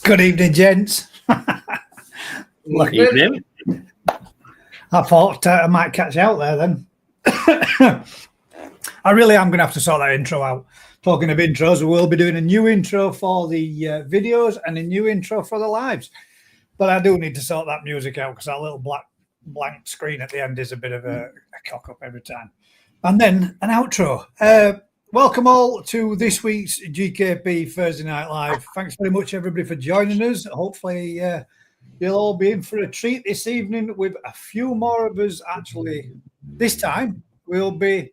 Good evening, gents. Good evening. I thought I might catch you out there then. I really am going to have to sort that intro out. Talking of intros, we will be doing a new intro for the videos and a new intro for the lives. But I do need to sort that music out because that little blank screen at the end is a bit of a cock up every time. And then an outro. Welcome all to this week's GKP Thursday Night Live. Thanks very much, everybody, for joining us. Hopefully, you'll all be in for a treat this evening with a few more of us. Actually, this time we'll be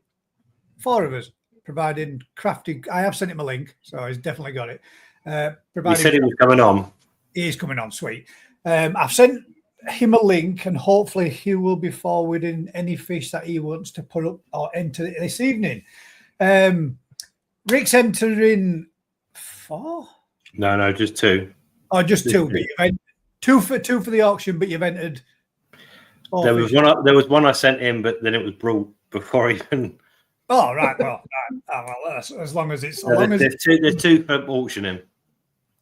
4 of us providing Crafty. I have sent him a link, so he's definitely got it. He said he was coming on. He is coming on, sweet. I've sent him a link, and hopefully he will be forwarding any fish that he wants to put up or enter this evening. Rick's entering 4? No, just 2. Oh, just 2. But you've entered two for the auction, but you've entered 4 There fish. was one I sent in, but then it was brought before even. Oh, right. Well, as long as it's. There's two for auctioning.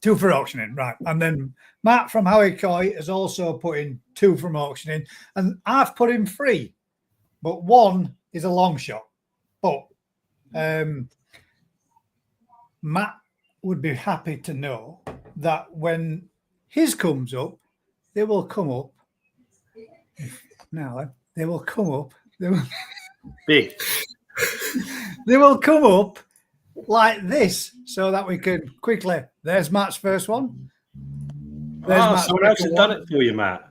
2 for auctioning, right. And then Matt from Howie Coy has also put in 2 from auctioning, and I've put in 3, but 1 is a long shot. But Matt would be happy to know that when his comes up, they will come up. They will come up. Big. They will come up like this, so that we can quickly. There's Matt's first one. Someone else has done it for you, Matt.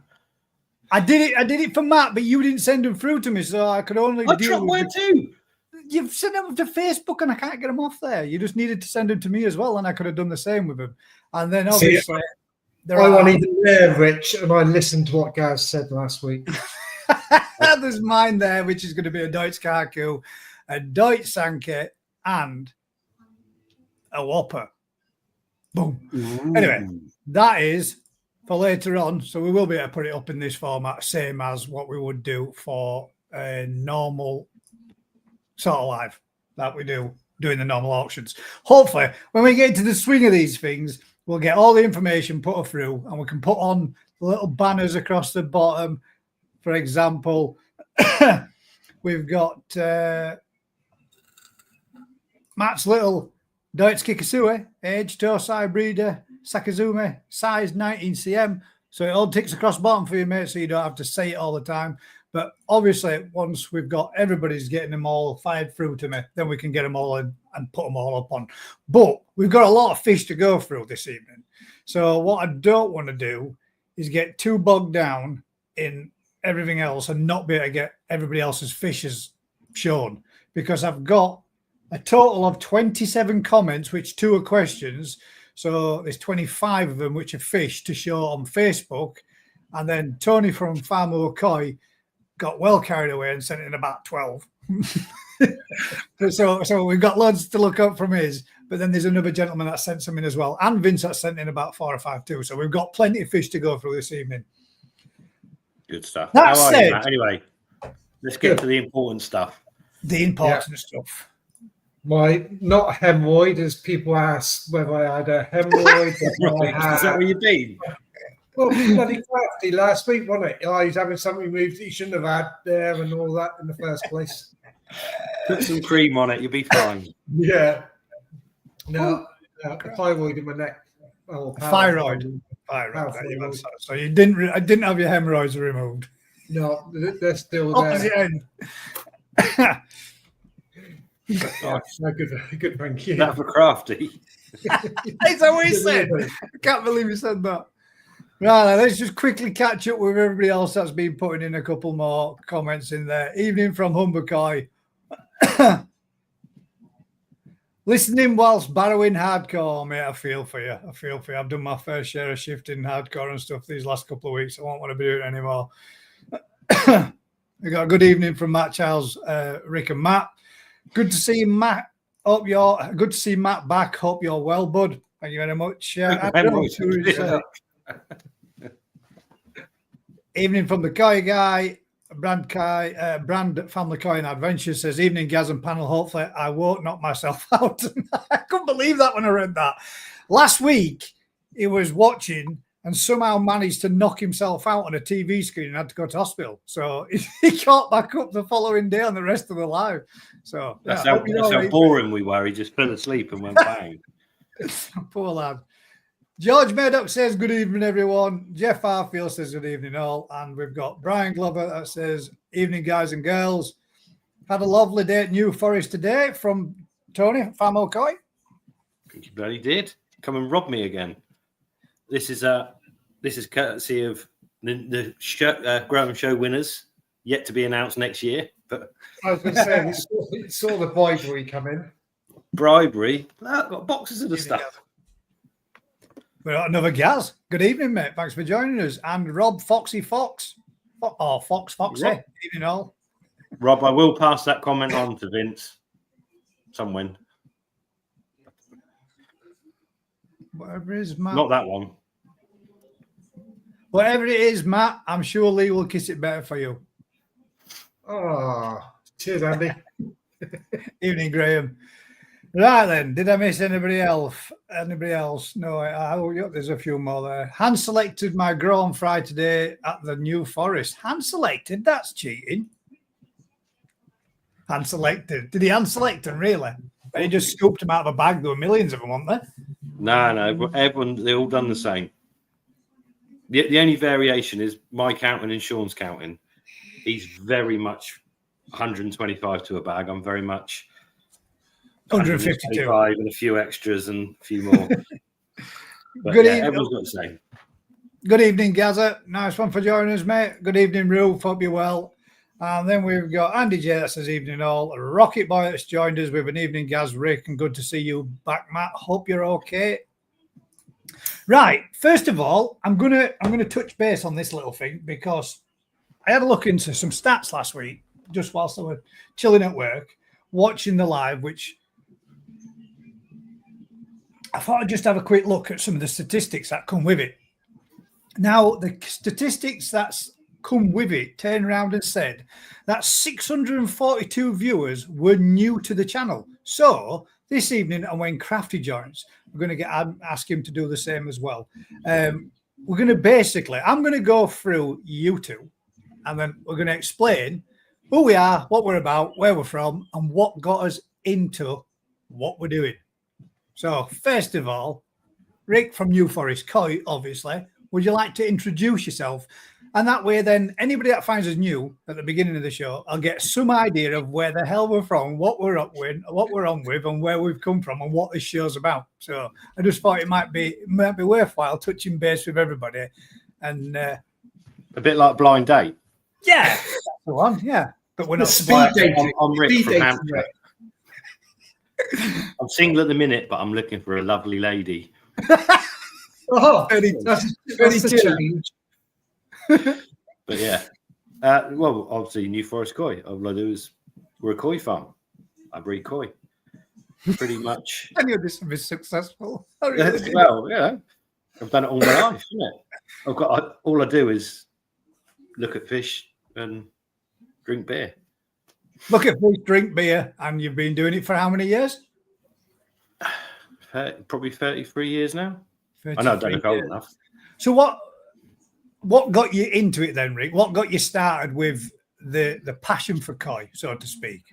I did it for Matt, but you didn't send them through to me, so I could only. I tried mine too. You've sent them to Facebook, and I can't get them off there. You just needed to send them to me as well, and I could have done the same with them. And then obviously, I wasn't even there, Rich, and I listened to what Gaz said last week. There's mine there, which is going to be a Deutsch Kaku, a Deutsch Sanke, and a Whopper. Boom. Ooh. Anyway, that is for later on. So we will be able to put it up in this format, same as what we would do for a normal sort of live that we do doing the normal auctions. Hopefully, when we get into the swing of these things, we'll get all the information put through, and we can put on the little banners across the bottom. For example, we've got Matt's little Deutsch Kikasue, age Tosai breeder, Sakazumi, size 19 cm. So it all ticks across the bottom for you, mate, so you don't have to say it all the time. But obviously, once we've got everybody's getting them all fired through to me, then we can get them all in and put them all up on. But we've got a lot of fish to go through this evening. So what I don't want to do is get too bogged down in everything else and not be able to get everybody else's fishes shown, because I've got a total of 27 comments, which 2 are questions. So there's 25 of them which are fish to show on Facebook. And then Tony from Farmer O'Coy got well carried away and sent in about 12. so we've got loads to look up from his, but then there's another gentleman that sent some in as well, and Vince that sent in about 4 or 5 too. So we've got plenty of fish to go through this evening. Good stuff. That How are said, you, Matt? Anyway, let's get to the important stuff. The important stuff. My not hemorrhoid, as people ask whether I had a hemorrhoid. Is that where you've been? Well, bloody Crafty last week, wasn't it? Oh, he's having something removed that he shouldn't have had there and all that in the first place. Put some cream on it, you'll be fine. Yeah. No, thyroid in my neck. Oh, Thyroid. So you didn't have your hemorrhoids removed. No, they're still there. Opposite end. Good, thank you. That for Crafty. Is that what he said? I can't believe he said that. Right, let's just quickly catch up with everybody else that's been putting in a couple more comments in there. Evening from Humbercoy. Listening whilst barrowing hardcore, mate. I feel for you. I've done my fair share of shifting hardcore and stuff these last couple of weeks. I won't want to be doing it anymore. We got a good evening from Matt Charles, Rick and Matt. Good to see Matt. Good to see Matt back. Hope you're well, bud. Thank you very much. Evening from the Koi guy. Brand Family Coin Adventure says, evening, Gaz and panel. Hopefully I won't knock myself out. I couldn't believe that when I read that. Last week, he was watching and somehow managed to knock himself out on a TV screen and had to go to hospital. So he caught back up the following day on the rest of the live. So that's how boring we were. He just fell asleep and went bang. Poor lad. George Murdoch says, good evening, everyone. Jeff Harfield says, good evening, all. And we've got Brian Glover that says, evening, guys and girls. Had a lovely day at New Forest today from Tony Farm O'Coy. I think you bloody did. Come and rob me again. This is courtesy of the Graham Show winners, yet to be announced next year. But I was going to say, we saw the bribery come in. Bribery? No, I've got boxes of the stuff. We've got another Gaz. Good evening, mate. Thanks for joining us. And Rob Foxy Fox. Foxy. Rob. Evening, all. Rob, I will pass that comment on to Vince. Somewhen. Whatever it is, Matt. Not that one. Whatever it is, Matt, I'm sure Lee will kiss it better for you. Oh, cheers, Andy. Evening, Graham. Right then, did I miss anybody else? Anybody else? No, there's a few more there. Hand selected my grow on fry today at the New Forest. Hand selected? That's cheating. Hand selected. Did he hand select them, really? He just scooped them out of a bag. There were millions of them, weren't there? No. Everyone, they all done the same. The only variation is my counting and Sean's counting. He's very much 125 to a bag. I'm very much 152 and a few extras and a few more. But good evening. Everyone's got the same. Good evening, Gaza. Nice one for joining us, mate. Good evening, Rube. Hope you're well. And then we've got Andy J that says evening all. Rocket Boy that's joined us with an evening, Gaz, Rick, and good to see you back, Matt. Hope you're okay. Right. First of all, I'm gonna touch base on this little thing because I had a look into some stats last week, just whilst I was chilling at work, watching the live, which I thought I'd just have a quick look at some of the statistics that come with it. Now, the statistics that's come with it turned around and said that 642 viewers were new to the channel. So this evening, and when Crafty joins, we're going to ask him to do the same as well. We're going to I'm going to go through you two, and then we're going to explain who we are, what we're about, where we're from, and what got us into what we're doing. So first of all, Rick from New Forest Koi, obviously, would you like to introduce yourself? And that way, then anybody that finds us new at the beginning of the show, I'll get some idea of where the hell we're from, what we're up with, what we're on with, and where we've come from, and what this show's about. So I just thought it might be worthwhile touching base with everybody, and a bit like Blind Date. Yeah, that's the one. Yeah, but we're not speed dating. I'm Rick Speed from dating, Hampshire. Rick. I'm single at the minute, but I'm looking for a lovely lady. Oh, that's the change. But yeah, well, obviously New Forest Koi. All I do is we're a koi farm. I breed koi, pretty much. I knew this would be successful. Really well, yeah, I've done it all my life, isn't it? All I do is look at fish and drink beer. Look at fish, drink beer, and you've been doing it for how many years? Probably 33 years now. I 33 know I don't look old years. enough. So what got you into it then, Rick? What got you started with the passion for koi, so to speak?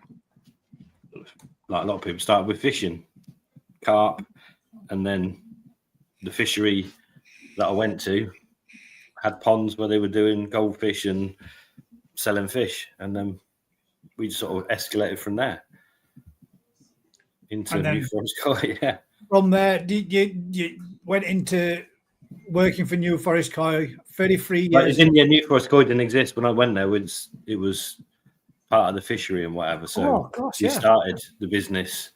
Like a lot of people started with fishing, carp, and then the fishery that I went to had ponds where they were doing goldfish and selling fish, and then we just sort of escalated from there into New Forest Koi. Yeah. From there, you went into working for New Forest Koi 33 years. But New Forest Koi didn't exist when I went there. It was part of the fishery and whatever. So we started the business.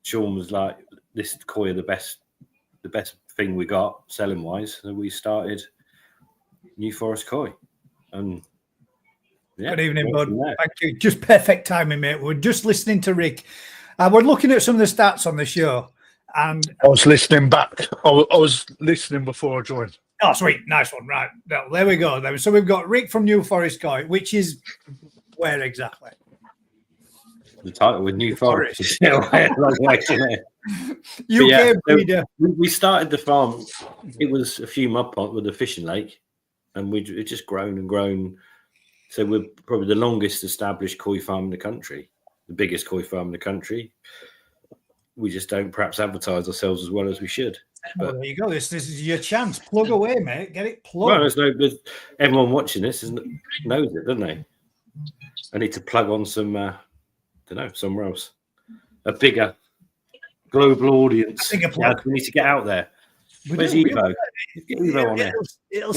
Sean was like, "This koi are the best thing we got selling wise." So we started New Forest Koi. And yeah, good evening, bud. Thank you. Just perfect timing, mate. We're just listening to Rick. We're looking at some of the stats on the show. And I was listening back. I was listening before I joined. Oh, sweet. Nice one. Right. Well, there we go. So we've got Rick from New Forest Koi, which is where exactly? the title with New Forest. UK breeder. We started the farm. It was a few mud ponds with a fishing lake, and it just grown and grown. So we're probably the longest established koi farm in the country, the biggest koi farm in the country. We just don't perhaps advertise ourselves as well as we should. Well, there you go. This is your chance. Plug away, mate. Get it plugged. Well, everyone watching this knows it, don't they? I need to plug on some, somewhere else. A bigger global audience. We need to get out there. Where's Evo? Evo on it'll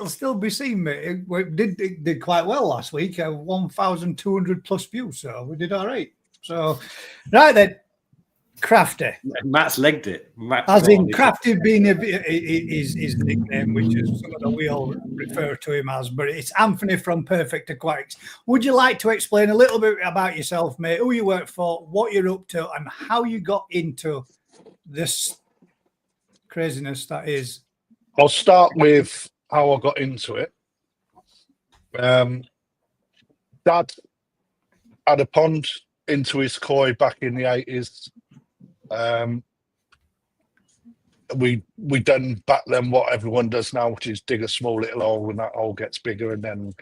still be seen, mate. It did quite well last week. 1,200 plus views, so we did all right. So, right then. Crafty. Matt's legged it. As in Crafty being his nickname, which is something that we all refer to him as, but it's Anthony from Perfect Aquatics. Would you like to explain a little bit about yourself, mate, who you work for, what you're up to, and how you got into this craziness that is? I'll start with how I got into it. Dad had a pond into his koi back in the 80s. We done back then what everyone does now, which is dig a small little hole, and that hole gets bigger, and then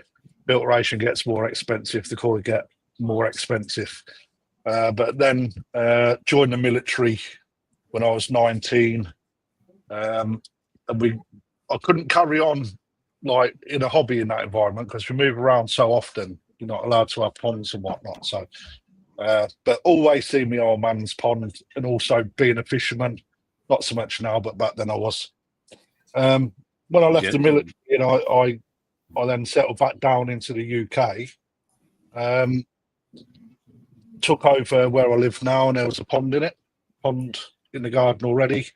filtration gets more expensive, the koi get more expensive. But then joined the military when I was 19, and I couldn't carry on like in a hobby in that environment because we move around so often. You're not allowed to have ponds and whatnot, so. But always see my old man's pond, and also being a fisherman. Not so much now, but back then I was. When I left the military, I then settled back down into the UK. Took over where I live now, and there was a pond in the garden already.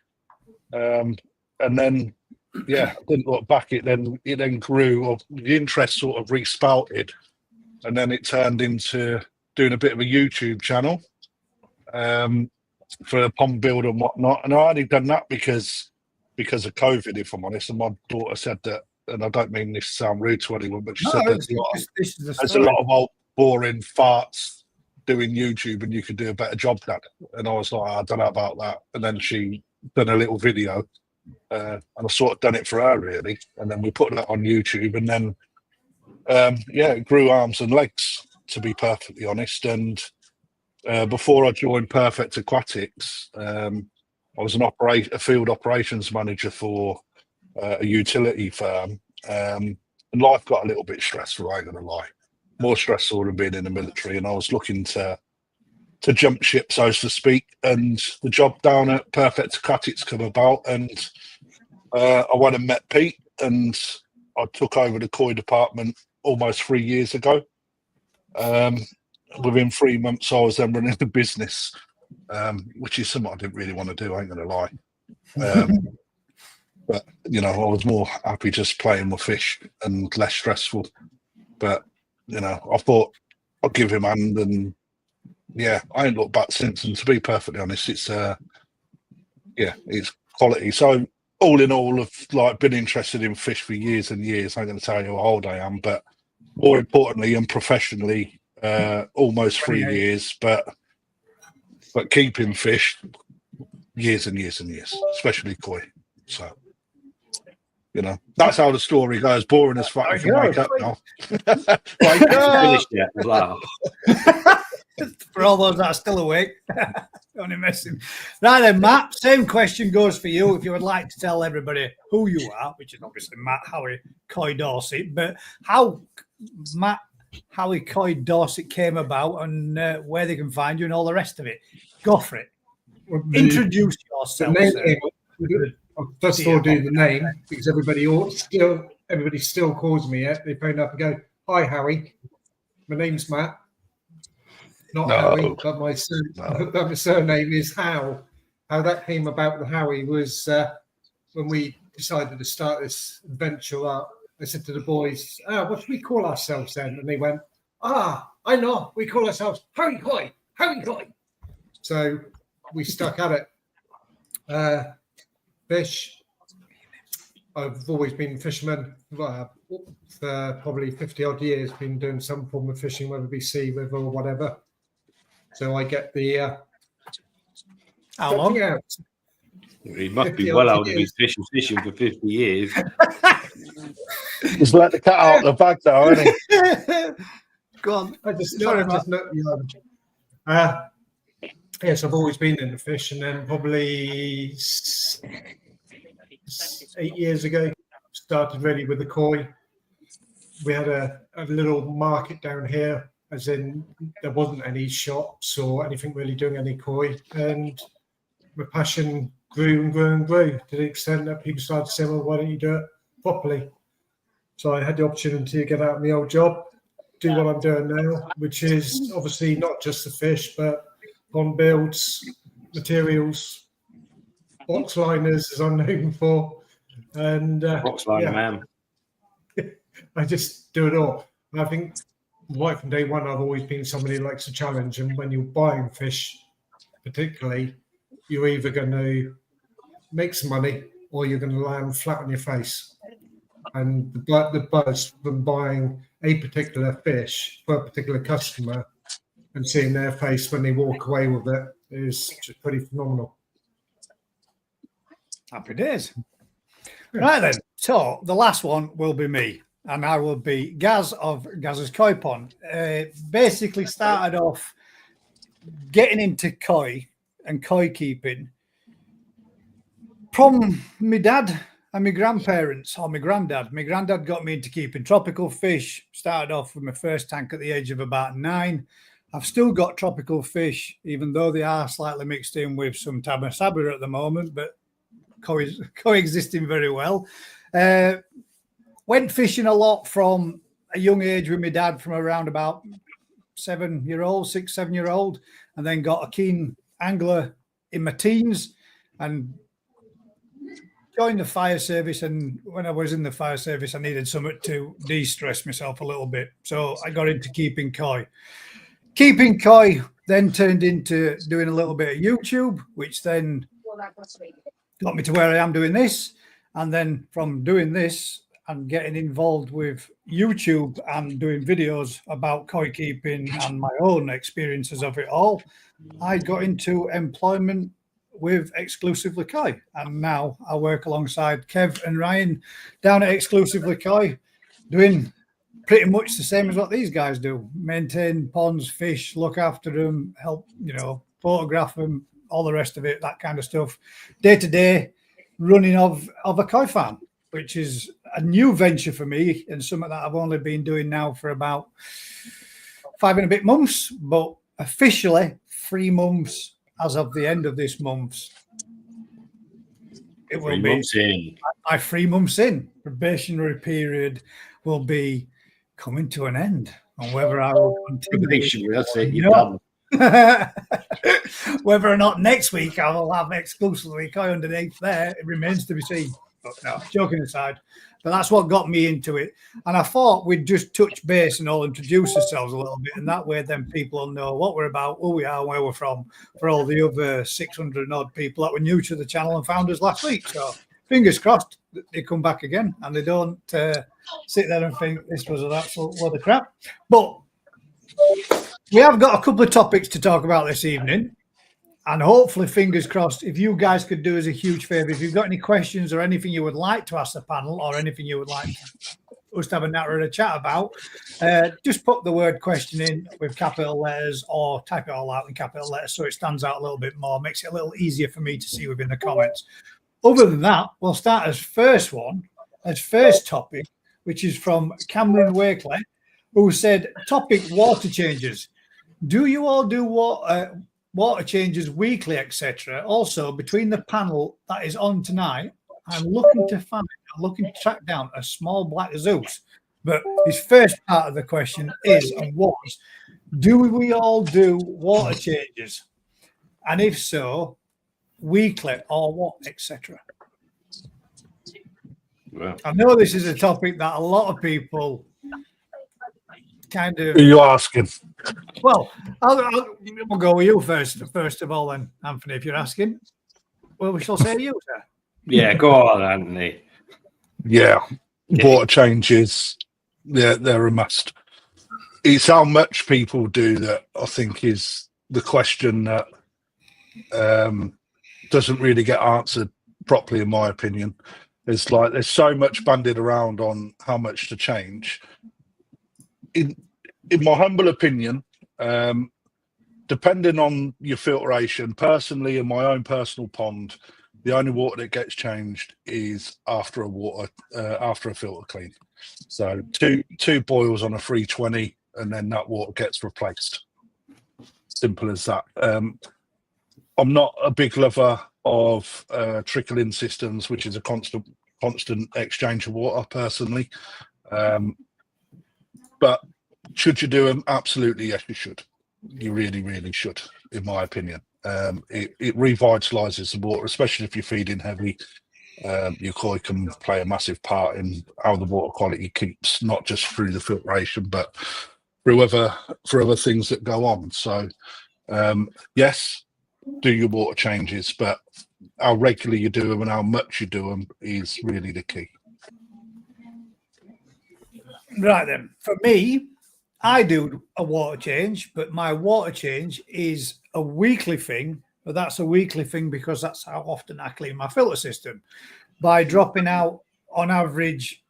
And then, I didn't look back. It then grew. Or the interest sort of respouted, and then it turned into doing a bit of a YouTube channel for a pond build and whatnot. And I only done that because of COVID, if I'm honest. And my daughter said that, and I don't mean this to sound rude to anyone, but she said there's a lot of old boring farts doing YouTube and you could do a better job than it. And I was like, I don't know about that. And then she done a little video and I sort of done it for her really. And then we put that on YouTube, and then it grew arms and legs, to be perfectly honest. And before I joined Perfect Aquatics, I was a field operations manager for a utility firm, and life got a little bit stressful, I ain't gonna lie. More stressful than being in the military, and I was looking to jump ship, so to speak, and the job down at Perfect Aquatics come about, and I went and met Pete, and I took over the koi department almost 3 years ago. Within 3 months, I was then running the business, which is something I didn't really want to do, I ain't gonna lie. But I was more happy just playing with fish and less stressful. But I thought I'd give him a hand, and I ain't looked back since. And to be perfectly honest, it's quality. So all in all, I've been interested in fish for years and years. I'm going to tell you how old I am, but more importantly and professionally, almost 3 years. But keeping fish years and years and years, especially koi. So. That's how the story goes. Boring as fuck. If you wake up now. Finished yet? Wow. For all those that are still awake, only messing. Right then, Matt, same question goes for you. If you would like to tell everybody who you are, which is obviously Matt Howie Coy Dorset, but how Matt Howie Coy Dorset came about and where they can find you and all the rest of it. Go for it. Introduce yourself. First of all, do the name, because everybody still calls me it. They phone up and go, "Hi, Howie. My name's Matt. Not Howie, but my surname is Howe." How that came about with Howie was when we decided to start this adventure up. I said to the boys, "What should we call ourselves then?" And they went, "I know. We call ourselves Howie Coy. Howie Coy." So we stuck at it. Fish. I've always been a fisherman for probably 50 odd years, been doing some form of fishing, whether it be sea, river or whatever. So I get the how long? out. He must be well out of his fishing for 50 years. He's let the cat out of the bag now, isn't he? Go on. Yes, I've always been into fish, and then probably 8 years ago, started really with the koi. We had a little market down here, as in there wasn't any shops or anything really doing any koi, and my passion grew and grew and grew to the extent that people started saying, well, why don't you do it properly? So I had the opportunity to get out of my old job, do what I'm doing now, which is obviously not just the fish, but pond builds, materials, box liners, as I'm known for. And box liner, man. I just do it all. And I think right from day one, I've always been somebody who likes a challenge. And when you're buying fish, particularly, you're either going to make some money or you're going to land flat on your face. And the buzz from buying a particular fish for a particular customer and seeing their face when they walk away with it is just pretty phenomenal. Happy days. Right then. So the last one will be me, and I will be Gaz of Gaz's Koi Pond. Basically started off getting into koi and koi keeping from my dad and my grandparents, or my granddad. My granddad got me into keeping tropical fish. Started off with my first tank at the age of about 9. I've still got tropical fish, even though they are slightly mixed in with some tamasabra at the moment, but coexisting very well. Went fishing a lot from a young age with my dad, from around about 6-7-year-old, and then got a keen angler in my teens and joined the fire service. And when I was in the fire service, I needed something to de-stress myself a little bit. So I got into keeping koi. Keeping koi then turned into doing a little bit of YouTube, which then got me to where I am doing this. And then from doing this and getting involved with YouTube and doing videos about koi keeping and my own experiences of it all, I got into employment with Exclusively Koi. And now I work alongside Kev and Ryan down at Exclusively Koi, doing pretty much the same as what these guys do: maintain ponds, fish, look after them, help, photograph them, all the rest of it, that kind of stuff. Day to day running of a koi farm, which is a new venture for me and something that I've only been doing now for about 5 and a bit months, but officially 3 months as of the end of this month. It will 3 be months in. my 3 months in. Probationary period will be coming to an end, and whether I will continue. That's it. You're done. Whether or not next week I will have Exclusively Koi underneath there, it remains to be seen. But no, joking aside, but that's what got me into it. And I thought we'd just touch base and all introduce ourselves a little bit, and that way then people will know what we're about, who we are, where we're from, for all the other 600 and odd people that were new to the channel and found us last week. So fingers crossed that they come back again and they don't sit there and think this was an absolute load of crap. But we have got a couple of topics to talk about this evening, and hopefully, fingers crossed, if you guys could do us a huge favor, if you've got any questions or anything you would like to ask the panel, or anything you would like us to have a natter and a chat about, just put the word question in with capital letters or type it all out in capital letters so it stands out a little bit more, makes it a little easier for me to see within the comments. Other than that, we'll start as first topic, which is from Cameron Wakely, who said, topic: water changes. Do you all do water changes weekly, etc.? Also, between the panel that is on tonight, I'm looking to track down a small black Zeus. But his first part of the question is and was, do we all do water changes? And if so, weekly or what, etc.? Well, I know this is a topic that a lot of people kind of... Who are you asking? Well, we'll go with you first of all then, Anthony, if you're asking. Well, we shall say you, sir. yeah, go on, Anthony. Yeah, water changes. They're a must. It's how much people do that I think is the question that doesn't really get answered properly, in my opinion. It's like there's so much bandied around on how much to change. In my humble opinion, depending on your filtration, personally, in my own personal pond, the only water that gets changed is after a filter clean. So two boils on a 320, and then that water gets replaced. Simple as that. I'm not a big lover of trickle-in systems, which is a constant exchange of water, personally. But should you do them? Absolutely, yes, you should. You really, really should, in my opinion. It revitalizes the water, especially if you're feeding heavy. Your koi can play a massive part in how the water quality keeps, not just through the filtration, but through other things that go on. So, yes, do your water changes, but how regularly you do them and how much you do them is really the key. Right then, for me, I do a water change, but my water change is a weekly thing. But that's a weekly thing because that's how often I clean my filter system, by dropping out on average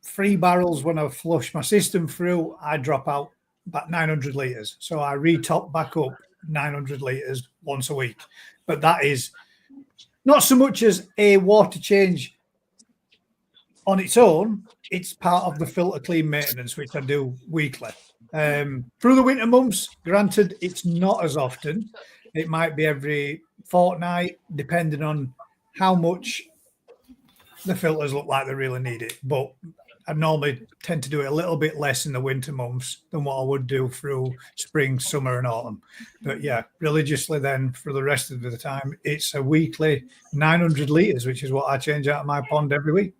3 barrels. When I flush my system through, I drop out about 900 litres. So I retop back up 900 litres once a week. But that is not so much as a water change on its own. It's part of the filter clean maintenance, which I do weekly. Through the winter months, granted, it's not as often. It might be every fortnight, depending on how much the filters look like they really need it. But I normally tend to do it a little bit less in the winter months than what I would do through spring, summer, and autumn. But yeah, religiously then for the rest of the time, it's a weekly 900 litres, which is what I change out of my pond every week.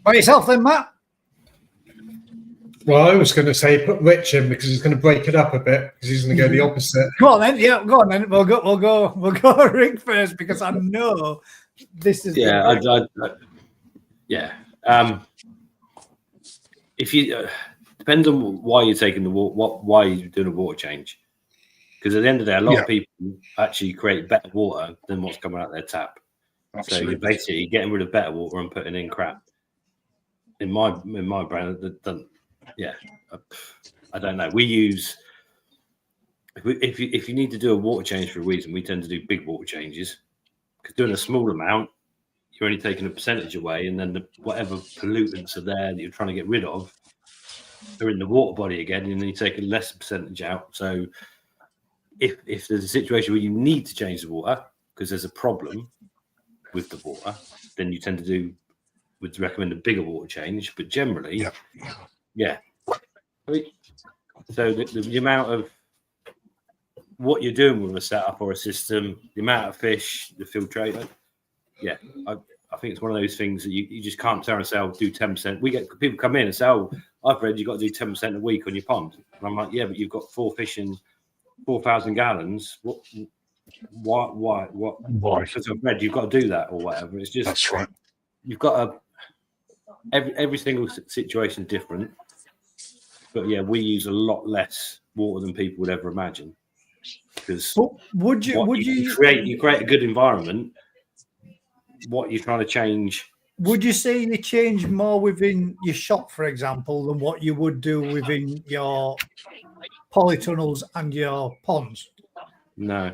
By yourself then, Matt? Well, I was going to say put Rich in because he's going to break it up a bit because he's going to go the opposite. Go on then, yeah, go on then. We'll go Rick first because I know this is if you depends on why you're taking the water, why you're doing a water change. Because at the end of the day, a lot of people actually create better water than what's coming out their tap. Absolutely. So you're basically getting rid of better water and putting in crap. In my brand, I don't know. We use if you need to do a water change for a reason, we tend to do big water changes, because doing a small amount, you're only taking a percentage away, and then whatever pollutants are there that you're trying to get rid of are in the water body again, and then you take a less percentage out. So if there's a situation where you need to change the water because there's a problem with the water, then you tend to would recommend a bigger water change. But generally, I mean, so the amount of what you're doing with a setup or a system, the amount of fish, the filtration, I think it's one of those things that you just can't tell and say, do 10%. We get people come in and say, I've read you've got to do 10% a week on your pond. And I'm like, yeah, but you've got 4 fish in 4,000 gallons. Why? Because I've read you've got to do that or whatever. It's just, that's right. You've got to, every single situation is different. But yeah, we use a lot less water than people would ever imagine. Because you create a good environment. What you're trying to change. Would you say you change more within your shop, for example, than what you would do within your polytunnels and your ponds? No.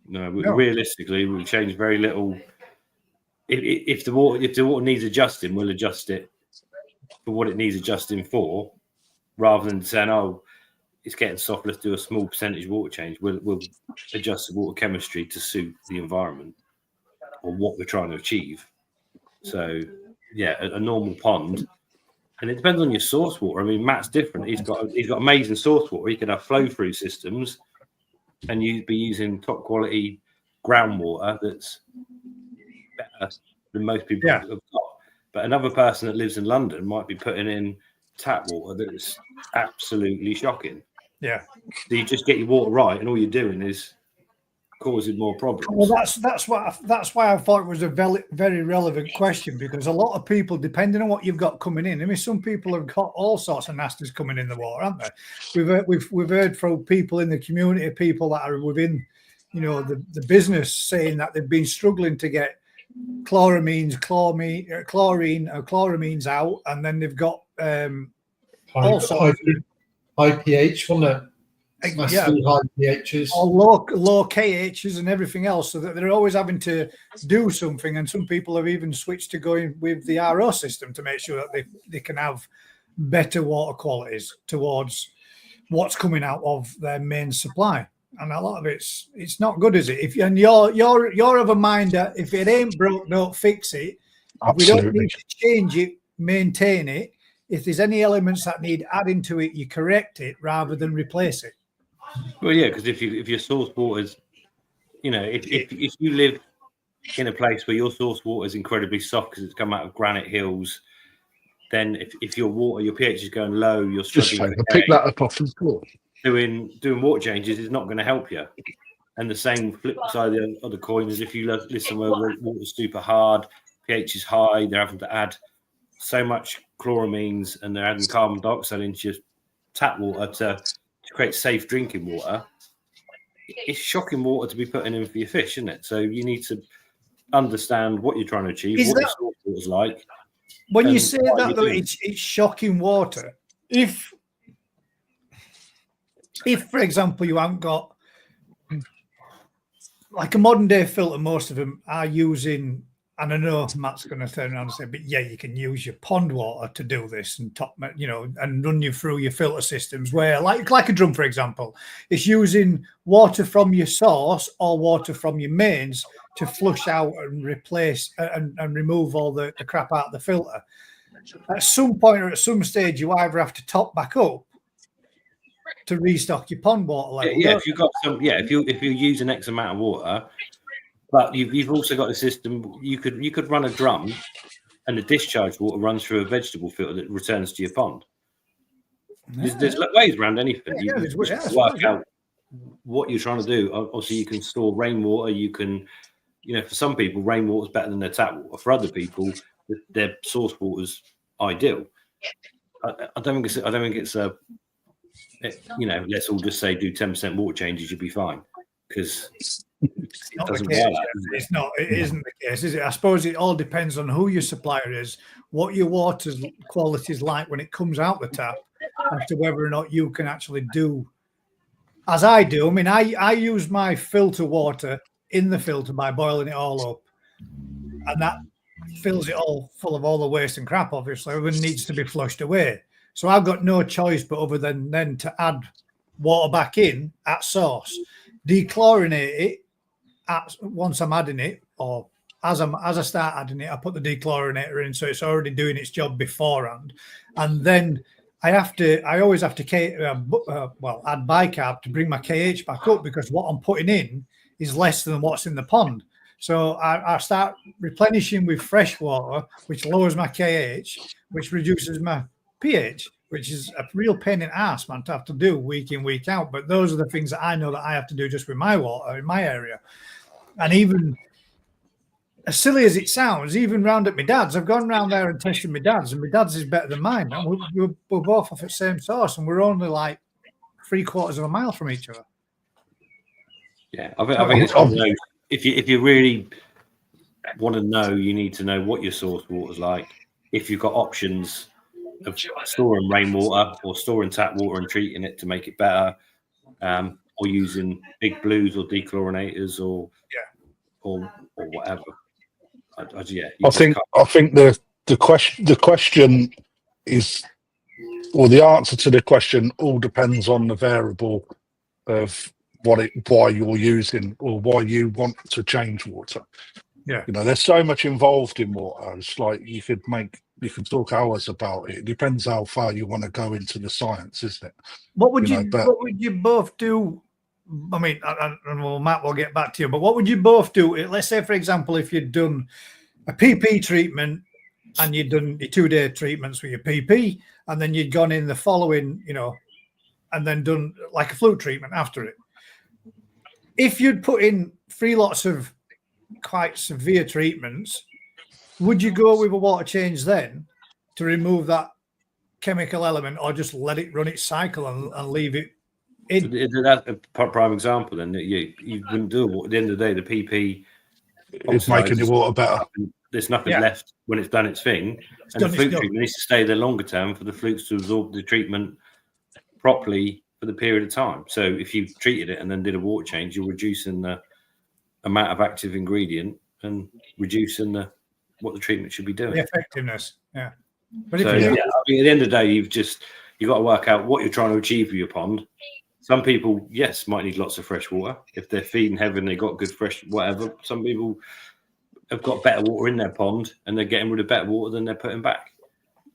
Realistically, we change very little. If the water needs adjusting, we'll adjust it for what it needs adjusting for, rather than saying, it's getting soft, let's do a small percentage water change. We'll adjust the water chemistry to suit the environment or what we're trying to achieve. So, a normal pond, and it depends on your source water. I mean, Matt's different. He's got amazing source water. He can have flow-through systems, and you'd be using top quality groundwater that's better than most people have got. But another person that lives in London might be putting in tap water that's absolutely shocking. Yeah. So you just get your water right, and all you're doing is causing more problems. Well, that's why I thought it was a very relevant question, because a lot of people, depending on what you've got coming in, I mean, some people have got all sorts of nasties coming in the water, haven't they? We've heard from people in the community, people that are within, you know, the business, saying that they've been struggling to get chlorine, or chloramines out, and then they've got high pH, wasn't it? Massively high pHs, or low KHs and everything else, so that they're always having to do something. And some people have even switched to going with the RO system to make sure that they can have better water qualities towards what's coming out of their main supply. And a lot of it's not good, is it? If you're of a mind that if it ain't broke, don't fix it. We don't need to change it, maintain it. If there's any elements that need adding to it, you correct it rather than replace it. Well, yeah, because if your source water's, you know, if you live in a place where your source water is incredibly soft because it's come out of granite hills, then if your pH is going low, you're struggling. Just pick that up off the floor. Doing water changes is not going to help you. And the same flip side of the coin is if you live somewhere where water's super hard, pH is high, they're having to add so much chloramines and they're adding carbon dioxide into your tap water to create safe drinking water. It's shocking water to be putting in for your fish, isn't it? So you need to understand what you're trying to achieve, what your source water is like. When you say that, though, it's shocking water. If, for example, you haven't got like a modern day filter, most of them are using, and I know Matt's going to turn around and say, but yeah, you can use your pond water to do this and and run you through your filter systems where, like a drum, for example, it's using water from your source or water from your mains to flush out and replace and remove all the crap out of the filter. At some point or at some stage, you either have to top back up to restock your pond water level. Yeah, if you've got if you're using X amount of water. But you've also got a system. You could run a drum, and the discharge water runs through a vegetable filter that returns to your pond. There's ways around anything. You work out what you're trying to do. Obviously, you can store rainwater. You can, for some people, rainwater is better than their tap water. For other people, their source water is ideal. I don't think it's let's all just say do 10% water changes, you'll be fine, because it isn't the case, is it? I suppose it all depends on who your supplier is, what your water's quality is like when it comes out the tap, as to whether or not you can actually do as I do. I mean, I use my filter water in the filter by boiling it all up, and that fills it all full of all the waste and crap, obviously, when it needs to be flushed away. So I've got no choice but other than then to add water back in at source, dechlorinate it once I'm adding it, or as I start adding it, I put the dechlorinator in, so it's already doing its job beforehand. And then I always have to add bicarb to bring my KH back up, because what I'm putting in is less than what's in the pond. So I start replenishing with fresh water, which lowers my KH, which reduces my pH, which is a real pain in the ass, man, to have to do week in, week out. But those are the things that I know that I have to do just with my water in my area. And even as silly as it sounds, even round at my dad's, I've gone round there and tested my dad's, and my dad's is better than mine. And we're both off at the same source, and we're only like 3/4 of a mile from each other. Yeah, I think it's if you really want to know, you need to know what your source water's like. If you've got options of storing rainwater or storing tap water and treating it to make it better, or using big blues or dechlorinators or whatever. I think the question is, or the answer to the question all depends on the variable of why you're using or why you want to change water. Yeah, there's so much involved in water. It's like you could talk hours about it. It depends how far you want to go into the science, isn't it? What would you both do? I mean, well, Matt, we'll get back to you, but what would you both do? Let's say, for example, if you'd done a PP treatment and you'd done your 2-day treatments with your PP, and then you'd gone in the following, and then done like a fluke treatment after it. if you'd put in 3 lots of quite severe treatments, would you go with a water change then to remove that chemical element, or just let it run its cycle and leave it in? That's a prime example. Then that you wouldn't do it. At the end of the day, the PP is making the water better. There's nothing left when it's done its thing, and the fluke treatment needs to stay there longer term for the flukes to absorb the treatment properly for the period of time. So if you treated it and then did a water change, you're reducing the amount of active ingredient and reducing what the treatment should be doing. The effectiveness, yeah. But so, I mean, at the end of the day, you've got to work out what you're trying to achieve with your pond. Some people, yes, might need lots of fresh water. If they're feeding heavy and they got good fresh whatever, some people have got better water in their pond and they're getting rid of better water than they're putting back.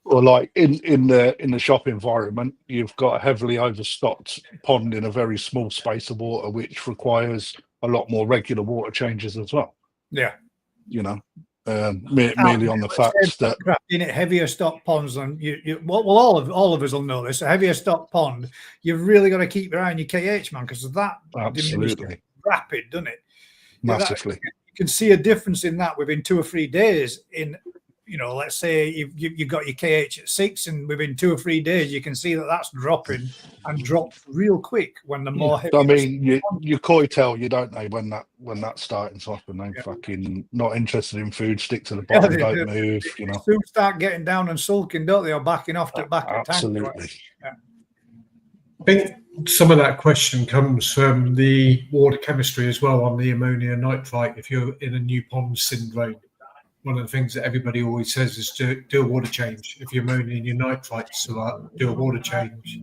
Or like in the shop environment, you've got a heavily overstocked pond in a very small space of water, which requires a lot more regular water changes as well. Yeah, you know, merely on the fact that in heavier stock ponds, and all of us will know this. A heavier stock pond, you've really got to keep your eye on your KH, man, because that absolutely rapid, doesn't it? Massively. You can see a difference in that within 2 or 3 days. In let's say you've got your KH at 6, and within 2 or 3 days you can see that's dropping and drops real quick when the more heavy. I mean, you koi tell you, don't they, when that's starting to happen? They fucking not interested in food, stick to the bottom, don't move. You know, soon start getting down and sulking, don't they, or backing off to back. Absolutely. Yeah. I think some of that question comes from the water chemistry as well on the ammonia nitrite. If you're in a new pond syndrome, one of the things that everybody always says is do a water change. If you're ammonia and your nitrites, so do a water change.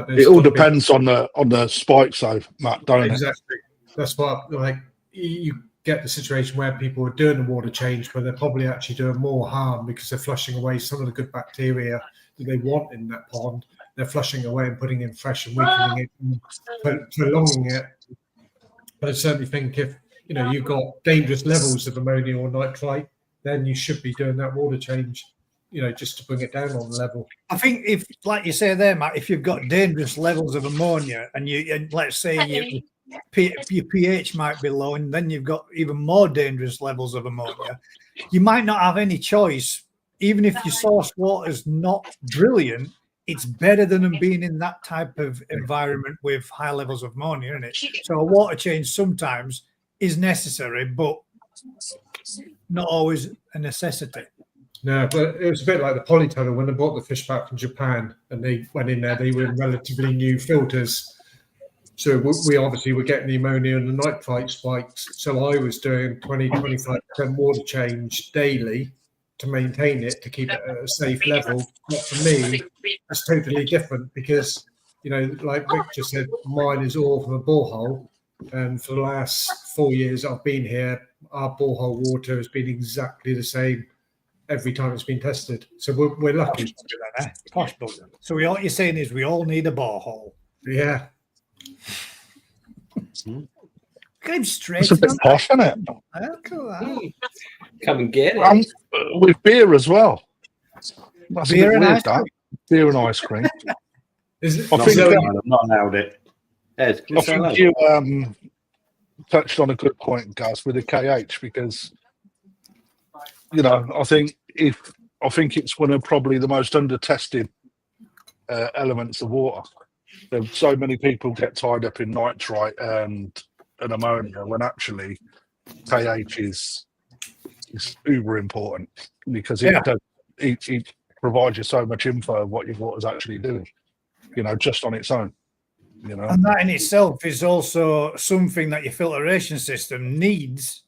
It all depends on the spikes, though, Matt, don't it? Exactly. That's what, like, you get the situation where people are doing a water change, but they're probably actually doing more harm because they're flushing away some of the good bacteria that they want in that pond. They're flushing away and putting in fresh and weakening it and prolonging it. But I certainly think if you've got dangerous levels of ammonia or nitrite, then you should be doing that water change, just to bring it down on the level. I think if, like you say there, Matt, if you've got dangerous levels of ammonia and let's say your pH might be low, and then you've got even more dangerous levels of ammonia, you might not have any choice. Even if your source water is not brilliant, it's better than them being in that type of environment with high levels of ammonia, isn't it? So a water change sometimes is necessary, but not always a necessity. No, but it was a bit like the polytunnel when they brought the fish back from Japan and they went in there. They were in relatively new filters, so we obviously were getting the ammonia and the nitrite spikes. So I was doing 20-25% water change daily to maintain it, to keep it at a safe level. But for me, it's totally different because, like Rick just said, mine is all from a borehole. And for the last 4 years I've been here, our borehole water has been exactly the same every time it's been tested. So we're lucky. Possible. So what you're saying is we all need a borehole. Yeah. Get him straight. It's a bit posh, isn't it? Come and get it. With beer as well. That's beer, and weird, that. Beer and ice cream. I've not allowed it. Ed, I think you touched on a good point, Gus, with the KH, because I think it's one of probably the most under-tested elements of water. There's so many people get tied up in nitrite and ammonia when actually KH is uber important, because it provides you so much info of what your water's actually doing, just on its own. And that in itself is also something that your filtration system needs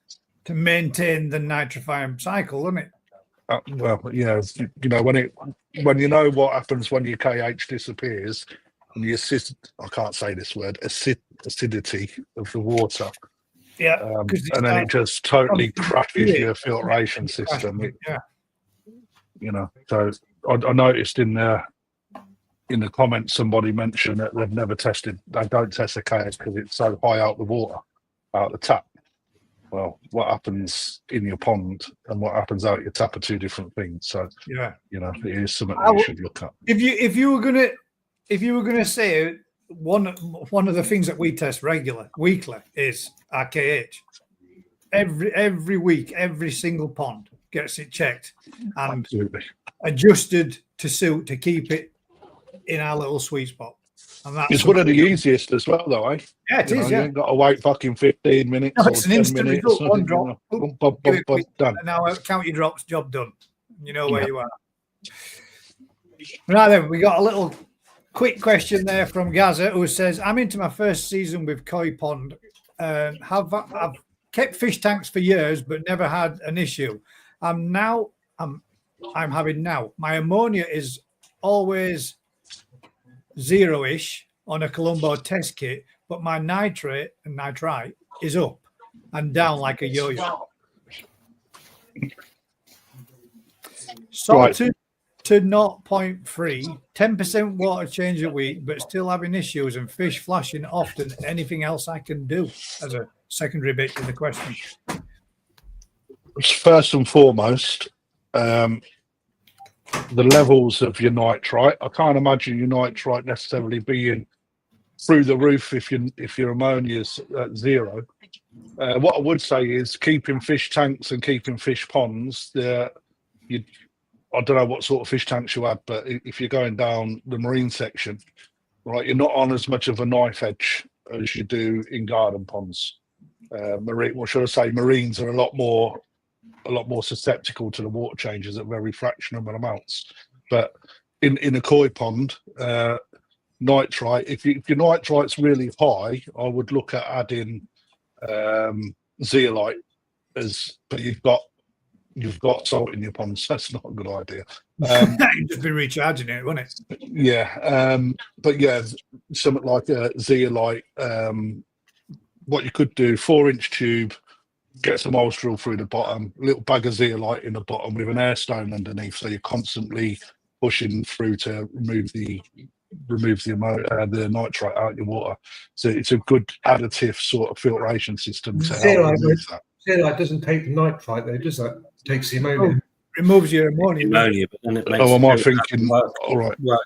to maintain the nitrifying cycle, isn't it? When you know what happens when your KH disappears and the I can't say this word, acidity of the water. Yeah. And then it just totally crashes your filtration system. So I noticed in the comments somebody mentioned that they don't test the KH because it's so high out the water, out the tap. Well, what happens in your pond and what happens out your tap are two different things. So it is something that you should look at. If you were gonna say one of the things that we test weekly is our KH. Every week, every single pond gets it checked and adjusted to keep it in our little sweet spot. And that's it's one of the easiest as well, though, eh? Yeah, it is. You ain't got to wait fucking 15 minutes or it's an 10 instant minutes. result. One drop, Done. And now count your drops, job done. You know where you are. Right then, we got a little quick question there from Gaza who says, I'm into my first season with koi pond. I've kept fish tanks for years but never had an issue. I'm having now. My ammonia is always zero-ish on a Colombo test kit, but my nitrate and nitrite is up and down like a yo-yo. Salt to 0.3, 10% water change a week, but still having issues and fish flashing often. Anything else I can do as a secondary bit to the question? First and foremost, the levels of your nitrite. I can't imagine your nitrite necessarily being through the roof if your ammonia is at zero. What I would say is keeping fish tanks and keeping fish ponds. I don't know what sort of fish tanks you have, but if you're going down the marine section, right, you're not on as much of a knife edge as you do in garden ponds. What should I say? Marines are a lot more susceptible to the water changes at very fractional amounts. But in a koi pond, nitrite, if your nitrite's really high, I would look at adding zeolite but you've got salt in your ponds. That's not a good idea. You'd just be recharging it, wouldn't it? Yeah. But yeah, something like a zeolite. What you could do, 4-inch tube, get some oil drill through the bottom, a little bag of zeolite in the bottom with an air stone underneath, so you're constantly pushing through to remove the nitrite out of your water. So it's a good additive sort of filtration system to help remove that. Zeolite doesn't take the nitrite though, does that? It takes the ammonia. Removes your ammonia. But then it makes am I thinking? work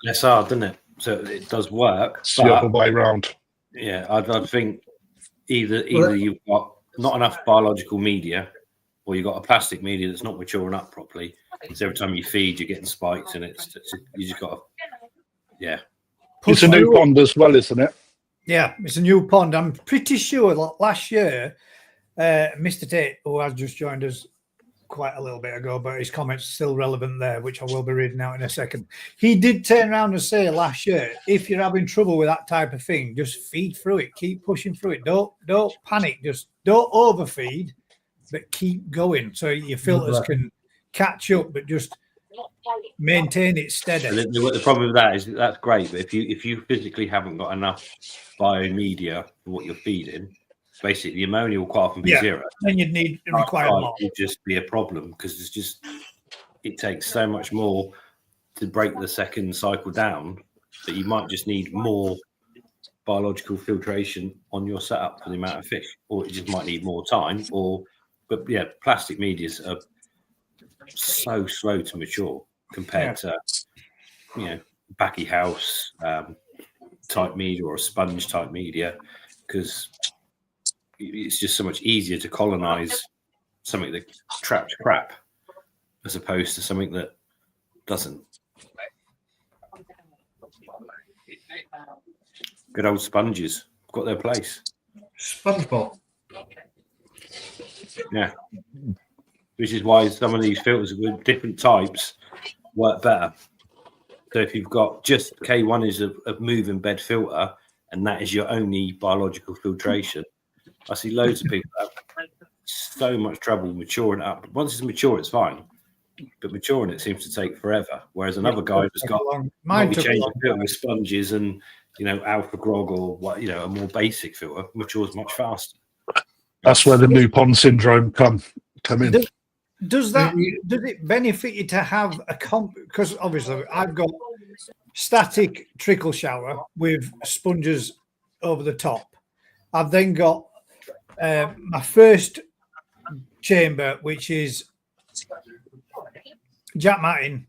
less hard, doesn't it? So it does work. It's the other way round. Yeah, I'd think either you've got not enough biological media, or you've got a plastic media that's not maturing up properly. So every time you feed, you're getting spikes, and you just got to, yeah. It's a new pond as well, isn't it? Yeah, it's a new pond. I'm pretty sure last year, Mr. Tate, who has just joined us quite a little bit ago, but his comments are still relevant there, which I will be reading out in a second. He did turn around and say last year, if you're having trouble with that type of thing, just feed through it, keep pushing through it. Don't panic, just don't overfeed, but keep going so your filters can catch up, but just maintain it steady. The problem with that is that's great, but if you physically haven't got enough biomedia for what you're feeding, basically the ammonia will quite often be zero. Then you'd need to require more. It would just be a problem because it takes so much more to break the second cycle down that you might just need more biological filtration on your setup for the amount of fish, or it just might need more time. But yeah, plastic medias are so slow to mature compared to backy house type media or a sponge type media, because it's just so much easier to colonize something that traps crap as opposed to something that doesn't. Good old sponges got their place. SpongeBob. Yeah. Which is why some of these filters with different types work better. So if you've got just K1 is a moving bed filter and that is your only biological filtration, I see loads of people have so much trouble maturing it up. Once it's mature, it's fine. But maturing it seems to take forever. Whereas another guy has got change the filter with sponges and alpha grog or what a more basic filter matures much faster. That's where the new pond syndrome come in. Does it benefit you to have because obviously I've got static trickle shower with sponges over the top. I've then got my first chamber, which is jack matting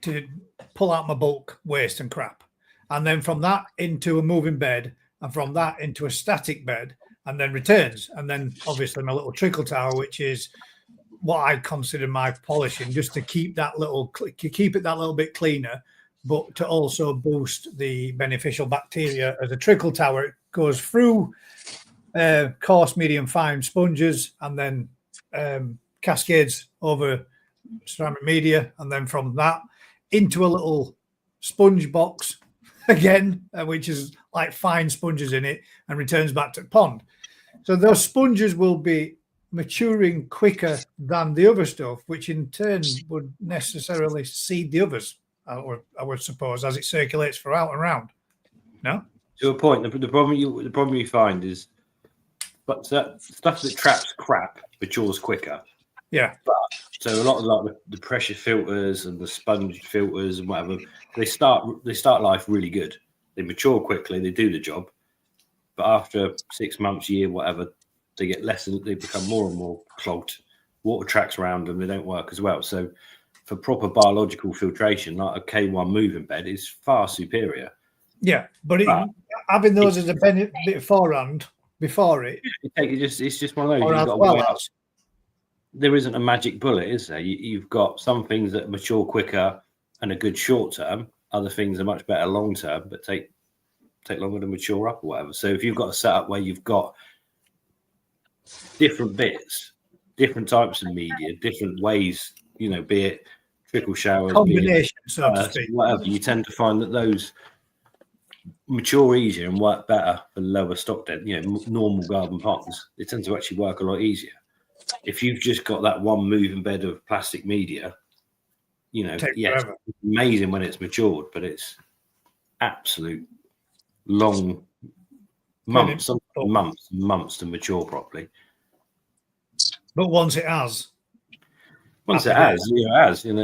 to pull out my bulk waste and crap. and then from that into a moving bed, and from that into a static bed, and then returns. And then obviously my little trickle tower, which is what I consider my polishing, just to keep it that little bit cleaner, but to also boost the beneficial bacteria. As a trickle tower, it goes through coarse, medium, fine sponges, and then cascades over ceramic media, and then from that into a little sponge box again, which is like fine sponges in it, and returns back to the pond. So those sponges will be maturing quicker than the other stuff, which in turn would necessarily seed the others, I would suppose, as it circulates throughout and around. No, to a point. The problem you find is, but stuff that traps crap matures quicker. Yeah. But so a lot of like the pressure filters and the sponge filters and whatever, they start life really good. They mature quickly. They do the job. But after 6 months, year, whatever, they get less and they become more and more clogged. Water tracks around them. They don't work as well. So for proper biological filtration, like a K1 moving bed is far superior. Yeah, but having those as a bit forehand before it. It's just one of those. There isn't a magic bullet, is there? You've got some things that mature quicker and are good short term. Other things are much better long term, but take longer to mature up or whatever. So if you've got a setup where you've got different bits, different types of media, different ways, be it trickle showers, combination, so to speak, whatever, you tend to find that those mature easier and work better for lower stock depth. Normal garden ponds, they tend to actually work a lot easier. If you've just got that one moving bed of plastic media, it's amazing when it's matured, but it's absolute long months to mature properly. But once it has, that's as long as you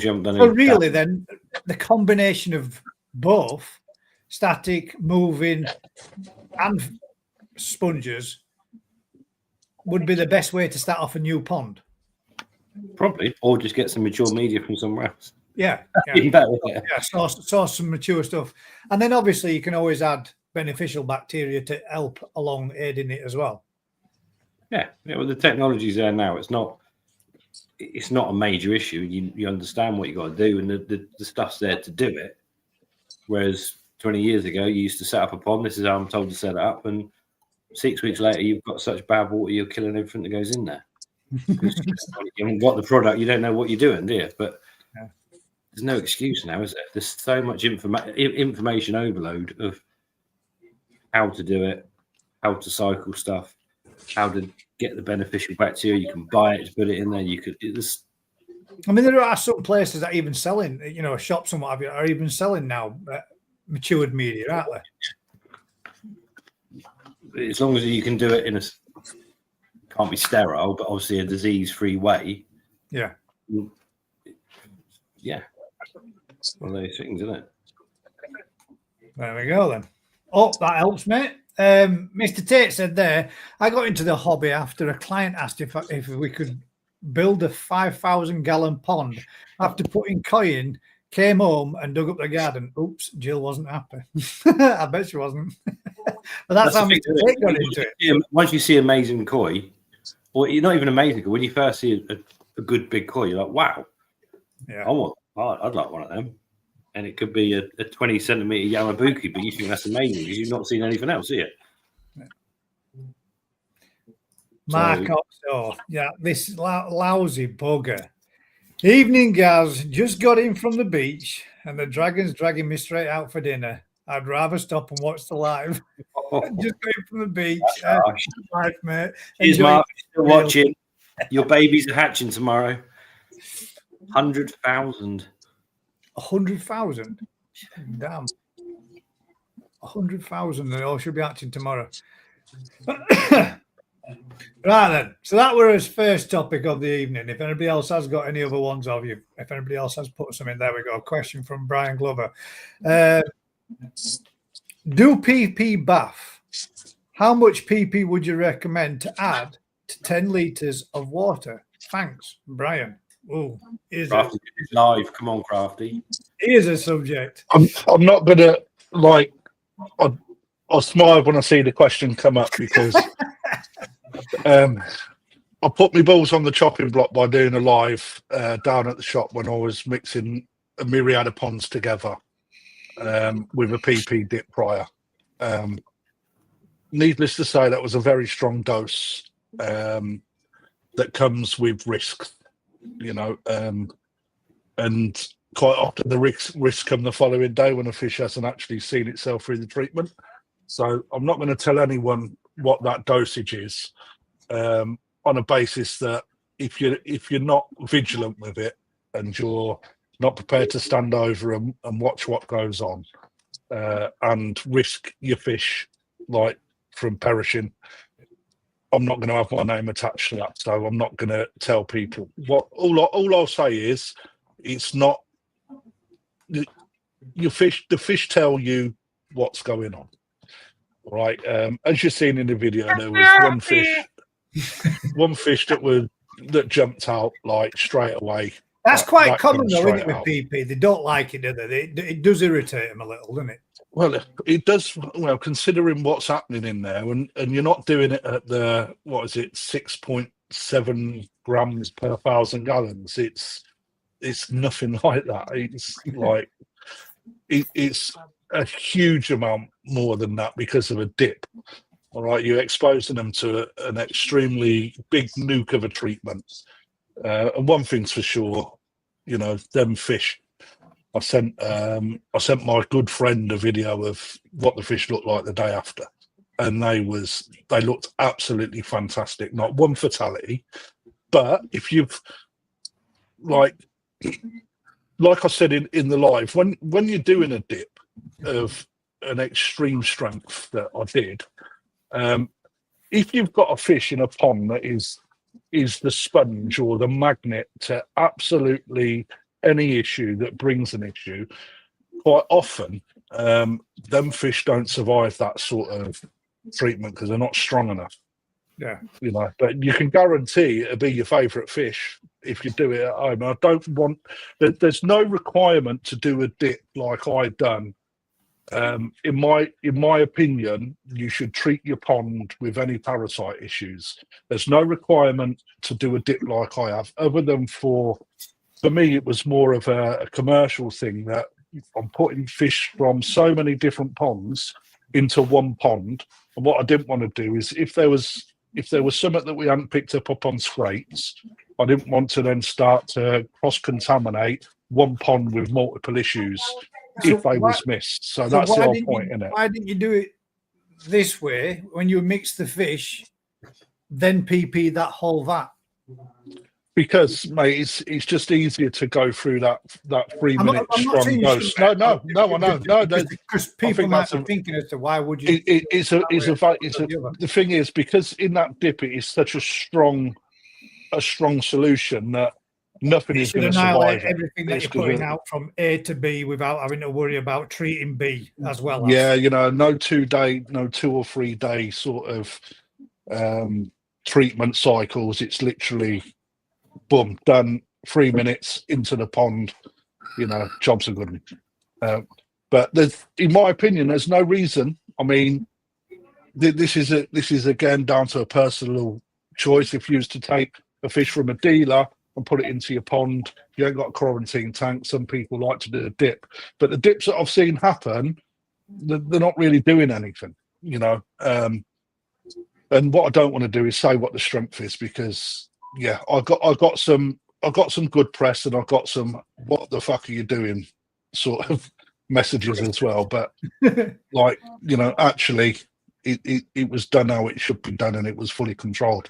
haven't done it. So really, then the combination of both static, moving, and sponges would be the best way to start off a new pond. Probably, or just get some mature media from somewhere else. Yeah. Source some mature stuff, and then obviously you can always add beneficial bacteria to help along aiding it as well. Yeah. Well, the technology's there now. It's not a major issue. You understand what you got to do, and the stuff's there to do it. Whereas 20 years ago, you used to set up a pond. This is how I'm told to set it up, and 6 weeks later, you've got such bad water, you're killing everything that goes in there. You haven't got the product, you don't know what you're doing, do you? But there's no excuse now, is there? There's so much information overload of how to do it, how to cycle stuff, how to get the beneficial bacteria. You can buy it to put it in there. There are some places that even selling, shops and what have you, are even selling now matured media, aren't they? As long as you can do it can't be sterile, but obviously a disease-free way. Yeah. Yeah. One of those things, isn't it? There we go then. Oh, that helps, mate. Mr. Tate said there, I got into the hobby after a client asked if we could build a 5,000-gallon pond. After putting koi in, came home and dug up the garden. Oops, Jill wasn't happy. I bet she wasn't. But that's how Mr. Tate got into it. Once you see amazing koi, or you're not even amazing, when you first see a good big koi, you're like, wow, yeah, I'd like one of them. And it could be a 20-centimeter Yamabuki, but you think that's amazing because you've not seen anything else, see it? Mark Oxo, this lousy bugger. Evening, guys. Just got in from the beach, and the dragon's dragging me straight out for dinner. I'd rather stop and watch the live. Just got in from the beach. Life, mate. Cheers, Mark. Still watching. Your babies are hatching tomorrow. 100,000. 100,000? Damn. 100,000. They all should be hatching tomorrow. Right then. So that was his first topic of the evening. If anybody else has got any other ones of you, if anybody else has put some in, there we go. A question from Brian Glover. Do PP bath. How much PP would you recommend to add to 10 litres of water? Thanks, Brian. Oh, is Crafty live. Come on, Crafty. Here's a subject. I'm not gonna like. I'll smile when I see the question come up because I put my balls on the chopping block by doing a live down at the shop when I was mixing a myriad of ponds together with a PP dip prior. Needless to say, that was a very strong dose that comes with risks, you know, and quite often the risks come the following day when a fish hasn't actually seen itself through the treatment. So I'm not going to tell anyone what that dosage is on a basis that if you're not vigilant with it and you're not prepared to stand over and watch what goes on and risk your fish like from perishing, I'm not going to have my name attached to that. So I'm not going to tell people. All I'll say is it's not your fish. The fish tell you what's going on. Right, as you've seen in the video, there was one fish that jumped out like straight away. That's quite common though, isn't it, with PP? They don't like it, do they? It does irritate them a little, doesn't it? Well, it does. Well, considering what's happening in there, and you're not doing it at the 6.7 grams per 1,000 gallons. It's nothing like that. It's like it's a huge amount more than that because of a dip. All right, you're exposing them to an extremely big nuke of a treatment. And one thing's for sure, you know, them fish. I sent my good friend a video of what the fish looked like the day after, and they looked absolutely fantastic. Not one fatality, but if you've like I said in the live, when you're doing a dip of an extreme strength that I did, if you've got a fish in a pond that is the sponge or the magnet to absolutely any issue that brings an issue, quite often them fish don't survive that sort of treatment because they're not strong enough. Yeah, you know, but you can guarantee it'll be your favorite fish if you do it at home. I don't want there's no requirement to do a dip like I've done. In my opinion, you should treat your pond with any parasite issues. There's no requirement to do a dip like I have, other than for me, it was more of a commercial thing that I'm putting fish from so many different ponds into one pond. And what I didn't want to do is if there was something that we hadn't picked up on scrapes, I didn't want to then start to cross-contaminate one pond with multiple issues if they was missed. So that's the whole point, isn't it? Why didn't you do it this way when you mix the fish, then PP that whole vat? Because, mate, it's just easier to go through that 3 minute strong dose. No, I know. Because people might be thinking as to why would you? The thing is, because in that dip it is such a strong solution that nothing is going to survive everything that you're putting out from A to B without having to worry about treating B as well. Yeah, you know, no 2 or 3 day sort of treatment cycles. It's literally boom, done, 3 minutes into the pond, you know, jobs are good. But in my opinion, there's no reason. I mean, this is again down to a personal choice. If you used to take a fish from a dealer and put it into your pond, you ain't got a quarantine tank. Some people like to do a dip, but the dips that I've seen happen, they're not really doing anything, you know. And what I don't want to do is say what the strength is, because yeah, I got some good press, and I've got some "what the fuck are you doing" sort of messages as well. But like, you know, actually, it was done how it should be done, and it was fully controlled.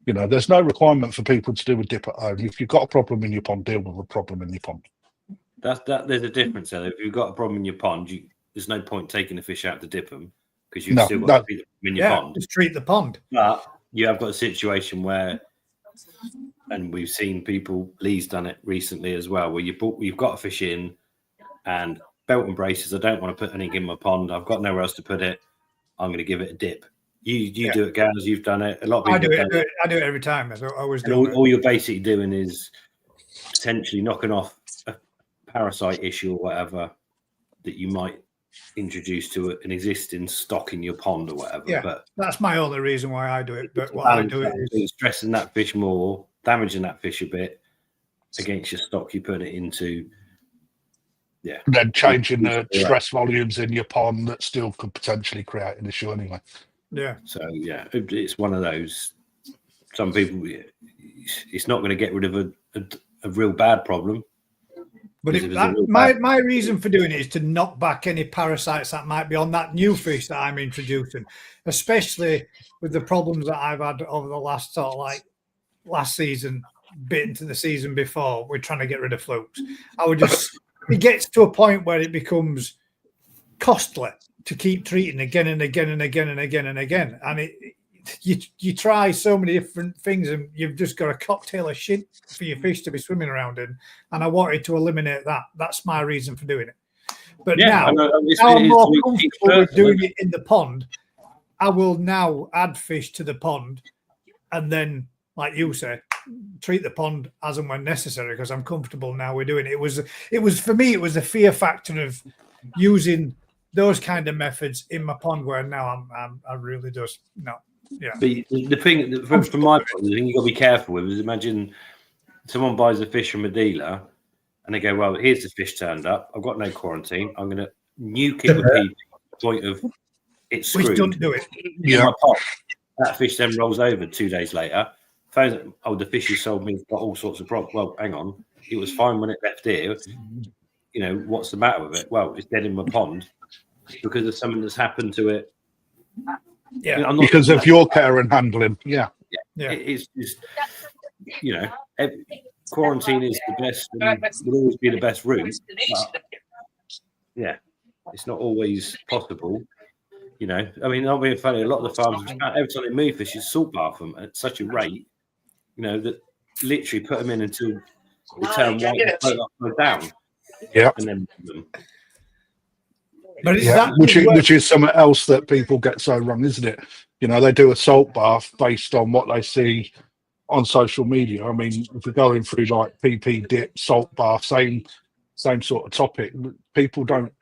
You know, there's no requirement for people to do a dip at home. If you've got a problem in your pond, deal with a problem in your pond. There's a difference there. If you've got a problem in your pond, there's no point taking the fish out to dip them, because you've still got to treat them in your pond. Just treat the pond. But you have got a situation where, and we've seen Lee's done it recently as well, where you've got a fish in and belt and braces. I don't want to put anything in my pond. I've got nowhere else to put it. I'm going to give it a dip. You do it, Gaz. You've done it. A lot of people I do it every time. I always do. All you're basically doing is potentially knocking off a parasite issue or whatever that you might introduce to an existing stock in your pond or whatever. Yeah, but that's my only reason why I do it. But what I do is stressing that fish more, damaging that fish a bit against your stock you put it into. Yeah. And then changing the stress volumes in your pond that still could potentially create an issue anyway. Yeah. So yeah, it's one of those. Some people, it's not going to get rid of a real bad problem. But my reason for doing it is to knock back any parasites that might be on that new fish that I'm introducing, especially with the problems that I've had over the last sort of like last season, bit into the season before. We're trying to get rid of flukes. It gets to a point where it becomes costly to keep treating again and again and again and again and again. And you try so many different things and you've just got a cocktail of shit for your fish to be swimming around in. And I wanted to eliminate that. That's my reason for doing it. But now I'm more comfortable with doing it in the pond. I will now add fish to the pond and then, like you say, treat the pond as and when necessary because I'm comfortable now with doing it. It was for me, it was the fear factor of using those kind of methods in my pond where now I really just no. Yeah. But the thing from my point, the thing you got to be careful with is imagine someone buys a fish from a dealer and they go, well, here's the fish turned up. I've got no quarantine. I'm going to nuke it with people to the point of it's screwed. Which don't do it. Yeah. That fish then rolls over 2 days later. Phones, the fish you sold me got all sorts of problems. Well, hang on. It was fine when it left here. You know, what's the matter with it? Well, it's dead in my pond because of something that's happened to it. Yeah, because of your care and handling. Yeah. It's just, you know, quarantine is the best and will always be the best route. But, yeah, it's not always possible. You know, I mean, not being funny, a lot of the farms, every time they move fish, is salt bath them at such a rate, you know, that literally put them in until they turn white and float upside down. Yeah. And then them. But which is something else that people get so wrong, isn't it? You know, they do a salt bath based on what they see on social media. I mean, if we're going through like PP dip, salt bath, same sort of topic, people don't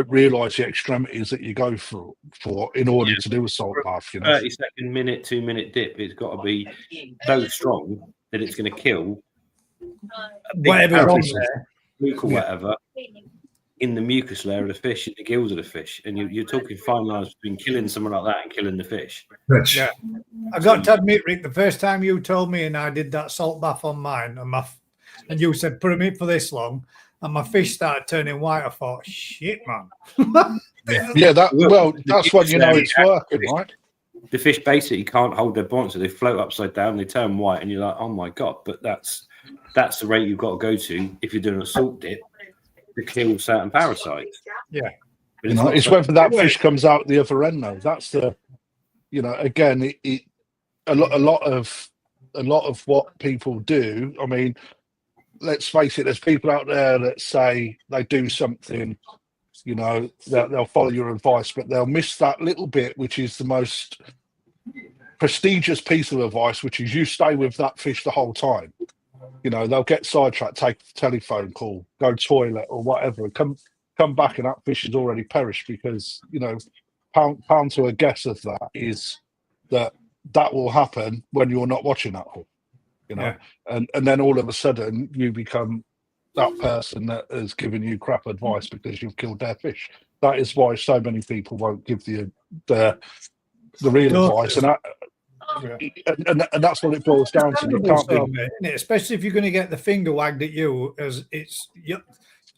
realise the extremities that you go for in order to do a salt bath. You know, 30-second, 2-minute dip. It's got to be so strong that it's going to kill whatever on there, fluke or whatever, in the mucus layer of the fish, in the gills of the fish, and you're talking fine lines between killing someone like that and killing the fish. Yeah, I got to admit, Rick, the first time you told me, and I did that salt bath on mine, and you said put them in for this long, and my fish started turning white. I thought, shit, man. That's when you know it's working, right? The fish basically can't hold their buoyancy; they float upside down, they turn white, and you're like, oh my god! But that's the rate you've got to go to if you're doing a salt dip to kill certain parasites. Yeah, you know, it's whether that fish comes out the other end though. That's the, you know, again, a lot of what people do. I mean, let's face it, there's people out there that say they do something, you know, that they'll follow your advice, but they'll miss that little bit, which is the most prestigious piece of advice, which is you stay with that fish the whole time. You know, they'll get sidetracked, take a telephone call, go toilet or whatever, and come back and that fish has already perished because, you know, pound to a guess of that is that will happen when you're not watching that fish, you know, and then all of a sudden you become that person that has given you crap advice because you've killed their fish. That is why so many people won't give the real advice, and that's what it boils down to. You can't especially if you're going to get the finger wagged at you, as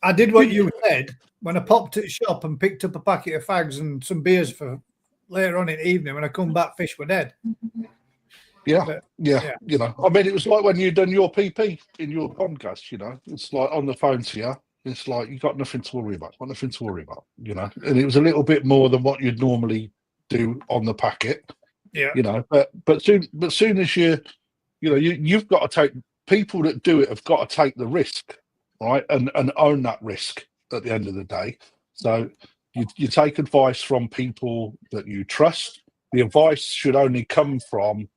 I did what you said when I popped at shop and picked up a packet of fags and some beers for later on in the evening. When I come back, fish were dead. Yeah. You know, I mean, it was like when you done your PP in your podcast. You know, it's like on the phone to you. It's like you got nothing to worry about. You know, and it was a little bit more than what you'd normally do on the packet. Yeah, you know, but soon as you've got to take, people that do it have got to take the risk, right, and own that risk at the end of the day. So you take advice from people that you trust. The advice should only come from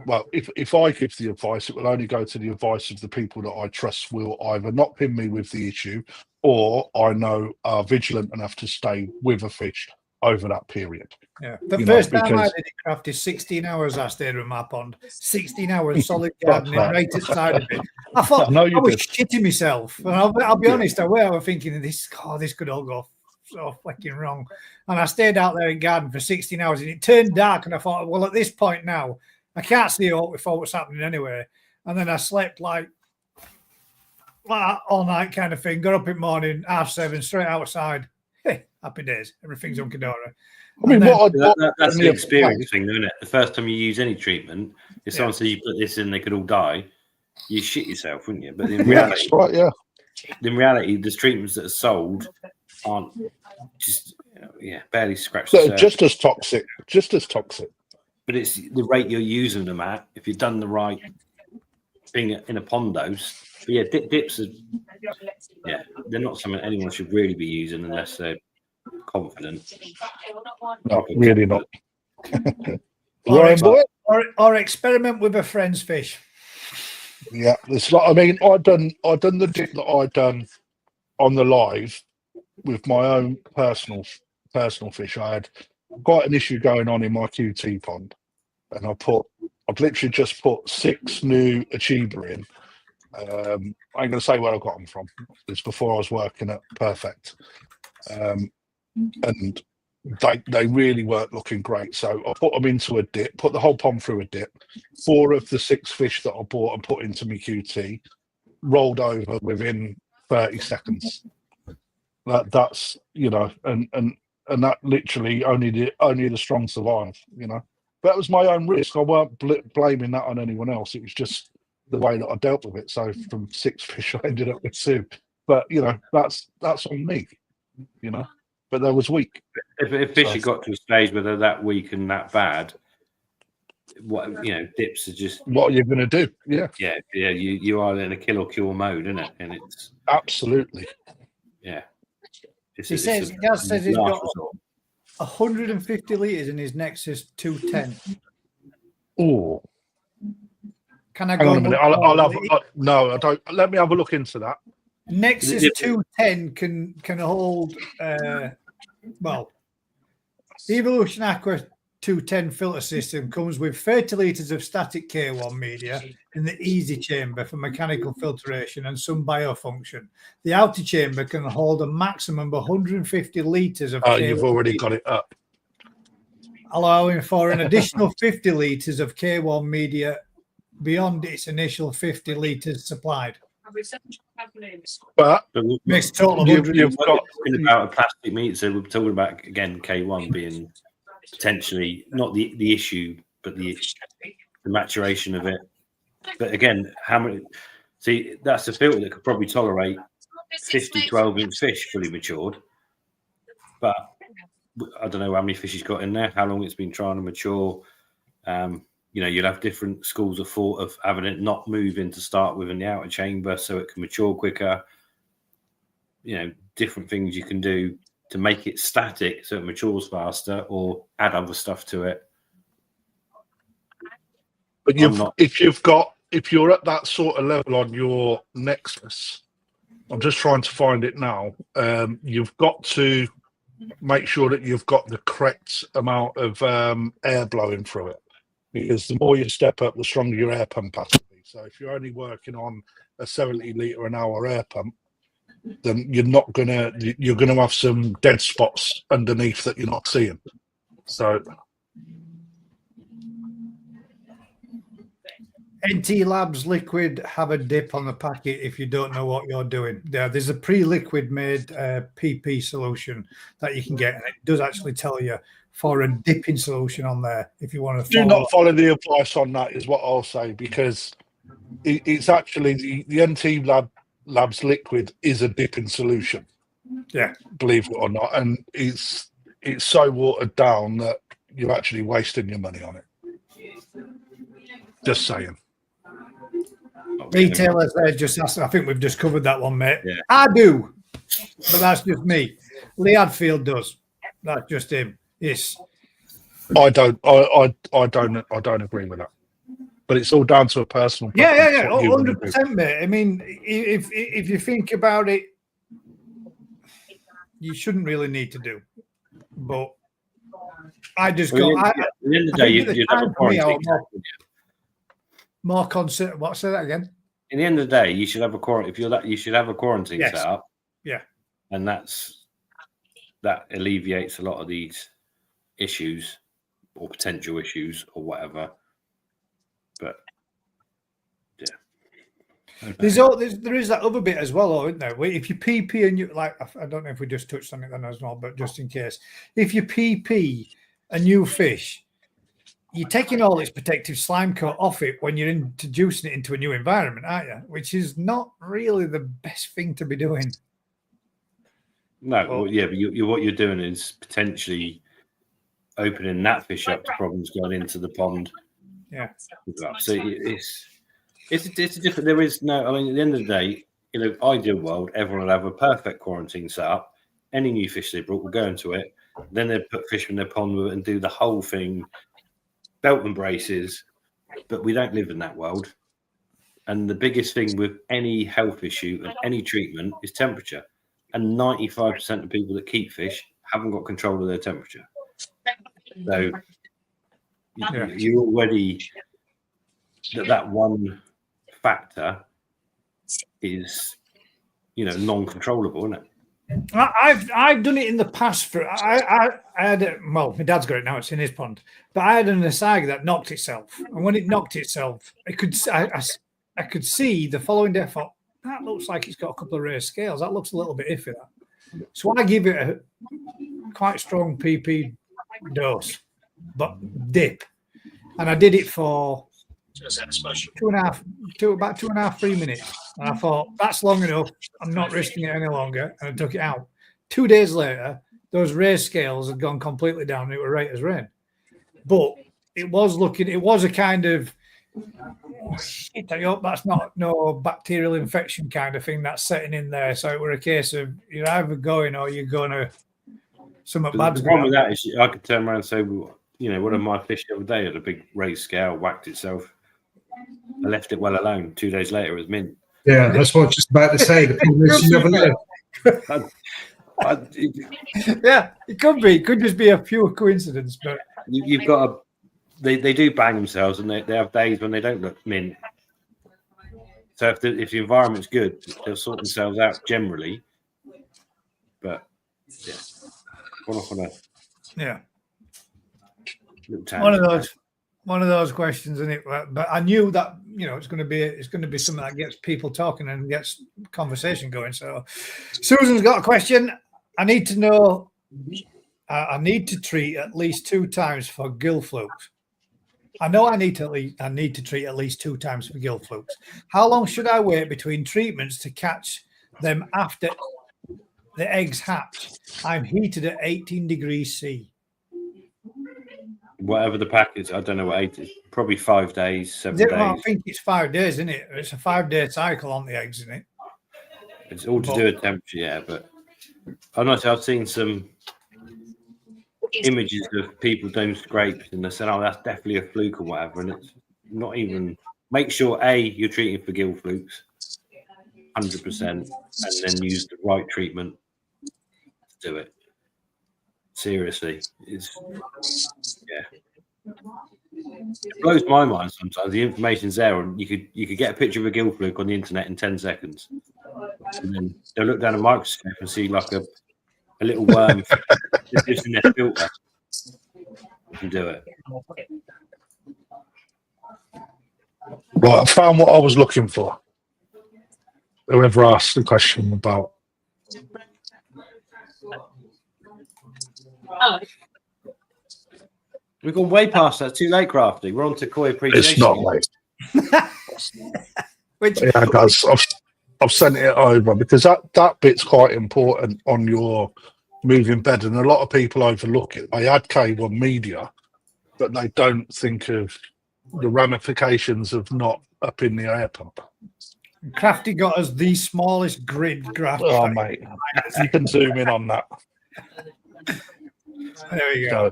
well, if I give the advice, it will only go to the advice of the people that I trust will either not pin me with the issue, or I know are vigilant enough to stay with a fish over that period. Yeah. The first time I did it, Crafty, 16 hours I stayed with my pond. 16 hours solid gardening right at the side of it. I thought I was shitting myself. And I'll be honest, I was thinking this could all go so fucking wrong. And I stayed out there in garden for 16 hours and it turned dark. And I thought, well, at this point now, I can't see what's happening anyway. And then I slept like all night kind of thing. Got up in the morning, 7:30, straight outside. Hey, happy days. Everything's hunky-dory. I mean, that's the experience thing, isn't it? The first time you use any treatment, if someone says you put this in, they could all die, you shit yourself, wouldn't you? But in reality, that's right, in reality, the treatments that are sold aren't just, barely scratched the surface. Just as toxic. But it's the rate you're using them at. If you've done the right thing in a pond dose, but dips are, they're not something anyone should really be using unless they're confident. No, really not. or experiment with a friend's fish. Yeah, it's like, I mean, I've done the dip that I've done on the live with my own personal fish. I had quite an issue going on in my QT pond, and I've literally just put 6 new Achiever in. I ain't going to say where I got them from. It's before I was working at Perfect. And they really weren't looking great. So I put them into a dip, put the whole pond through a dip. 4 of the 6 fish that I bought and put into my QT rolled over within 30 seconds. That's and that literally only the strong survive. That was my own risk. I weren't blaming that on anyone else. It was just the way that I dealt with it. So from 6 fish, I ended up with 2. But that's on me. But that was weak. If fish had got to a stage where they're that weak and that bad, dips are just what are you going to do? Yeah. You are in a kill or cure mode, isn't it? And it's absolutely, He says he's got 150 litres in his Nexus 210. Oh, can I hang go? On a minute. I'll have. No, I don't. Let me have a look into that. Nexus 210 can hold. The Evolution Aqua 210 filter system comes with 30 litres of static K1 media in the easy chamber for mechanical filtration and some biofunction. The outer chamber can hold a maximum of 150 litres of K1 you've already media, got it up. allowing for an additional 50 litres of K1 media beyond its initial 50 litres supplied. But makes total you've got about a plastic meter, so we're talking about again K1 being potentially not the issue, but the maturation of it. But again, how many? See, that's a filter that could probably tolerate 50 12-inch fish fully matured, but I don't know how many fish he's got in there, how long it's been trying to mature. You'll have different schools of thought of having it not move in to start with in the outer chamber so it can mature quicker. Different things you can do to make it static so it matures faster, or add other stuff to it. But if you're at that sort of level on your Nexus, I'm just trying to find it now. You've got to make sure that you've got the correct amount of air blowing through it, because the more you step up, the stronger your air pump has to be. So if you're only working on a 70 litre an hour air pump, then you're gonna have some dead spots underneath that you're not seeing. So NT Labs liquid have a dip on the packet if you don't know what you're doing. There's a pre-liquid made PP solution that you can get, and it does actually tell you for a dipping solution on there if you want to do not follow the advice on that, is what I'll say, because it's actually the NT Labs liquid is a dipping solution. Yeah, believe it or not, and it's so watered down that you're actually wasting your money on it. Just saying. Retailers there just asked, I think we've just covered that one, mate. Yeah. I do, but that's just me. Lee Hadfield does. That's just him. Yes. I don't agree with that. but it's all down to a personal. Yeah, 100%, mate. I mean, if you think about it, you shouldn't really need to do, but I just go. At the end of the day, you'd have a quarantine. More concerned. What? Say that again. In the end of the day, you should have a quarantine. You should have a quarantine set up. Yeah, and that alleviates a lot of these issues or potential issues or whatever. But yeah, there is that other bit as well, though, isn't there? If you PP and you like, I don't know if we just touched on it then as well, but just in case, if you PP a new fish, you're taking all its protective slime coat off it when you're introducing it into a new environment, aren't you? Which is not really the best thing to be doing. No, well, yeah, but what you're doing is potentially opening that fish up to problems going into the pond. Yeah. So it's a different. There is no. I mean, at the end of the day, in an ideal world, everyone would have a perfect quarantine set up. Any new fish they brought will go into it. Then they'd put fish in their pond with it and do the whole thing, belt and braces. But we don't live in that world. And the biggest thing with any health issue and any treatment is temperature. And 95% of people that keep fish haven't got control of their temperature. So you already that one factor is, non-controllable, isn't it? I've done it in the past. I had my dad's got it now. It's in his pond, but I had an Asaga that knocked itself, and when it knocked itself, I could see the following day. I thought, that looks like it's got a couple of rare scales. That looks a little bit iffy. That. So I give it a quite strong PP dose, but dip. And I did it for 2.5, 3 minutes. And I thought, that's long enough. I'm not risking it any longer. And I took it out. 2 days later, those rare scales had gone completely down. And it were right as rain. But it was a kind of, I hope that's not no bacterial infection kind of thing that's setting in there. So it were a case of you're either going or you're going to something bad. The problem with that is I could turn around and say, well, one of my fish the other day had a big raised scale, whacked itself. I left it well alone. 2 days later, it was mint. Yeah, that's what I was just about to say. The problem is you never know. Yeah, it could be. It could just be a pure coincidence. But you've got to. They do bang themselves, and they have days when they don't look mint. So if the environment's good, they'll sort themselves out generally. But yeah, one of those questions, isn't it? But I knew that it's going to be something that gets people talking and gets conversation going. So Susan's got a question. I need to know. I need to treat at least 2 times for gill flukes. I know I need to treat at least 2 times for gill flukes. How long should I wait between treatments to catch them after the eggs hatch? I'm heated at 18 degrees C. Whatever the pack is, I don't know what 8 is. Probably 5 days, 7 days. I think it's 5 days, isn't it? It's a 5-day cycle on the eggs, isn't it? It's all to do with temperature, yeah. But I've seen some images of people doing scrapes and they said, oh, that's definitely a fluke or whatever, and it's not even. Make sure you're treating for gill flukes 100% and then use the right treatment to do it. Seriously, it blows my mind sometimes. The information's there and you could get a picture of a gill fluke on the internet in 10 seconds and then they'll look down a microscope and see like a little worm just in their filter and do it. Right, I found what I was looking for. Whoever asked the question about. We've gone way past that. Too late, Crafty. We're on to koi appreciation. It's not late. Yeah, guys, I've sent it over because that bit's quite important on your moving bed, and a lot of people overlook it. They add K1 media, but they don't think of the ramifications of not up in the air pump. Crafty got us the smallest grid graph. Oh, mate, you can zoom in on that. There we go.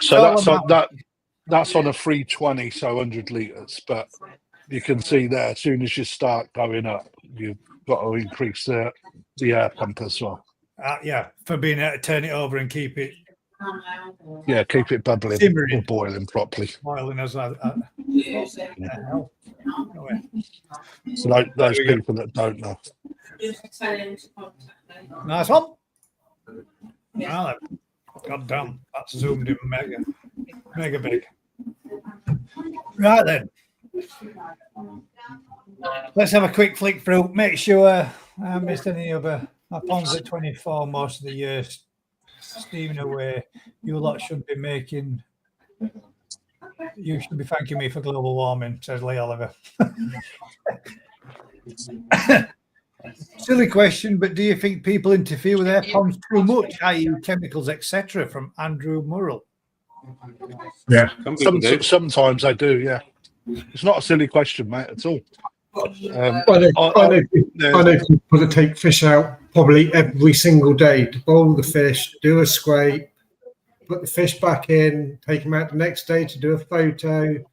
So that's on a 320, so 100 litres. But you can see there, as soon as you start going up, you've got to increase the air pump as well. For being able to turn it over and keep it. Yeah, keep it bubbling simmering, or boiling properly. Boiling as well. So those people that don't know. Nice one. Well, God damn, that's zoomed in mega big. Right then. Let's have a quick flick through. Make sure I haven't missed any other. My pond's at 24 most of the year. Steaming away. You lot should be making. You should be thanking me for global warming, says Lee Oliver. Silly question, but do you think people interfere with their ponds too much, i.e. chemicals, etc., from Andrew Murrell? Yeah, sometimes I do, yeah. It's not a silly question, mate, at all. I know people that take fish out probably every single day to boil the fish, do a scrape, put the fish back in, take them out the next day to do a photo,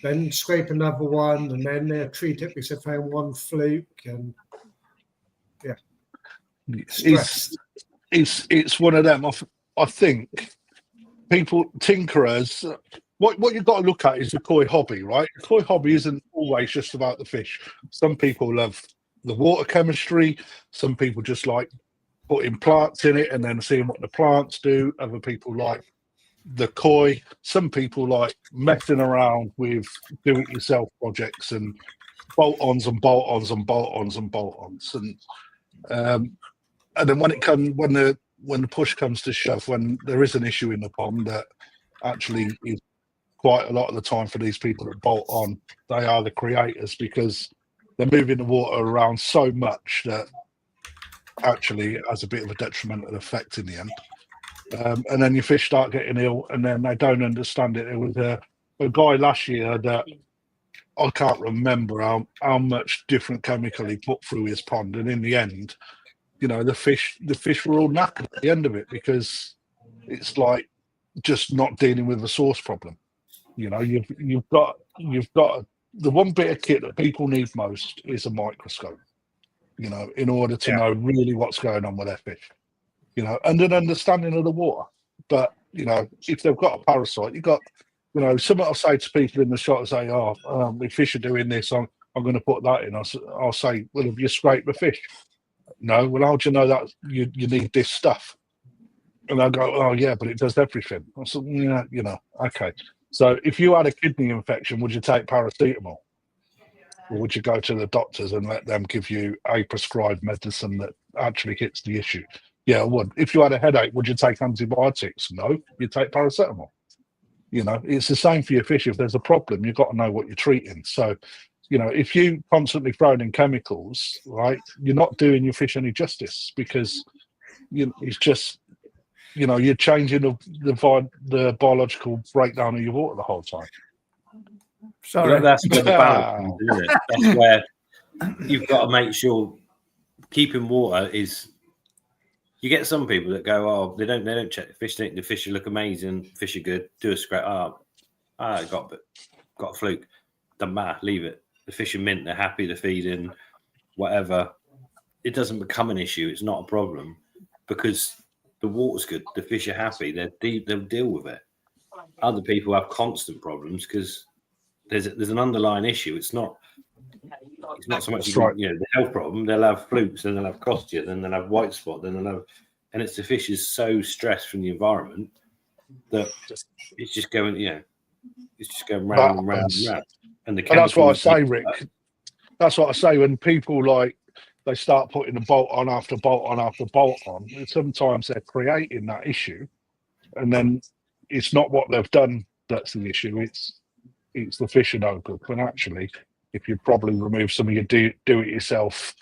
then scrape another one, and then they'll treat it because they found one fluke. And yeah, it's one of them. I think people, tinkerers, what you've got to look at is the koi hobby, right? The koi hobby isn't always just about the fish. Some people love the water chemistry. Some people just like putting plants in it and then seeing what the plants do. Other people like the koi. Some people like messing around with do-it-yourself projects and bolt-ons and bolt-ons and bolt-ons and bolt-ons. And then when the push comes to shove, when there is an issue in the pond that actually is quite a lot of the time for these people that bolt on, they are the creators, because they're moving the water around so much that actually it has a bit of a detrimental effect in the end. And then your fish start getting ill, and then they don't understand it. There was a guy last year that I can't remember how much different chemical he put through his pond, and in the end, you know, the fish were all knackered at the end of it, because it's like just not dealing with the source problem. You know, you've got the one bit of kit that people need most is a microscope, you know, in order to know really what's going on with their fish, you know, and an understanding of the water. But, you know, if they've got a parasite, you've got, you know, something I'll say to people in the shop, say, my fish are doing this, I'm going to put that in. I'll say, well, have you scraped the fish? No. Well, how do you know that you need this stuff? And I go, oh, yeah, but it does everything. I said, yeah, you know, okay. So if you had a kidney infection, would you take paracetamol? Or would you go to the doctors and let them give you a prescribed medicine that actually hits the issue? Yeah, I would. If you had a headache, would you take antibiotics? No, you take paracetamol. You know, it's the same for your fish. If there's a problem, you've got to know what you're treating. So, you know, if you constantly throwing in chemicals, right, you're not doing your fish any justice, because it's just, you know, you're changing the biological breakdown of your water the whole time. Sorry, that's where the balance is, isn't it? That's where you've got to make sure keeping water is. You get some people that go, oh, they don't check the fish. The fish look amazing. Fish are good. Do a scrape. Got a fluke. Doesn't matter. Leave it. The fish are mint. They're happy. They're feeding. Whatever. It doesn't become an issue. It's not a problem, because the water's good. The fish are happy. They'll deal with it. Other people have constant problems because there's an underlying issue. It's not so much the health problem. They'll have flukes, then they'll have costia, then they'll have white spot, then they'll have, and it's the fish is so stressed from the environment that it's just going, it's just going round and round and round. And that's what I say, Rick. That's what I say when people they start putting a bolt on after bolt on after bolt on. And sometimes they're creating that issue, and then it's not what they've done that's the issue. It's the fish are no good. When actually, if you probably remove some of your do-it-yourself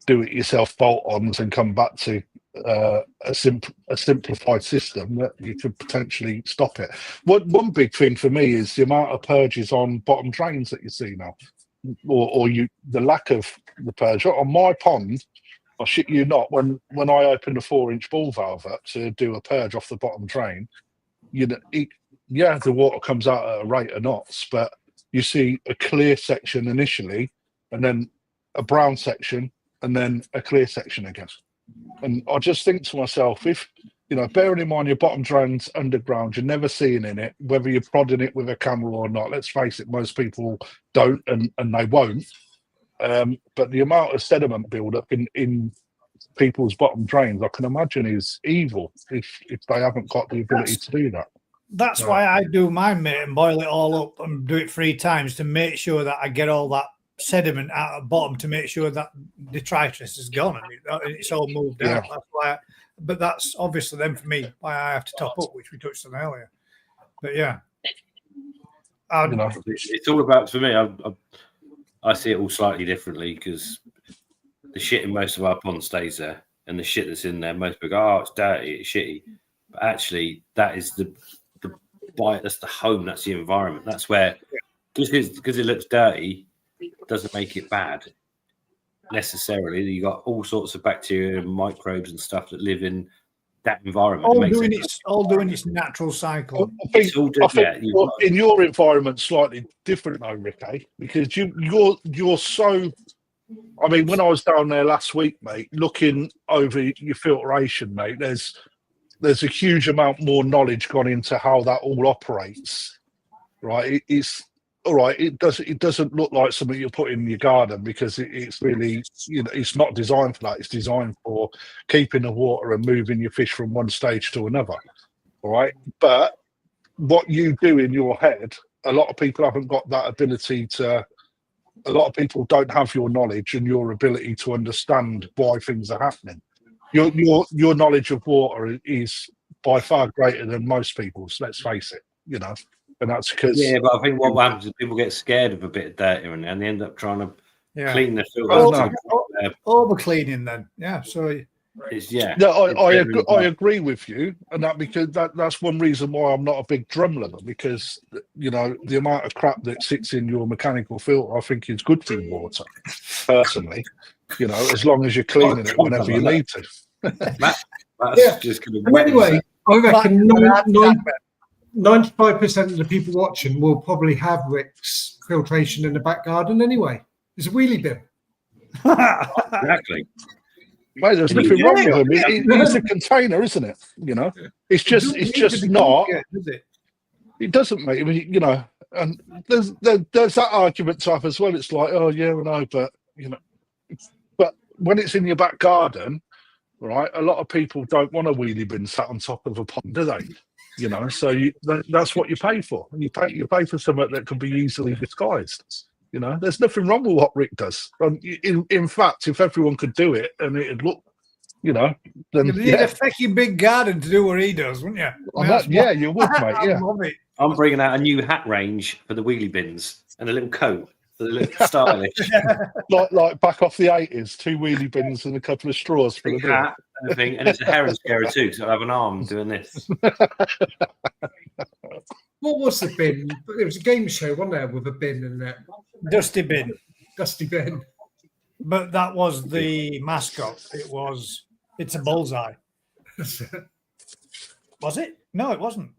bolt-ons and come back to a simplified system, that you could potentially stop it. One big thing for me is the amount of purges on bottom drains that you see now, or the lack of the purge on my pond. I shit you not, when I opened a 4-inch ball valve up to do a purge off the bottom drain, yeah, the water comes out at a rate of knots, but you see a clear section initially, and then a brown section, and then a clear section again. And I just think to myself, if, you know, bearing in mind your bottom drain's underground, you're never seeing in it, whether you're prodding it with a camera or not. Let's face it, most people don't, and they won't. But the amount of sediment buildup in people's bottom drains, I can imagine, is evil if they haven't got the ability to do that. That's why I do mine, mate, and boil it all up and do it 3 times to make sure that I get all that sediment out of the bottom, to make sure that detritus is gone and it's all moved out. That's why. But that's obviously then for me why I have to top up, which we touched on earlier. But yeah, it's all about, for me, I see it all slightly differently, because the shit in most of our ponds stays there, and the shit that's in there, most people go, oh, it's dirty, it's shitty. But actually, that is that's the home, that's the environment. That's where, because it looks dirty, doesn't make it bad necessarily. You got all sorts of bacteria and microbes and stuff that live in that environment. All doing its natural cycle. I think in your environment, slightly different though, Ricky, because you're so. I mean, when I was down there last week, mate, looking over your filtration, mate, there's a huge amount more knowledge gone into how that all operates, right? It's all right. It doesn't look like something you put in your garden, because it's really, you know, it's not designed for that. It's designed for keeping the water and moving your fish from one stage to another. All right. But what you do in your head, a lot of people haven't got that ability to. A lot of people don't have your knowledge and your ability to understand why things are happening. Your knowledge of water is by far greater than most people's. Let's face it, you know. And that's because but I think what happens is people get scared of a bit of dirt and they end up trying to clean their filter. Over cleaning, then, So it's I agree with you, and that because that's one reason why I'm not a big drum lover, because you know the amount of crap that sits in your mechanical filter, I think is good for your water. Personally, you know, as long as you're cleaning it whenever you need to. That's just going to. Anyway, I reckon 95% of the people watching will probably have Rick's filtration in the back garden anyway. It's a wheelie bin. Exactly. Mate, there's nothing wrong with them. It's a container, isn't it? You know, it's just not. It doesn't, mate. I mean, you know, and there's that argument type as well. It's like, oh yeah, I know, but you know, but when it's in your back garden, right? A lot of people don't want a wheelie bin sat on top of a pond, do they? You know, so that's what you pay for. You pay for something that can be easily disguised. You know, there's nothing wrong with what Rick does. In fact, if everyone could do it and it'd look, you know, then you'd need a fucking big garden to do what he does, wouldn't you? You would, mate. Yeah, I'm bringing out a new hat range for the wheelie bins and a little coat for the little stylish, like back off the 80s, 2 wheelie bins and a couple of straws for the hat and thing, and it's a heron scarer too, because I have an arm doing this. What was the bin? It was a game show, wasn't there, with a bin in there? Dusty bin. Dusty bin. But that was the mascot. It's a bullseye. Was it? No, it wasn't.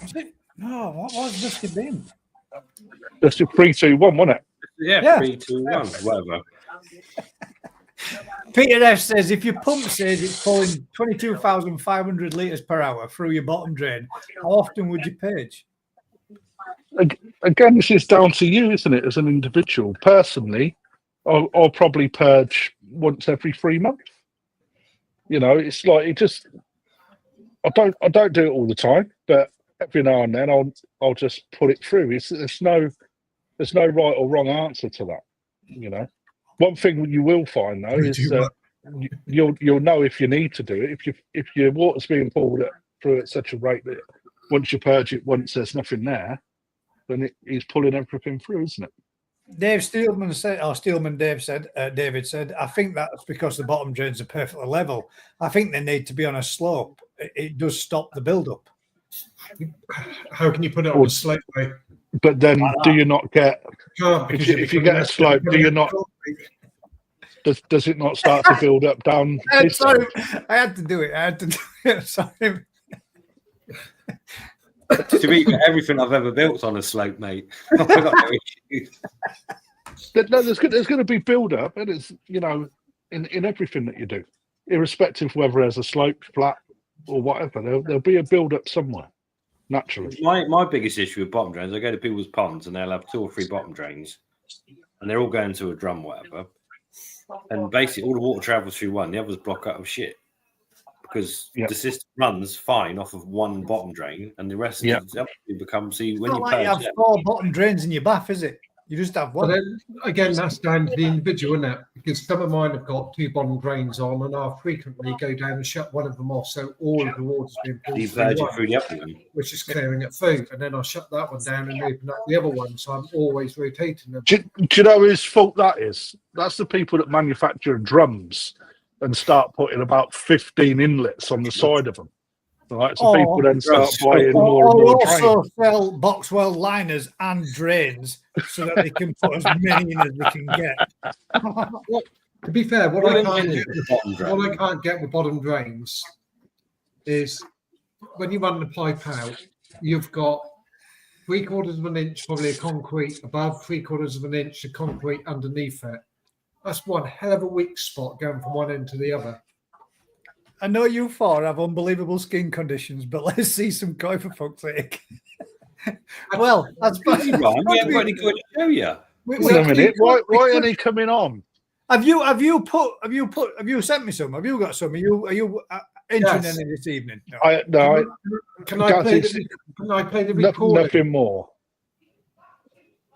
Was it? No, what was Dusty bin? Dusty 3, 2, 1, wasn't it? Yeah. 3, 2, 1, whatever. Peter F says, if your pump says it's pulling 22,500 litres per hour through your bottom drain, how often would you purge? Again, this is down to you, isn't it, as an individual? Personally, I'll probably purge once every 3 months. You know, it's like I don't do it all the time, but every now and then I'll just put it through. There's no right or wrong answer to that. You know, one thing you will find though is that you'll know if you need to do it. If your water's being pulled through at such a rate that once you purge it once there's nothing there, then he's pulling everything through, isn't it? David said, I think that's because the bottom drains are perfectly level. I think they need to be on a slope. It does stop the build-up. How can you put it on a slope? But then, do you not get? If you get a slope, do you not? Does it not start to build up down? Sorry, I had to do it. Sorry. To me, everything I've ever built's on a slope, mate. I've got no issues. There's going to be build up, and it's in everything that you do, irrespective of whether there's a slope, flat, or whatever. There'll be a build up somewhere, naturally. My biggest issue with bottom drains, I go to people's ponds and they'll have 2 or 3 bottom drains, and they're all going to a drum, whatever. And basically, all the water travels through one. The others block out of shit because the system runs fine off of one bottom drain, and the rest of the becomes. See, when you have 4 bottom drains in your bath, is it? You just have one. But then, again, that's down to the individual, isn't it? Because some of mine have got 2 bottom drains on, and I'll frequently go down and shut one of them off, so all of the water's being pulled through the other one, which is clearing at food. And then I'll shut that one down and open up the other one, so I'm always rotating them. Do you know whose fault that is? That's the people that manufacture drums and start putting about 15 inlets on the side of them. Right, so people then start buying more and more drains. Also sell Boxwell liners and drains so that they can put as many in as they can get. Well, to be fair, what I can't get with bottom drains is when you run the pipe out, you've got 3/4 of an inch probably of concrete above, 3/4 of an inch of concrete underneath it. That's one hell of a weak spot going from one end to the other. I know you 4 have unbelievable skin conditions, but let's see some koi for fuck's sake. Well, that's funny. We haven't got any good to show you. Wait a minute. Why are they coming on? Have you sent me some? Have you got some? Are you entering any this evening? No. Can I play the recording? Nothing more.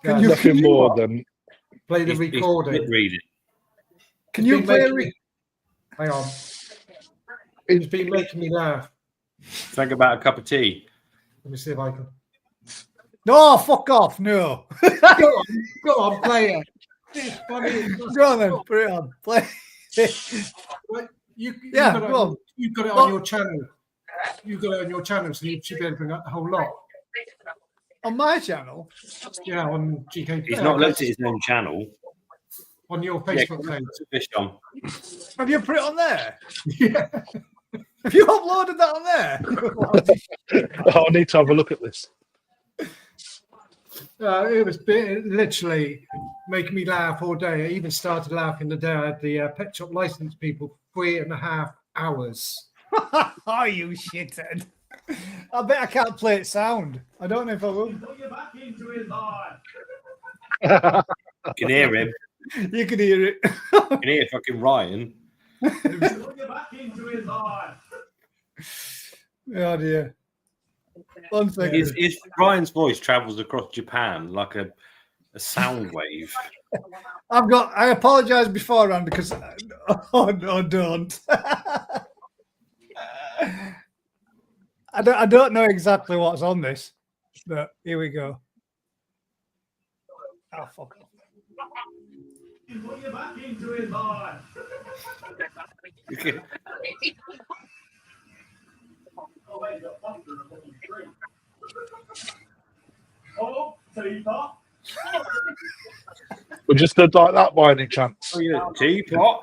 Nothing more than play the recording. Read it. Can you play? Hang on. It's been making me laugh. Think about a cup of tea. Let me see if I can. No, fuck off. No. Go on, play it. It's funny. Go on then. Put it on. Play it. You've got it on your channel. You've got it on your channel, so you should be able to bring up the whole lot. On my channel? Yeah, on GK. He's not looked at his own channel. On your Facebook page. Have you put it on there? Yeah. Have you uploaded that on there? I need to have a look at this. It was literally making me laugh all day. I even started laughing the day I had the pet shop license people 3.5 hours. Oh, you shithead. I bet I can't play it sound. I don't know if I will. You can hear him. You can hear it. You can hear fucking Ryan. Oh dear. One second. Ryan's voice travels across Japan like a sound wave. I apologize beforehand because oh no, don't. I don't know exactly what's on this, but here we go. Oh fuck. Put your back into it, boy. Oh, teapot. We just did like that by any chance. Oh, yeah, teapot.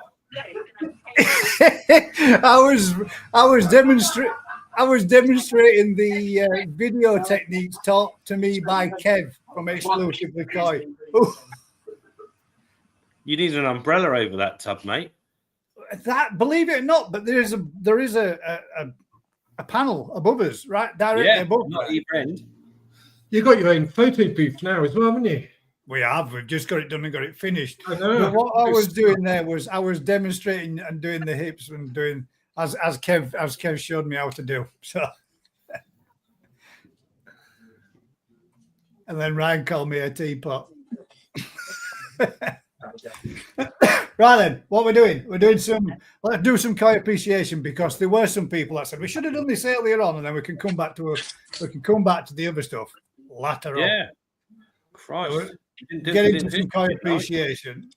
I was demonstrating the video techniques taught to me by Kev from Exclusively Koi. You need an umbrella over that tub, mate. That, believe it or not, but there is a panel above us, right directly above. Not either end. You've got your own photo booth now as well, haven't you? We have. We've just got it done and got it finished. I know. But what I was doing there was I was demonstrating and doing the hips and doing as Kev showed me how to do. So, and then Ryan called me a teapot. Right then, what we're doing? Let's do some koi appreciation, because there were some people that said we should have done this earlier on, and then we can come back to the other stuff later on. Yeah, Christ. Get into some koi appreciation,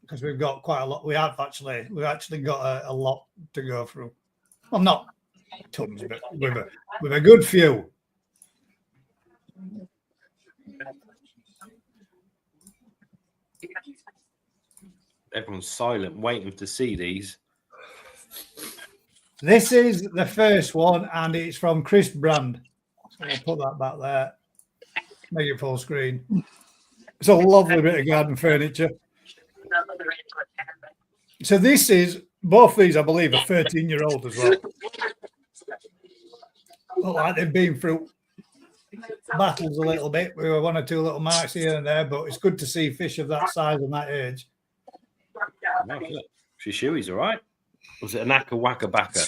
because we've got quite a lot. We've actually got a lot to go through. Well, not tons, but with a good few. Everyone's silent, waiting to see these. This is the first one, and it's from Chris Brand. I'll put that back there. Make it full screen. It's a lovely bit of garden furniture. So this is, both these, I believe, are 13-year-old as well. Look like they've been through battles a little bit. We were 1 or 2 little marks here and there, but it's good to see fish of that size and that age. Shishui's all right. Was it an Waka Baka?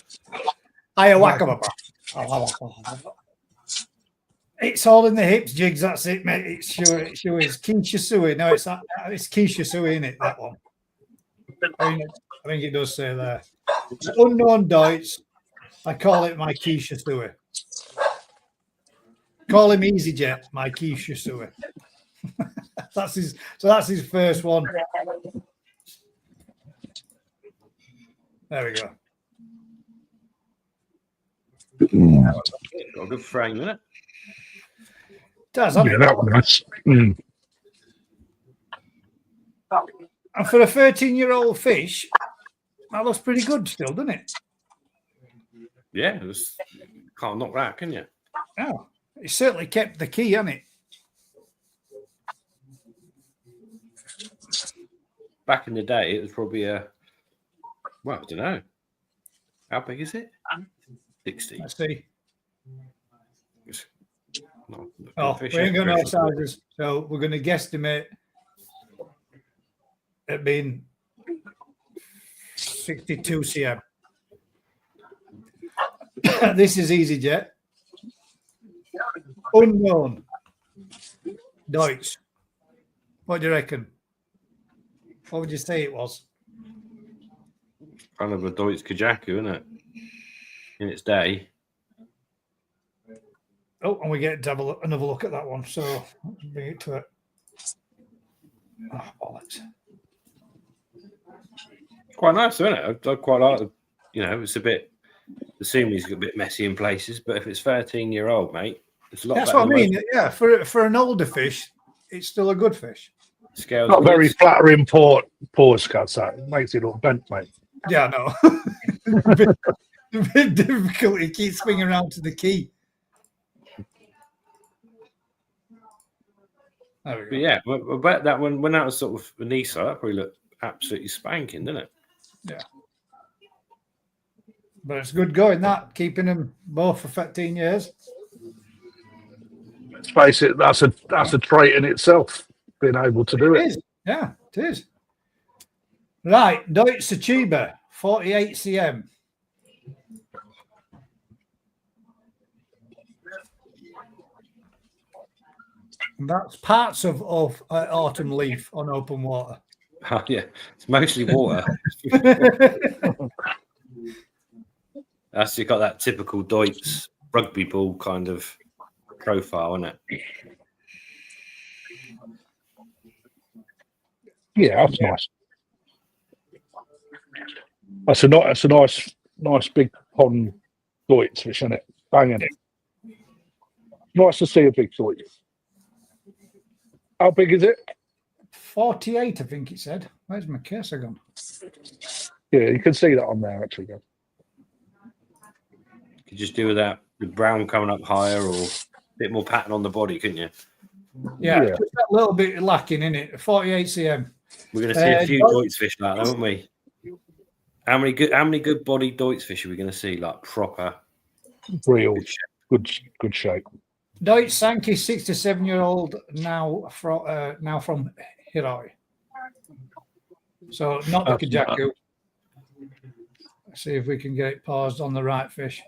It's all in the hips, Jigs. That's it, mate. It's Keisha Sui. No, it's Keisha Sui, isn't it? That one. I think it does say there. Unknown Deutsch. I call it my Keisha Sui. Call him EasyJet, my Keisha Sui. That's his first one. There we go. Got a good frame, isn't it? Does, yeah, that one nice. And for a 13-year-old fish, that looks pretty good still, doesn't it? Yeah, can't knock that, can you? Oh, it certainly kept the key, hasn't it? Back in the day, it was probably I don't know. How big is it? 60. Let's see. We Fish ain't got no sizes, so we're going to guesstimate it being 62 cm. This is EasyJet. Unknown Deutsch. What do you reckon? What would you say it was? Kind of a Deutsch Kajaku, isn't it? In its day. Oh, and we get to have another look at that one. So let's bring it to it. Oh, bollocks. Quite nice, isn't it? I quite like it. You know, it's a bit, the simi's a bit messy in places, but if it's 13-year-old, mate, it's a lot That's better. what I mean. Yeah, for an older fish, it's still a good fish. Scales not very flattering pause cuts out. It makes it look bent, mate. Yeah, no. a bit difficult. It keeps swinging around to the key. There we go. But yeah, I bet that when that was sort of an Nisa, that probably looked absolutely spanking, didn't it? Yeah. But it's good going, that, keeping them both for 15 years. Let's face it, that's a trait in itself, being able to do it. Is. Yeah, it is. Right, Deutsch Sachiba, 48 cm. And that's parts of autumn leaf on open water. Oh, yeah, it's mostly water. That's you got that typical Deutsch rugby ball kind of profile, isn't it? Yeah, that's nice. That's a nice big pond Deutsch fish, isn't it? Banging it. Nice to see a big Deutsch. How big is it? 48, I think it said. Where's my cursor gone? Yeah, you can see that on there, actually. You could just do with that, the brown coming up higher or a bit more pattern on the body, couldn't you? Yeah, just that little bit lacking in it. 48 cm. We're going to see a few Deutsch fish like that, aren't we? How many good body Deutsch fish are we going to see? Like proper, real good shape. Deutsch Sankey, 67-year-old, now from Hiroi. So not the Kajaku. Let's see if we can get it paused on the right fish.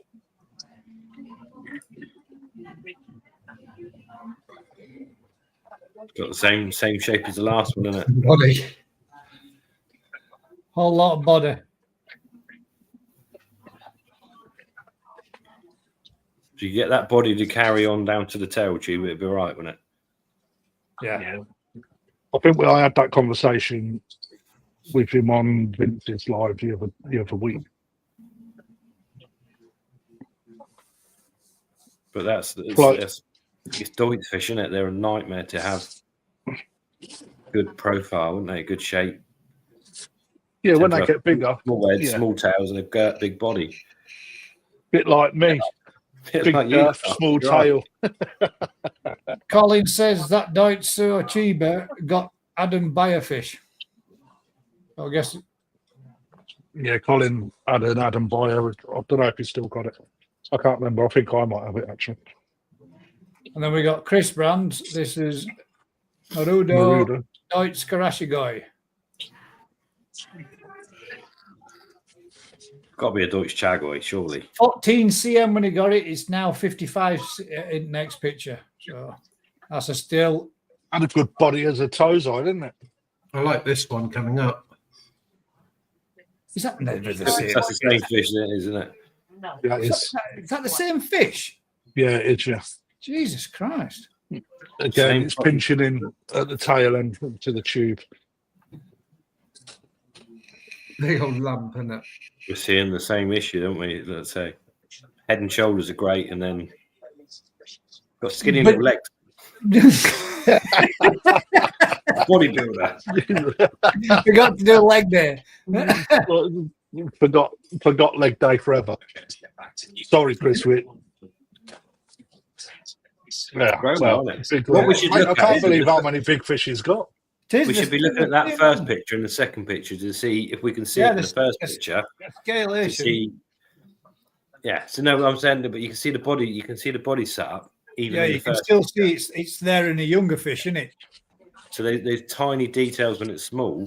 Got the same shape as the last one, isn't it? Body. Whole lot of body. So you get that body to carry on down to the tail tube, it'd be all right, wouldn't it? Yeah. I think I had that conversation with him on Vince's live the other week. But it's Deutsch fish, isn't it? They're a nightmare to have. Good profile, wouldn't they? Good shape. Yeah, when they get bigger. Small heads, small tails, and a big body. Bit like me. Big small tail. Colin says that Deutsche Chiba got Adam Biofish. I guess. Yeah, Colin had an Adam Bio. I don't know if he's still got it. I can't remember. I think I might have it actually. And then we got Chris Brand. This is Marudo Deutsch Karashigoi. Got to be a Deutsch Chagoi, surely. 14 cm when he got it. It's now 55 in next picture. So that's a still. And a good body as a tozai, isn't it? I like this one coming up. Is that never the That's same? the same fish, isn't it? Yeah, it is. Is that the same fish? Yeah, it is. Yeah. Jesus Christ. Again, it's pinching in at the tail end to the tube. The old lump, isn't it? We're seeing the same issue, don't we? Let's say head and shoulders are great, and then got skinny little legs. Bodybuilder. Forgot to do a leg day. Forgot leg day forever. Sorry, Chris. Yeah, well, I can't believe how many big fish he's got. We should be looking at that first picture and the second picture to see if we can see it in the first picture. Scalation. Yeah, so no, I'm saying, but you can see the body. You can see the body set up. Even you can still see it's there in a younger fish, isn't it? So there's tiny details when it's small,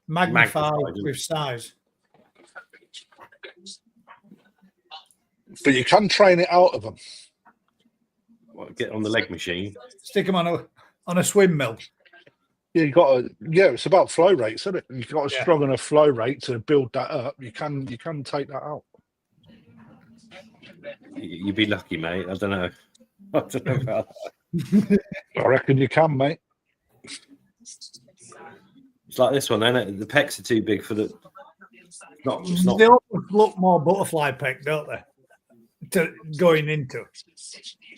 magnified with size. But you can train it out of them. Get on the leg machine. Stick them on a swim mill. Yeah, it's about flow rates, isn't it? You've got a strong enough flow rate to build that up. You can take that out. You'd be lucky, mate. I don't know about that. I reckon you can, mate. It's like this one, then. The pecs are too big for the. It's not. They almost look more butterfly peck, don't they? Going into.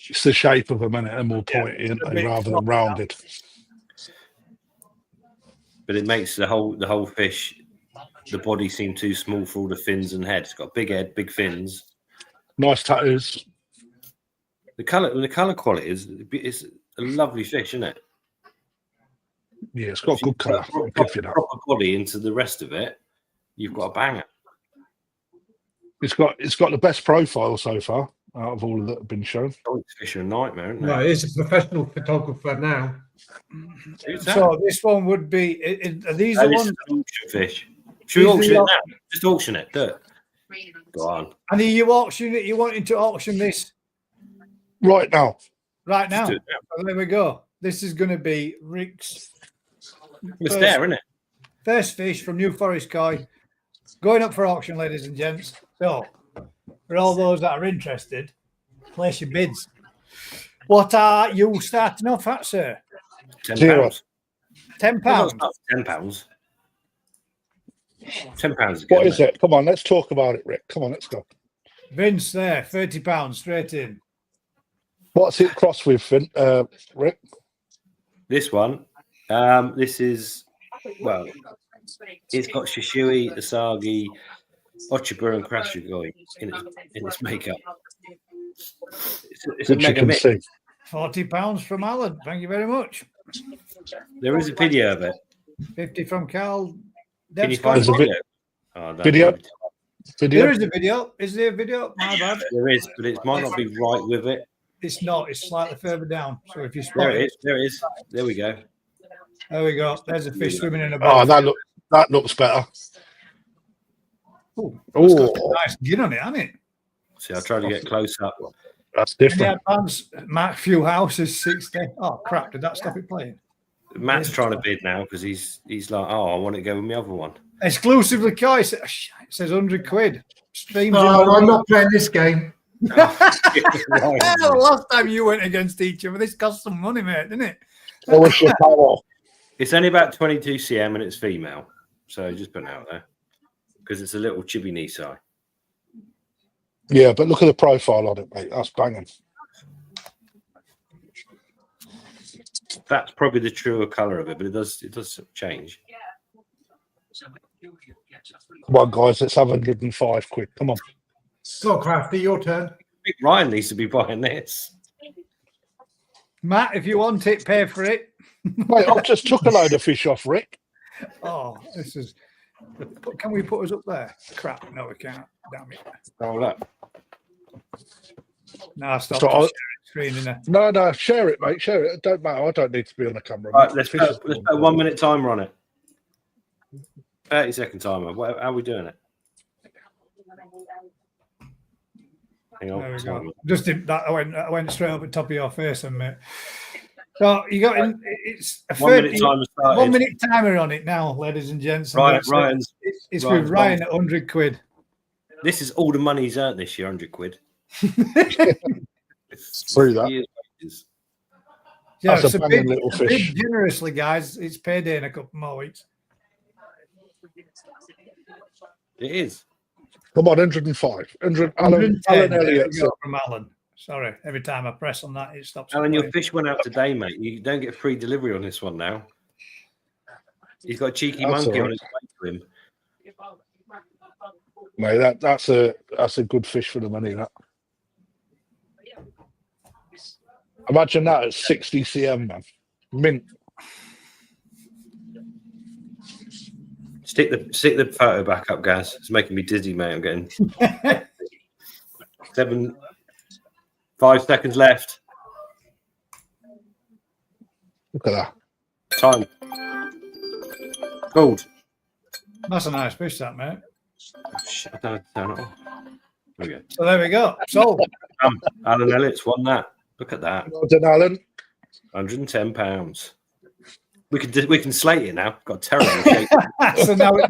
It's the shape of them, and they're more pointy, rather than rounded. But it makes the whole fish, the body seem too small for all the fins and head. It's got a big head, big fins. Nice tattoos. The colour quality is a lovely fish, isn't it? Yeah, it's got good colour. Proper body into the rest of it, you've got a banger. It's got the best profile so far out of all that have been shown. Fish are a nightmare, isn't it? No, he's a professional photographer now. So this one would be. Are these the ones? Auction fish. Should we auction it now? Just auction it. Do it. Go on. And are you auctioning it? You wanting to auction this right now? Right now. So there we go. This is going to be Rick's. It's there, isn't it? First fish from New Forest Koi, going up for auction, ladies and gents. So, for all those that are interested, place your bids. What are you starting off at, sir? £10. £10. £10. £10. What is it? Come on, let's talk about it, Rick. Come on, let's go. Vince there, £30 straight in. What's it crossed with, Rick? This one, this is, well, it's got Shishui, Asagi, Ochiba, and Krashigoi in its makeup. It's a mega mix. £40 from Alan. Thank you very much. There is a video of it. 50 from Carl. Can you find a video? Video? There is a video. Is there a video? My bad. There is, but it might not be right with it. It's not. It's slightly further down. So if you there it is. There it is. There we go. There we go. There's a fish swimming in a boat. Oh, that looks better. Oh, it's got a nice gin on it, hasn't it? See, I'll try to get close up. That's different. Matthew House is 60. Oh crap! Did that stop it playing? Matt's trying to bid now because he's like, oh, I want to go with my other one. Exclusively Koi. It says 100 quid. Streams. I'm not playing this game. The last time you went against each other, this cost some money, mate, didn't it? It's only about 22 cm and it's female, so just put it out there because it's a little chibi Nisai. Yeah, but look at the profile on it, mate. That's banging. That's probably the truer colour of it, but it does change. Come on, guys, let's have 105 quid. Come on. Go on, Crafty, your turn. think Ryan needs to be buying this. Matt, if you want it, pay for it. Mate, I've just took a load of fish off Rick. Oh, this is. Can we put us up there? Crap, no, we can't. Damn it. Oh, look. No, stop So screen in there. No, share it, mate. Share it. It don't matter. I don't need to be on the camera. Right, let's put a 1 minute timer on it. 30-second timer. How are we doing it? Hang on. There we go. Just did that. I went straight up at the top of your face, and mate. So you got in. It's a 1 minute timer started. 1 minute timer on it now, ladies and gents. Right, Ryan's. It's with Ryan at 100 quid. This is all the money he's earned this year, 100 quid. Through that. Yeah, That's a big little fish. Bid generously, guys. It's payday in a couple more weeks. It is. Come on, 105. 100. Alan Elliott. From Alan. Sorry, every time I press on that, it stops. Alan, your fish went out today, mate. You don't get free delivery on this one now. He's got a cheeky monkey on his way to him. Mate, that's a good fish for the money. That. Imagine that at 60 cm, man. Mint. Stick the photo back up, guys. It's making me dizzy, mate. I'm getting 5 seconds left. Look at that. Time. Gold. That's a nice fish, that, mate. Oh, shit, I don't turn it off. There we go. So there we go. So Alan Elliott's won that. Look at that. Well done, Alan. £110. We can slate it now. Got terrible shape. So now we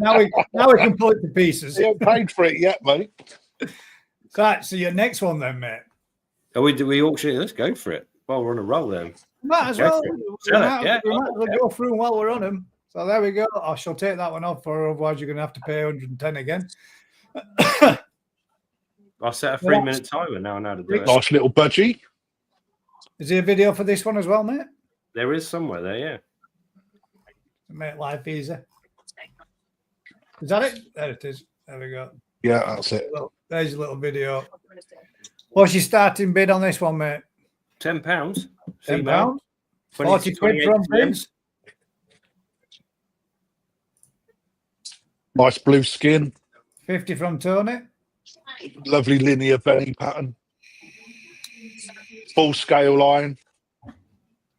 can pull it to pieces. You haven't paid for it yet, mate. Right, so your next one then, mate. Do we auction it? Let's go for it. Well, we're on a roll then. Might as Go well. for it. We Sell it, might yeah. as well go through them while we're on them. So there we go. I shall take that one off, or otherwise you're going to have to pay 110 again. I'll set a 3 minute timer now. To do it. Nice little budgie. Is there a video for this one as well, mate? There is somewhere there, yeah. Make life easy. Is that it? There it is. There we go. Yeah, that's it. There's your little video. What's your starting bid on this one, mate? £10. £10. 40 quid from Vince. Nice blue skin. 50 from Tony. Lovely linear belly pattern. Full scale line.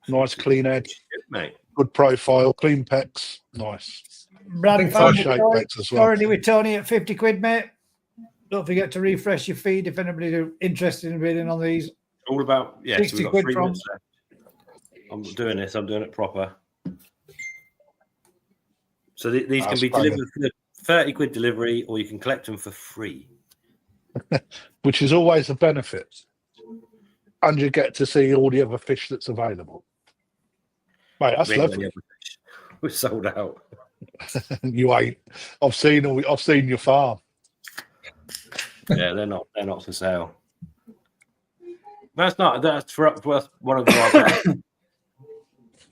Nice clean edge. Good, mate. Good profile. Clean pecs. Nice. Brand Nice shape pecs as well. Already with Tony at 50 quid, mate. Don't forget to refresh your feed if anybody's interested in bidding on these. All about, yeah, 60 so we've got quid 3 from. minutes left. I'm doing this. I'm doing it proper. So these can be delivered for 30 quid delivery, or you can collect them for free. Which is always a benefit. And you get to see all the other fish that's available. Mate, that's lovely. We're sold out. You ain't. I've seen your farm. Yeah, they're not for sale. That's for one of the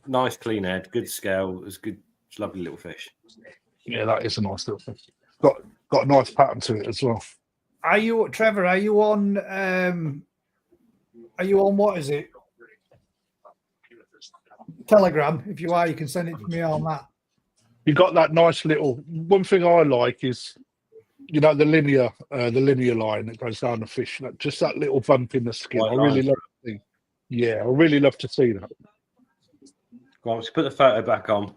nice clean head, good scale. It's good, it's lovely little fish. Yeah, that is a nice little fish. Got a nice pattern to it as well. Are you, Trevor? Are you on? What is it? Telegram. If you are, you can send it to me on that. You got that nice little. One thing I like is, you know, the linear line that goes down the fish. Just that little bump in the skin. I really love to see. Yeah, I really love to see that. Go on, let's put the photo back on.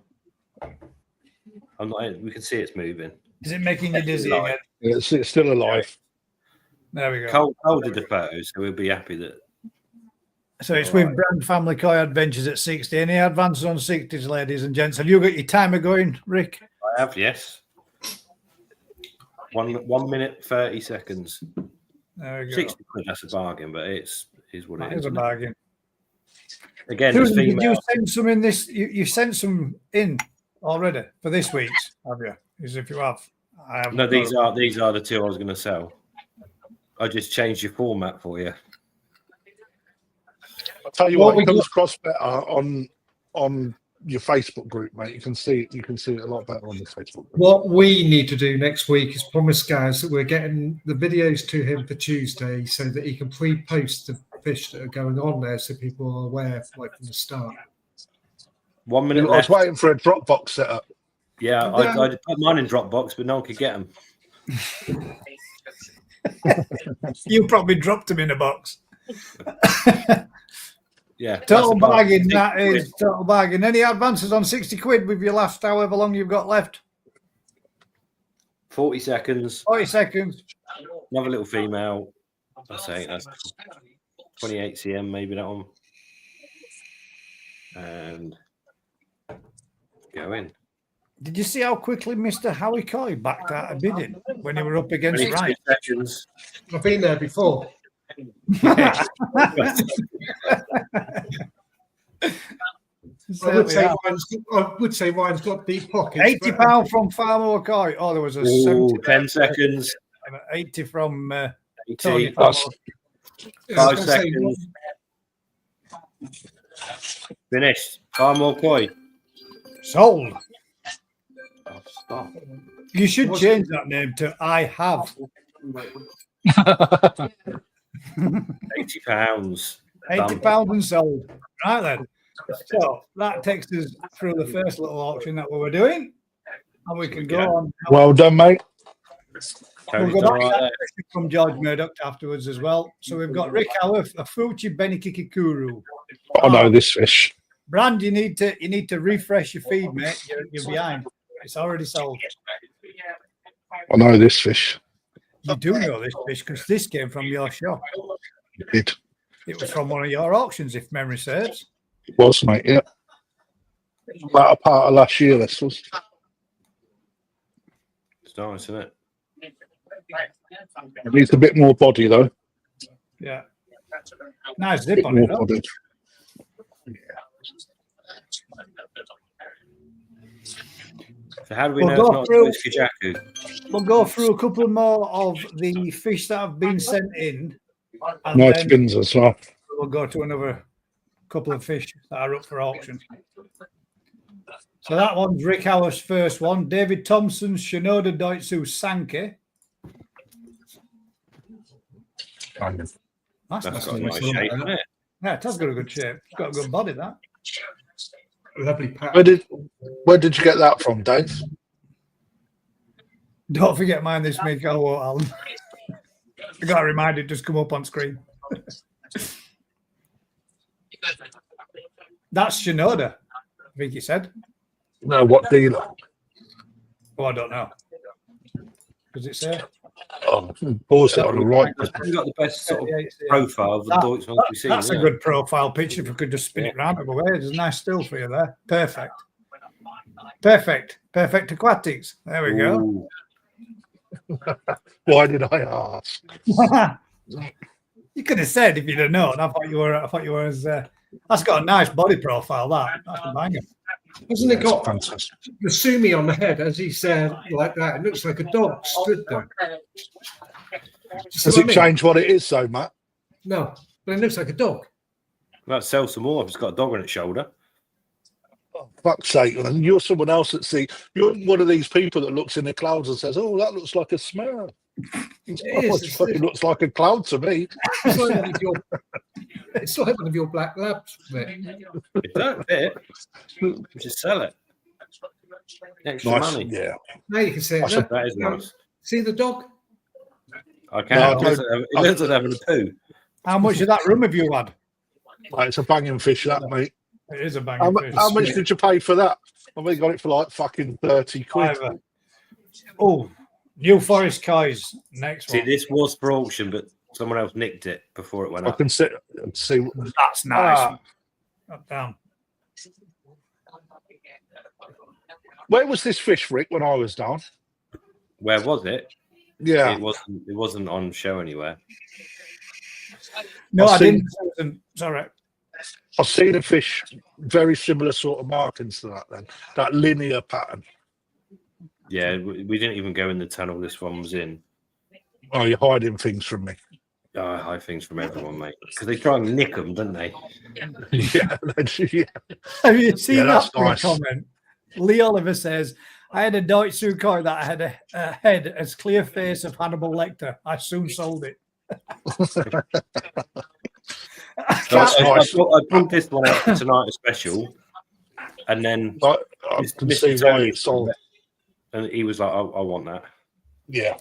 We can see it's moving. Is it making you dizzy again? Yeah, it's still alive. There we go. Cole did the photos, so we'll be happy that. So it's with Brand Family Koi Adventures at 60. Any advances on 60s, ladies and gents? Have you got your timer going, Rick? I have, yes. 1 minute 30 seconds. There we go. 60 quid, that's a bargain, but it's what it is. It's a bargain. Again, Susan, it's did you send some in this? You sent some in already for this week's, have you? As if you have. I have. No, these are the two I was going to sell. I just changed your format for you. I'll tell you what, it comes across better on your Facebook group, mate. You can see it a lot better on the Facebook group. What we need to do next week is promise guys that we're getting the videos to him for Tuesday so that he can pre-post the fish that are going on there so people are aware right from the start. 1 minute I was left. waiting for a Dropbox setup. Yeah, I put mine in Dropbox, but no one could get them. You probably dropped them in a box. Yeah. Total bargain, that is total bargain. Any advances on 60 quid with your last however long you've got left? 40 seconds. 40 seconds. Another little female. I say that's 28 cm, maybe that one. And go in. Did you see how quickly Mr. Howie Coy backed out of bidding when he were up against 22 Ryan? seconds. I've been there before. I would say Ryan's got deep pockets. £80 from Farmer Coy. Oh, there was a 70. 10 seconds. 80 from 80. Tony. 5 seconds. Finished. Farmer Coy. Sold. Oh, stop. You should change that name to I have. £80. £80 and sold. Right then. So that takes us through the first little auction that we were doing. And we can go on. Well done, mate. We'll go back to that question from George Murdoch afterwards as well. So we've got Rick Howarth, a Fuchi Benikikikuru. I know this fish. Brand, you need to refresh your feed, mate. You're behind. It's already sold. I know this fish. You do know this fish because this came from your shop. It was from one of your auctions, if memory serves. It was, mate, yeah. Latter part of last year, this was. It's nice, isn't it? It needs a bit more body, though. Yeah. Nice zip on it, though. So how do we know it's not Whiskey Jacku? We'll go through a couple more of the fish that have been sent in. And Nice spins as well. We'll go to another couple of fish that are up for auction. So that one's Rick Howarth's first one. David Thompson's Shinoda Doitsu Sankey. That's got a nice shape, isn't it? Yeah, it has got a good shape. It's got a good body, that. Lovely pattern. Where did you get that from, Dave? Don't forget mine this week, Alan. I got a reminder, just come up on screen. That's Shinoda, I think he said. No, what dealer? Oh, I don't know. Does it say? Oh, pause it on the right. You've got the best sort of profile of the Deutsch ones we've seen. That's a good profile picture. If we could just spin it round the way, there's a nice still for you there. Perfect. Perfect aquatics. There we go. Why did I ask? You could have said if you'd have known. I thought you were as. That's got a nice body profile. That's a banger. Hasn't it got fantastic the sumi on the head, as he said, like that? It looks like a dog stood there. Does it change what it is, though, Matt? No, but it looks like a dog. Let's sell some more if it's got a dog on its shoulder. Oh, fuck's sake. And you're someone else that you're one of these people that looks in the clouds and says, oh, that looks like a smell. It fucking looks like a cloud to me. It's like one of your black labs, mate. It don't fit. We should sell it. Extra money. Yeah. Now you can see it. That is nice. See the dog? I can't. It lives on having a poo. How much of that room have you had? It's a banging fish, that, mate. It is a banging fish. How much did you pay for that? I mean, got it for like fucking 30 quid. Oh, New Forest Coys. Next one. See, this was for auction, but someone else nicked it before it went up. I can sit and see. That's nice. Down. Where was this fish, Rick, when I was down? Where was it? Yeah. It wasn't on show anywhere. No, I didn't. Sorry. I've seen a fish very similar sort of markings to that then. That linear pattern. Yeah, we didn't even go in the tunnel this one was in. Oh, you're hiding things from me. high things from everyone, mate. Because they try and nick them, don't they? Yeah. Have you seen that nice. comment? Lee Oliver says, I had a Deutsch Sukhoi that had a head as clear face of Hannibal Lecter. I soon sold it. I pulled this one out for tonight, a special, and then I can see why it's sold. And he was like, I want that. Yeah.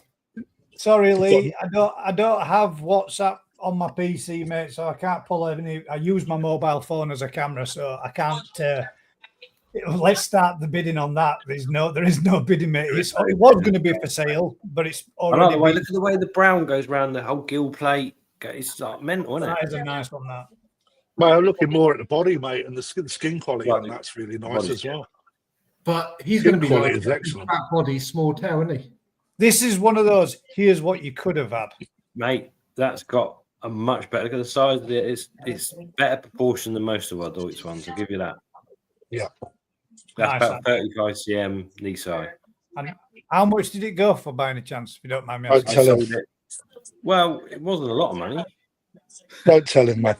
Sorry, Lee. I don't have WhatsApp on my PC, mate, so I can't pull any. I use my mobile phone as a camera, so I can't. Let's start the bidding on that. There is no bidding, mate. It was going to be for sale, but it's already. I like the way, look at the way the brown goes around the whole gill plate. It's like mental, isn't it? That is a nice one. That. Well, I'm looking more at the body, mate, and the skin quality, and that's really nice as well. But he's going to be quality like is excellent. Fat body, small tail, isn't he? This is one of those. Here's what you could have had, mate. That's got a much better. Look at the size of it. It's better proportion than most of our Deutsch ones. I'll give you that. Yeah, that's about 35 cm knee size. And how much did it go for, by any chance? If you don't mind me asking. asking. Don't tell him. Well, it wasn't a lot of money. Don't tell him, mate.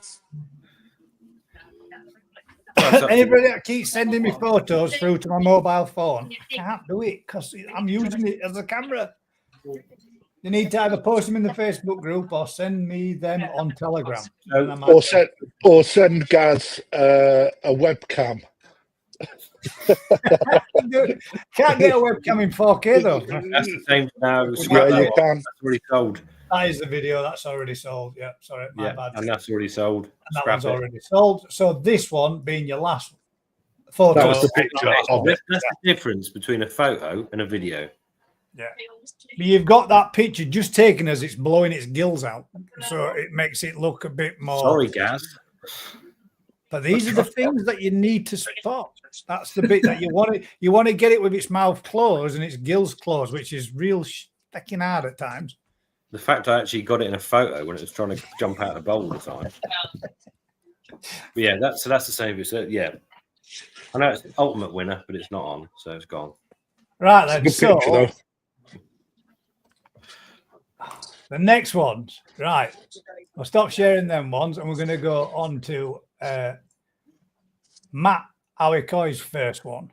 Anybody that keeps sending me photos through to my mobile phone, I can't do it because I'm using it as a camera. You need to either post them in the Facebook group or send me them on Telegram. Or send Gaz a webcam. Can't get a webcam in 4K though. That's the same now. Yeah, you can. That's already sold. That is the video. That's already sold. Yeah, sorry, my bad. And that's already sold. And that one's already sold. So this one being your last photo. That was the picture of it. That's the difference between a photo and a video. Yeah. But you've got that picture just taken as it's blowing its gills out. So it makes it look a bit more. Sorry, Gaz. But these are the things that you need to spot. That's the bit that you want to get it with its mouth closed and its gills closed, which is real sticking hard at times. The fact I actually got it in a photo when it was trying to jump out of the bowl all the time. But yeah, that's the same. Yeah, I know it's the ultimate winner, but it's not on, so it's gone. Right then, so picture, the next ones, right? I'll stop sharing them ones, and we're going to go on to Matt Howikoy's first one.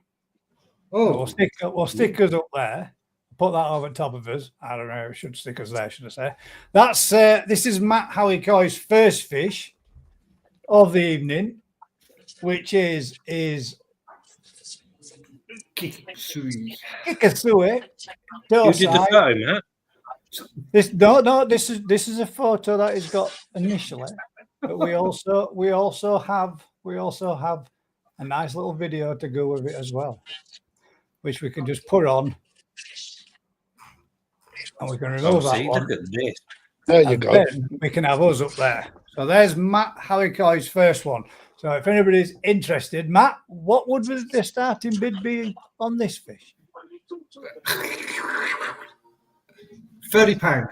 Oh, So we'll stick us up there. Put that over the top of us. I don't know. It should stick us there, should I say? That's this is Matt Howikoy's first fish of the evening, which is Kikasui. You did the photo, Matt. This is a photo that he's got initially, but we also have a nice little video to go with it as well, which we can just put on. And we can remove that one. Look at this. There you go. Then we can have us up there. So there's Matt Howikoy's first one. So if anybody's interested, Matt, what would the starting bid be on this fish? £30.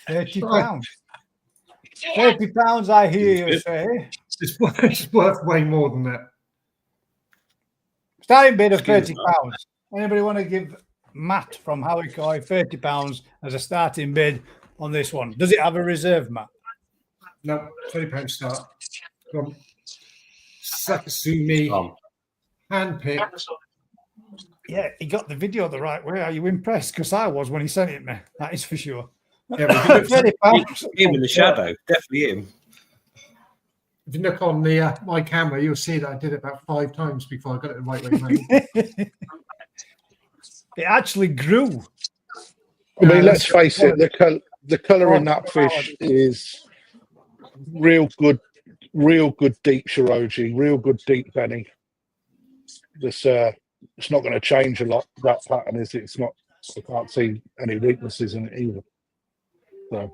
£30. £30, I hear you say. It's worth way more than that. Starting bid of £30. Anybody want to give Matt from Howikoy £30 as a starting bid on this one? Does it have a reserve, Matt? No, £30 start. From Sakasumi, handpicked. Yeah, he got the video the right way. Are you impressed? Because I was when he sent it me. That is for sure. Yeah, £30. Him in the shadow, definitely him. If you look on the my camera, you'll see that I did it about 5 times before I got it the right way around. It actually grew. I mean, let's face it, the colour in that fish is real good deep Shiroji, real good deep Benny. It's not going to change a lot, that pattern, is it? It's not. I can't see any weaknesses in it either. So,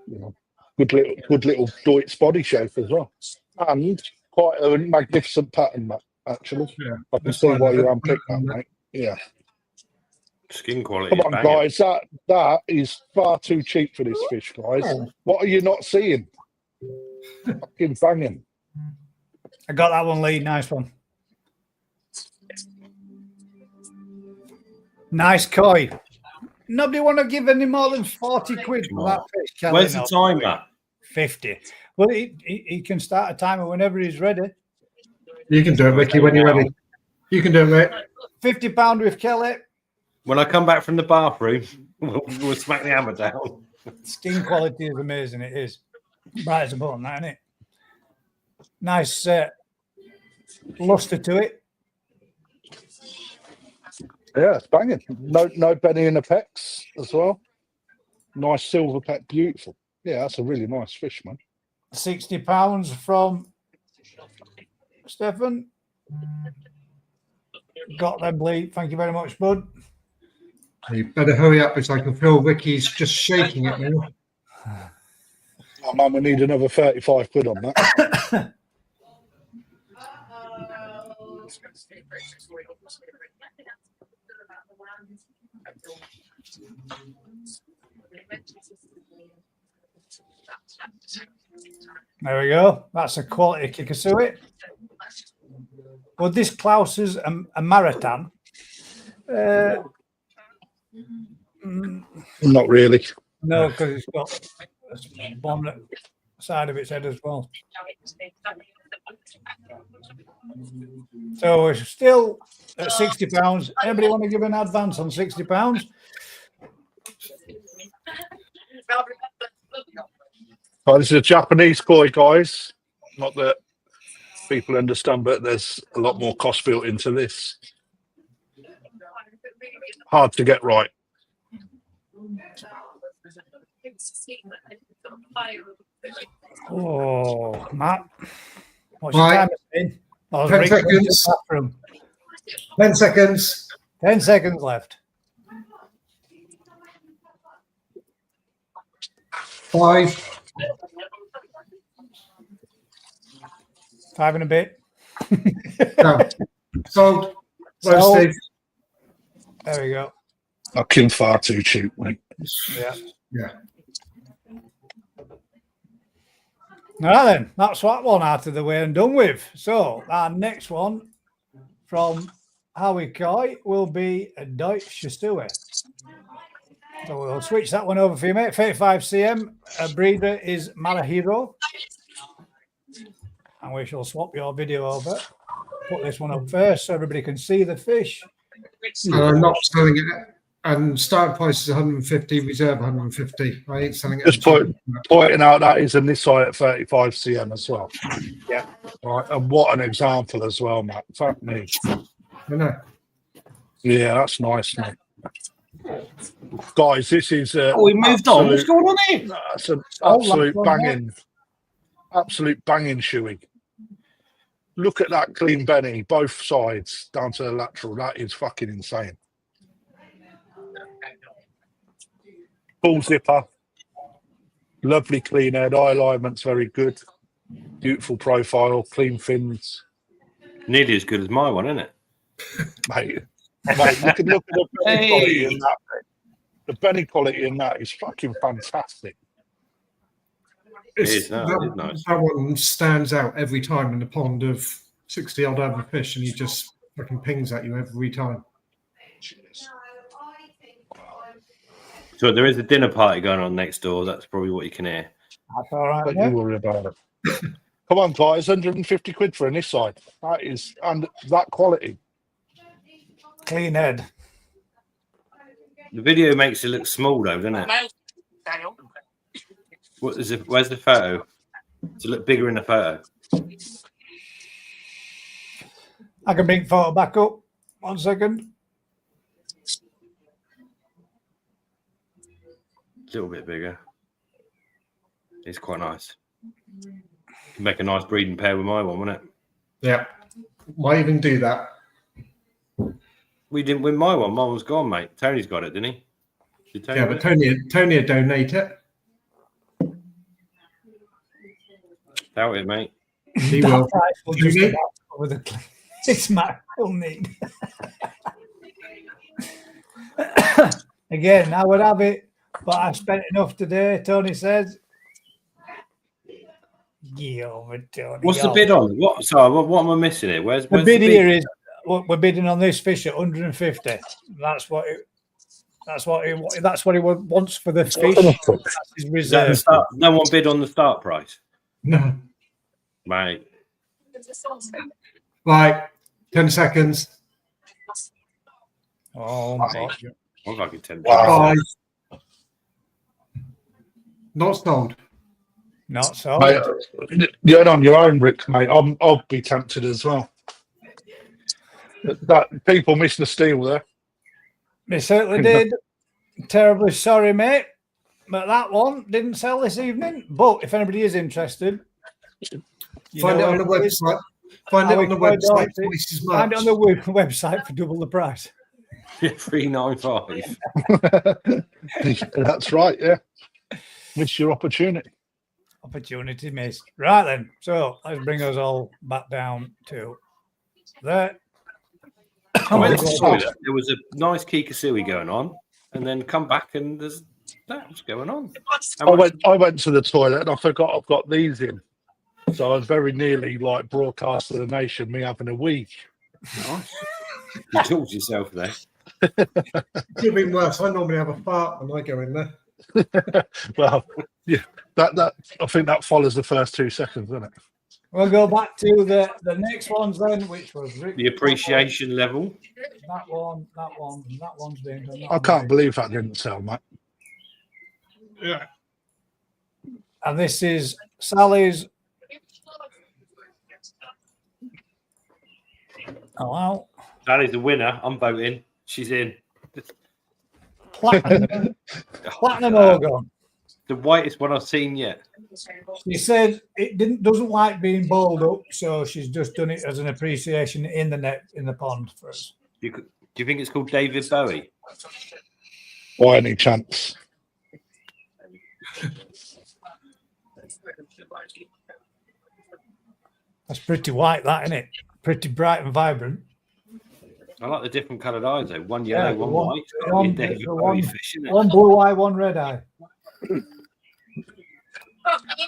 good little Deutsch body shape as well. And quite a magnificent pattern, Matt, actually. Yeah, I can see why you unpicked that, mate. Yeah. Skin quality. Come on, guys. That is far too cheap for this fish, guys. What are you not seeing? Fucking banging. I got that one, Lee. Nice one. Nice koi. Nobody want to give any more than 40 quid for that fish, Kelly. Where's the timer? 50. Well, he can start a timer whenever he's ready. You can do it, Ricky, when you're ready. You can do it, Rick. £50 with Kelly. When I come back from the bathroom, we'll smack the hammer down. Skin quality is amazing. It is. Bright as a button, isn't it? Nice luster to it. Yeah, it's banging. No Benny in the pecs as well. Nice silver peck, beautiful. Yeah, that's a really nice fish, man. £60 from Stefan. Got them, bleed. Thank you very much, bud. You better hurry up because I can feel Ricky's just shaking at me. Oh, man, we need another 35 quid on that. There we go. That's a quality Kikasui. Well, this Klaus is a Marathon. Not really. No, because it's got a bonnet side of its head as well. So we're still at £60. Anybody want to give an advance on £60? Oh, this is a Japanese koi, guys. Not that people understand, but there's a lot more cost built into this. Hard to get right. Oh, Matt. What's Right. your time been? 10 seconds. 10 seconds. 10 seconds left. 5. 5 and a bit. No. Sold. Sold. Roasted. There we go. Fucking far too cheap, mate. Yeah. Yeah. Now then, that's that one out of the way and done with. So our next one from Howie Koi will be a Deutsche Stewie. So we'll switch that one over for you, mate. 35 cm. A breeder is Malahiro. And we shall swap your video over. Put this one up first so everybody can see the fish. And I'm not selling it. And start price is 150, reserve 150. I ain't selling it. Just pointing out that is in this side at 35 cm as well. Yeah. Right, and what an example as well, Matt. Fuck me. I know. Yeah, that's nice, mate. Guys, this is we moved on. What's going on here? That's an absolute banging shoeing. Look at that clean Benny, both sides down to the lateral. That is fucking insane. Full zipper, lovely clean head, eye alignment's very good, beautiful profile, clean fins. Nearly as good as my one, isn't it? Mate, you can look at the Benny quality in that. The Benny quality in that is fucking fantastic. It is nice. That one stands out every time in the pond of 60 odd other fish, and he just fucking pings at you every time. So there is a dinner party going on next door. That's probably what you can hear. That's all right. Don't you worry about it. Come on, guys, 150 quid for this side. That is, and that quality. Clean head. The video makes it look small, though, doesn't it? What is it? Where's the photo? Does it look bigger in the photo? I can bring photo back up. 1 second. A little bit bigger. It's quite nice. Can make a nice breeding pair with my one, wouldn't it? Yeah. Why even do that? We didn't win my one. Mine was gone, mate. Tony's got it, didn't he? Did Tony But Tony would donate it. Doubt it, mate. He will. It's Matt will need. Again, I would have it, but I've spent enough today, Tony says. Yeah, over Tony. What's the bid on? What? Sorry, what am I missing here? Where's the bid here is we're bidding on this fish at 150. That's what it That's what he wants for the fish. That's his reserve. No one bid on the start price. No. Mate. Right. 10 seconds. Oh my God. I'm fucking 10. Wow. 5. Not sold. Not so. Mate, you're on your own, Rick, mate. I'll be tempted as well. That people missed the steal there. They certainly did. Terribly sorry, mate. But that one didn't sell this evening. But if anybody is interested, Find it on the website. Find it on the website. Find it on the website for double the price. $3.95. That's right, yeah. Miss your opportunity. Opportunity missed. Right then. So let's bring us all back down to there. I went to the toilet. There was a nice kikasui going on, and then come back and there's that was going on. I went to the toilet and I forgot I've got these in. So I was very nearly like broadcast to the nation me having a wee. Nice. You talked yourself there. It could have been worse. I normally have a fart when I go in there. Well, yeah, that I think that follows the first 2 seconds, doesn't it? We'll go back to the next ones then, which was Rick. The appreciation level. That one's being done. I can't believe that didn't sell, mate. Yeah. And this is Sally's. Oh wow. Sally's the winner. I'm voting. She's in. Platinum organ. The whitest one I've seen yet. She said it doesn't like being bowled up, so she's just done it as an appreciation in the pond for us. Do you think it's called David Bowie? By any chance? That's pretty white, that, isn't it? Pretty bright and vibrant. I like the different coloured eyes though. One yellow, one white. One blue eye, one red eye.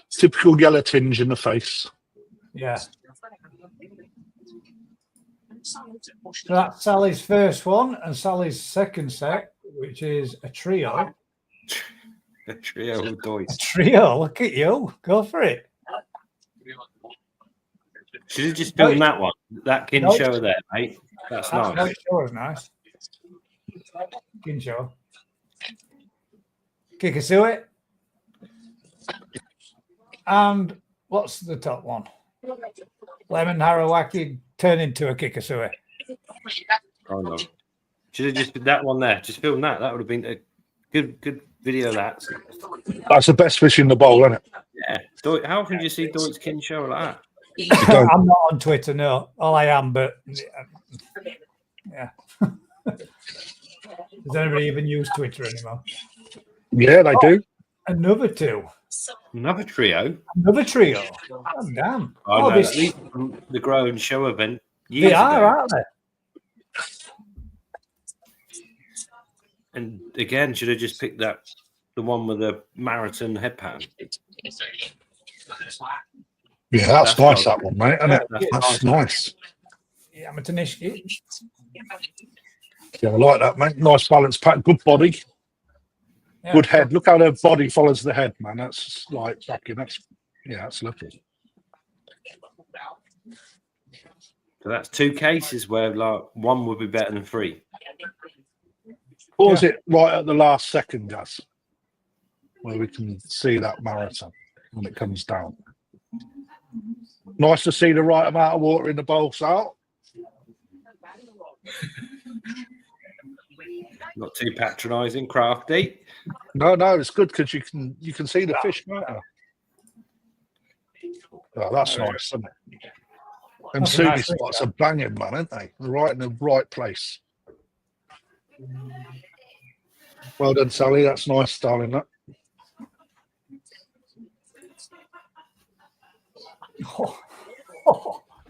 Typical yellow tinge in the face. Yeah. So that's Sally's first one and Sally's second set, which is a trio. A trio of toys. A trio. Look at you. Go for it. Should have just filmed that one. That Kinshow there, mate. That's nice. That show is nice. Kinshow. Kikasui. And what's the top one? Lemon Harawaki turn into a Kikasui. Oh no. Should have just been that one there. Just film that. That would have been a good video of that. That's the best fish in the bowl, isn't it? Yeah. How can you see Deutsch Kinshow like that? I'm not on Twitter, no. All I am, but yeah. Does anybody even use Twitter anymore? Yeah, they do. Another two. Another trio. Another trio. Oh, damn. Oh, no, at least from the Grow and Show event. They are, aren't they? And again, should have just picked the one with the marathon head pattern. Yeah, that's nice, that one, mate, isn't it? That's nice. Yeah, I'm a Tanishki. Yeah, I like that, mate. Nice balance pattern, good body. Yeah. Good head. Look how the body follows the head, man. That's like fucking. That's lovely. So that's two cases where like one would be better than three. Or is it right at the last second, Gus, where we can see that marathon when it comes down? Nice to see the right amount of water in the bowl, Sal. Not too patronising, Crafty. No, it's good because you can see the fish, can't you? Oh, that's nice, isn't it? And Sumi spots are banging, man, aren't they? Right in the right place. Well done, Sally. That's nice, darling. That.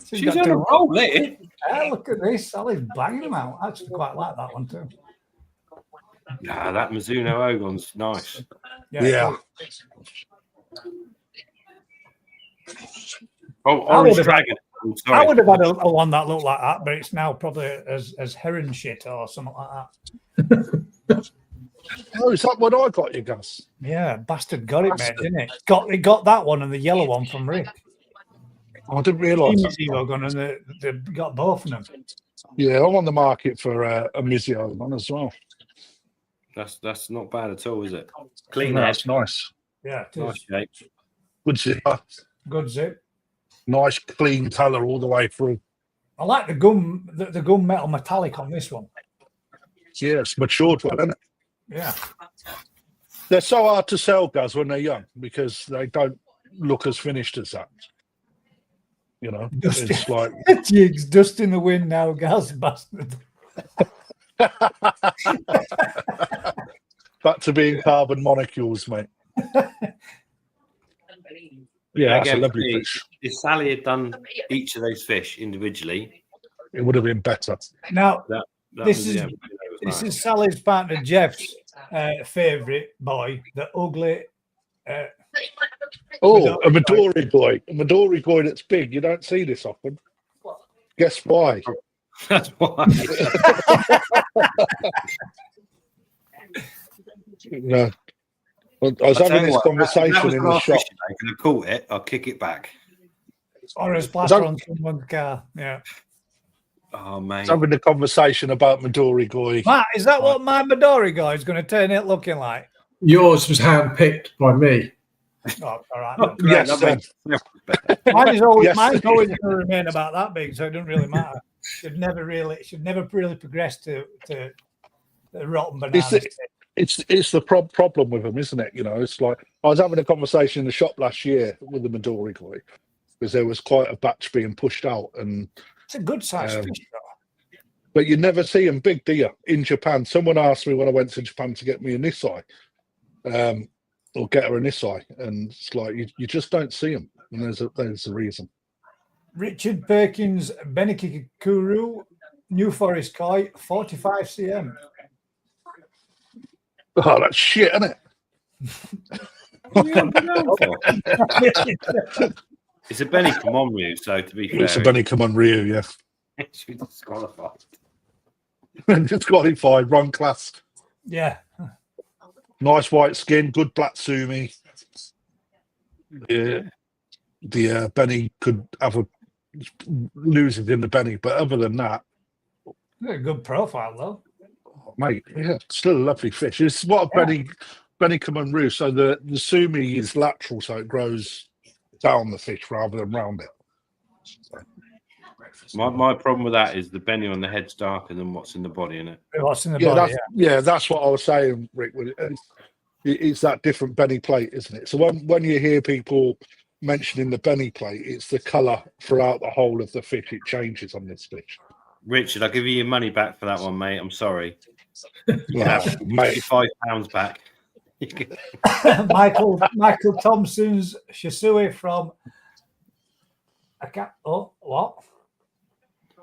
She's on a roll, there. Yeah, look at this. Sally's banging them out. I actually quite like that one too. Nah, that Mizuno Ogon's nice. Yeah. Oh, Orange Dragon. I would have had a one that looked like that, but it's now probably as heron shit or something like that. Oh, is that what I got you, Gus? Yeah, bastard got it, mate, didn't it? It got that one and the yellow one from Rick. I didn't realise that. Zero gun, and they got both of them. Yeah, I'm on the market for a Mizio one as well. That's not bad at all, is it? Clean. That's nice. Yeah, nice shape. Good zip. Good zip. Nice clean colour all the way through. I like the gun metal metallic on this one. Yeah, it's matured well, isn't it? Yeah. They're so hard to sell, guys, when they're young because they don't look as finished as that. You know, it's like jigs, dust in the wind now, Gaz, bastard. Back to being carbon molecules, mate. Yeah, that's a lovely fish. If Sally had done each of those fish individually, it would have been better. Now, this is Sally's partner Jeff's favourite boy, the ugly. A Midori boy. A Midori boy that's big. You don't see this often. Guess why? That's why. No. I was having this conversation in the shop. I could have caught it. I'll kick it back. Or a splatter on someone's car. Yeah. Oh, man. I was having a conversation about Midori Goi. Matt, is that what my Midori guy is going to turn it looking like? Yours was handpicked by me. Oh, all right. Oh, yes, mine's always going to remain about that big, so it doesn't really matter. Should never really progress to rotten bananas. It's the problem with them, isn't it? You know, it's like I was having a conversation in the shop last year with the Midori Goi because there was quite a batch being pushed out, and it's a good size fish, though. But you never see them big, do you? In Japan, someone asked me when I went to Japan to get me a Nisai, or get her a Nisai, and it's like you just don't see them, and there's a reason. Richard Perkins, Benikikuru, New Forest Koi, 45 cm. Oh, that's shit, isn't it? It's a Benny Ryu, so to be fair. It's a Benny Ryu, yeah. It should be disqualified. Disqualified, wrong class. Yeah. Nice white skin, good black sumi. Yeah. The Benny could have lose it in the Benny, but other than that, a good profile though. Mate, yeah, still a lovely fish. It's what a Benny Ryu. So the sumi is lateral, so it grows down the fish rather than round it. So. My problem with that is the Benny on the head's darker than what's in the body, isn't it? What's in the body? That's what I was saying, Rick. It's that different Benny plate, isn't it? So when you hear people mentioning the Benny plate, it's the colour throughout the whole of the fish. It changes on this fish. Richard, I'll give you your money back for that one, mate. I'm sorry. Mate, £5 back. Michael Thompson's Shisui from what?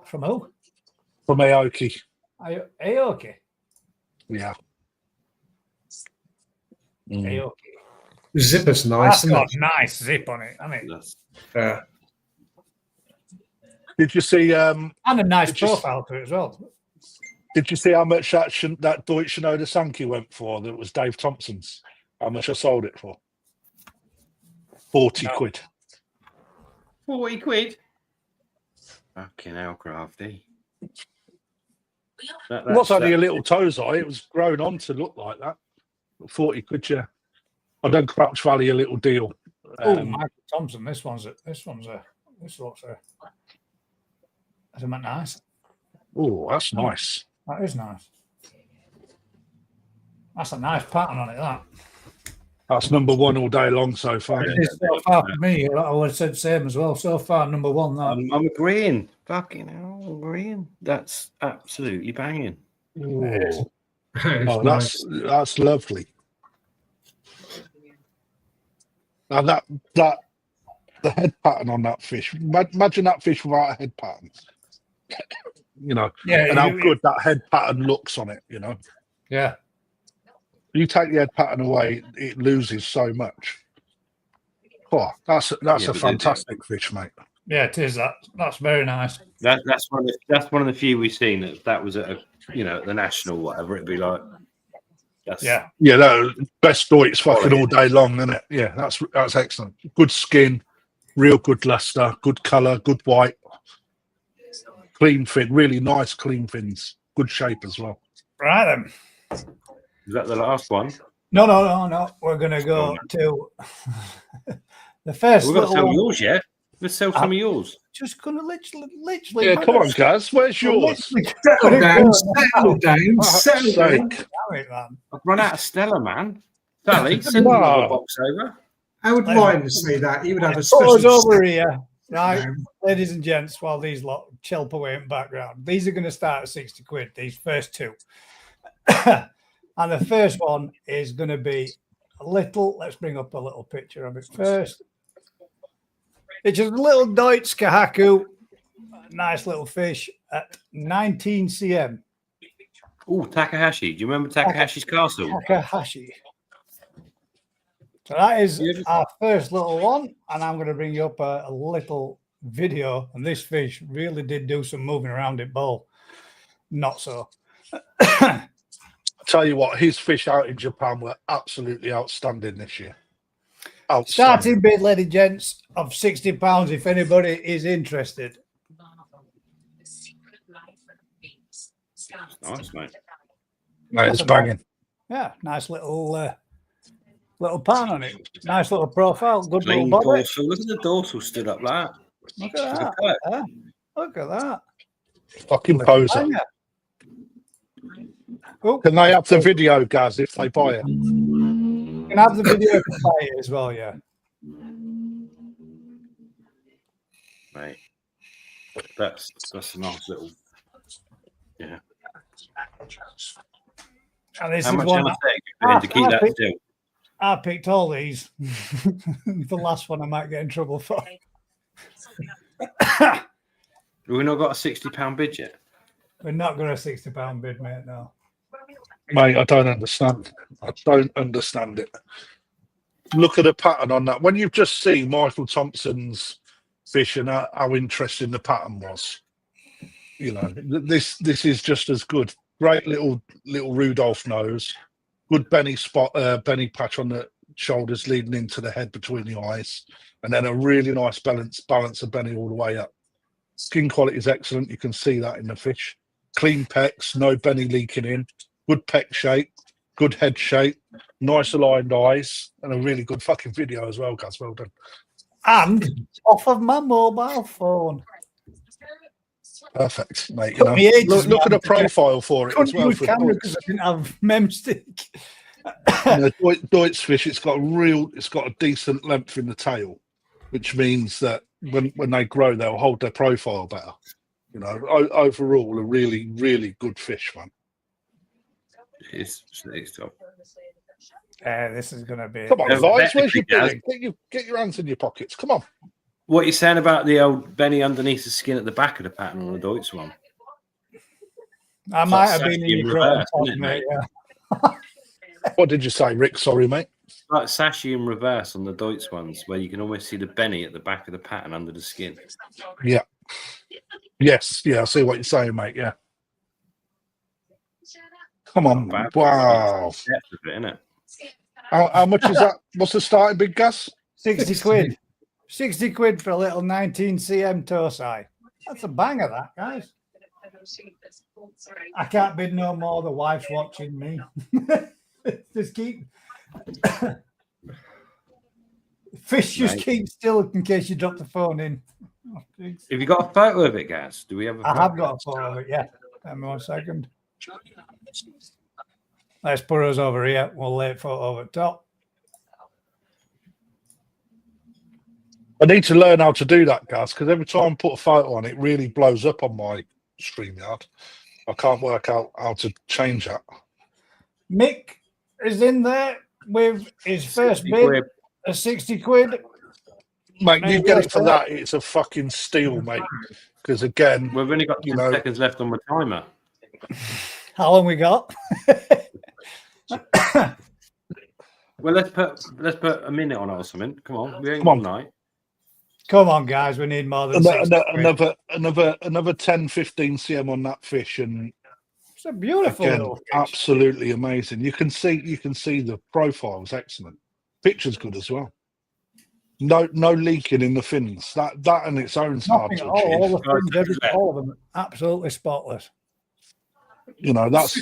From who? From Aoki. Aoki. Yeah. Aoki. The zipper's nice. That's got nice zip on it, hasn't it? Yeah. Did you see? And a nice profile to it as well. Did you see how much that Deutsche Shinoda Sankey went for? That was Dave Thompson's. How much I sold it for? 40 quid. 40 quid? Fucking hell, Crafty. That's only a little toes eye. It was grown on to look like that. 40 quid, yeah. I done Crouch Valley a little deal. Michael Thompson. This looks that's nice. Oh, that's nice. That is nice. That's a nice pattern on it, that. That's number one all day long so far. It is so far for me. I would have said same as well. So far, number one. That. I'm agreeing. Fucking hell, I'm agreeing. That's absolutely banging. Nice. That's lovely. Now the head pattern on that fish. Imagine that fish without a head pattern. You know, and how good that head pattern looks on it. You know. Yeah. You take the head pattern away, it loses so much. Oh, that's a fantastic fish, mate. Yeah, it is. That's very nice. That's one of the few we've seen that was at the national, whatever it'd be like. Yeah. No, best Deutsch fucking all day long, isn't it? Yeah, that's excellent. Good skin, real good luster, good colour, good white, clean fin, really nice clean fins, good shape as well. Right then. Is that the last one? No. We're gonna go to the first. We've got to sell one. yours, yeah. Let's sell some of yours. Just gonna literally. Yeah, come on, guys. Where's yours? Settle down. Settle down. I've run out of Stella, man. Sally, send another box over. I would like to say that. He would have a Photos special. over here. Right, ladies and gents, while these lot chelp away in the background, these are going to start at 60 quid, these first two. And the first one is going to be a little, let's bring up a little picture of it first. It's just a little Deutsch Kahaku, nice little fish at 19 cm. Oh, Takahashi. Do you remember Takahashi's castle? Takahashi. So that is our first little one, and I'm going to bring you up a little video. And this fish really did do some moving around it bowl. Not so. I tell you what, his fish out in Japan were absolutely outstanding this year. Starting bid, ladies and gents, of £60 if anybody is interested. Nice, mate. No, it's banging. Yeah, nice little pan on it. Nice little profile. Good Clean little body. dorsal. Look at the dorsal stood up like that. Look at that. Yeah, look at that. Fucking poser. Oh, can they have the video, Gaz, if they buy it? You can have the video to play it as well, yeah. Mate, that's a nice little. Yeah. And this How is much one to keep that still? I picked all these. The last one I might get in trouble for. We've not got a £60 bid yet. We're not going to £60 bid, mate, no. Mate, I don't understand. I don't understand it. Look at the pattern on that. When you've just seen Michael Thompson's fish and how interesting the pattern was, you know, this is just as good. Great little Rudolph nose, good Benny patch on the shoulders leading into the head between the eyes, and then a really nice balance of Benny all the way up. Skin quality is excellent. You can see that in the fish. Clean pecs, no Benny leaking in. Good pec shape, good head shape, nice aligned eyes, and a really good fucking video as well, guys. Well done. And off of my mobile phone. Perfect, mate. You know, look at the profile for it as well. For because I didn't have memstick. Deutsch fish, it's got a decent length in the tail, which means that when they grow, they'll hold their profile better. You know, overall, a really, really good fish, man. It's top. This is going to be. Come on, guys, where's your billing? Get your hands in your pockets. Come on. What are you saying about the old Benny underneath the skin at the back of the pattern on the Deutsch one? I might have been in your reverse, mate. Yeah. What did you say, Rick? Sorry, mate. It's like Sashi in reverse on the Deutsch ones, where you can almost see the Benny at the back of the pattern under the skin. Yeah. Yes. Yeah, I see what you're saying, mate. Yeah. Come on. Wow. Depth of it, isn't it? How much is that? What's the starting big, Gus? 60 quid. 60 quid for a little 19 cm Tosai. That's a banger, that, guys. I can't bid no more. The wife's watching me. Just keep. Fish just keep still in case you drop the phone in. Oh, have you got a photo of it, guys? Do we have a photo? I have got a photo of it, yeah. Give me 1 second. Let's put us over here. We'll lay it photo over top. I need to learn how to do that, guys, because every time I put a photo on, it really blows up on my StreamYard. I can't work out how to change that. Mick is in there with his first bid, a 60 quid. Mate, you get it for that. It's a fucking steal, mate. Because again, we've only got 10 seconds left on my timer. How long we got? Well, let's put a minute on it or something. Come on, we ain't got all night. Come on, guys, we need more than another 10, 15 cm on that fish, and It's a beautiful little fish. Absolutely amazing. You can see the profile's excellent. Picture's good as well. No leaking in the fins. That in its own is hard to achieve. All the fins, all of them, absolutely spotless. That's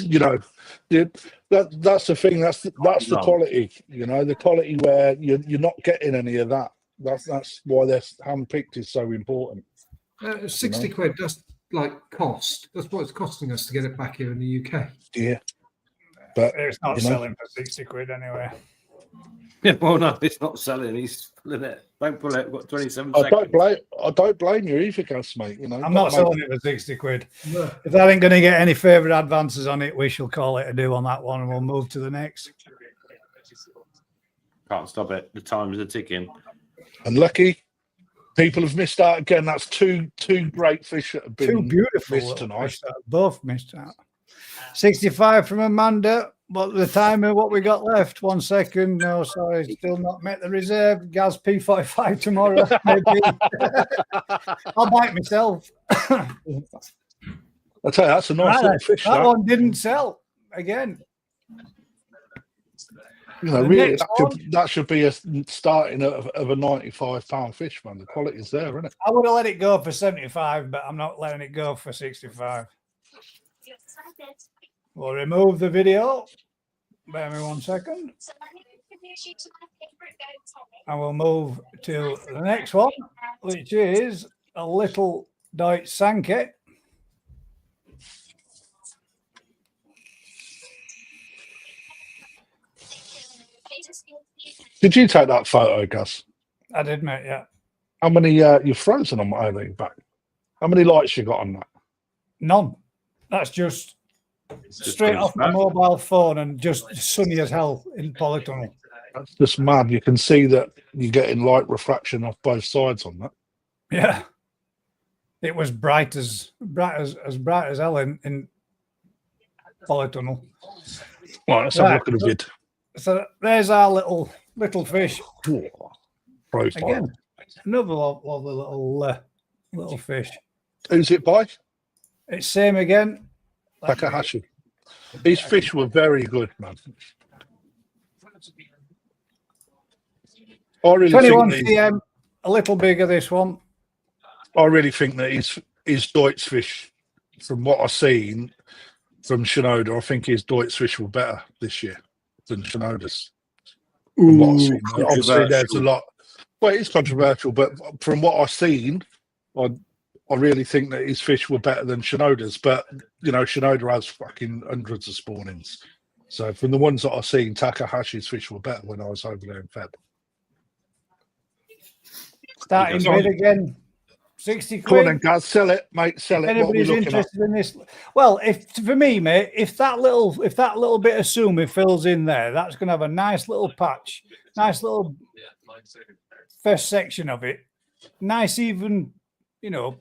that's the thing. That's the quality. The quality where you're not getting any of that. That's why their hand-picked is so important. 60 quid. That's like cost. That's what it's costing us to get it back here in the UK. Yeah, but it's not selling for 60 quid anyway. Yeah, well, no, it's not selling. He's pulling it. Don't pull it. I've got 27 I seconds. don't blame you either, Gus, mate. I'm not selling it for 60 quid. No. If that ain't going to get any further advances on it, we shall call it a do on that one, and we'll move to the next. Can't stop it. The times are ticking. Unlucky. People have missed out again. That's two great fish that have been two beautiful missed tonight. Both missed out. 65 from Amanda. But the timer, what we got left? 1 second. No, sorry, still not met the reserve. Gaz P45 tomorrow. Maybe. I'll bite myself. I'll tell you, that's a nice little fish. That one didn't sell again. Really, that should be a starting of a £95 fish, man. The quality's there, isn't it? I would have let it go for 75, but I'm not letting it go for 65. We'll remove the video. Bear me 1 second. And we'll move to the next one, which is a little Deutsch Sankey. Did you take that photo, Gus? I did, mate, yeah. How many you've frozen on my back? How many lights you got on that? None. That's just straight off my mobile phone and just sunny as hell in polytunnel. That's just mad. You can see that you're getting light refraction off both sides on that. Yeah. It was bright as hell in polytunnel. Right, let's have a look at the vid. So there's our little fish. Profile. Again, another lovely little fish. Who's it by? It's same again. Takahashi. These fish were very good, man. I really 21 cm, a little bigger this one. I really think that his Deutsch fish, from what I've seen from Shinoda, I think his Deutsch fish were better this year than Shinoda's. Obviously, there's a lot. Well, it's controversial, but from what I've seen, I really think that his fish were better than Shinoda's. But Shinoda has fucking hundreds of spawnings. So from the ones that I've seen, Takahashi's fish were better when I was over there in Feb. Starting bid again. 60 quid. Come on then, guys, sell it, mate. Sell it. Anybody's interested in this? Well, for me, mate, if that little bit of sumi fills in there, that's going to have a nice little patch, nice little first section of it, nice even,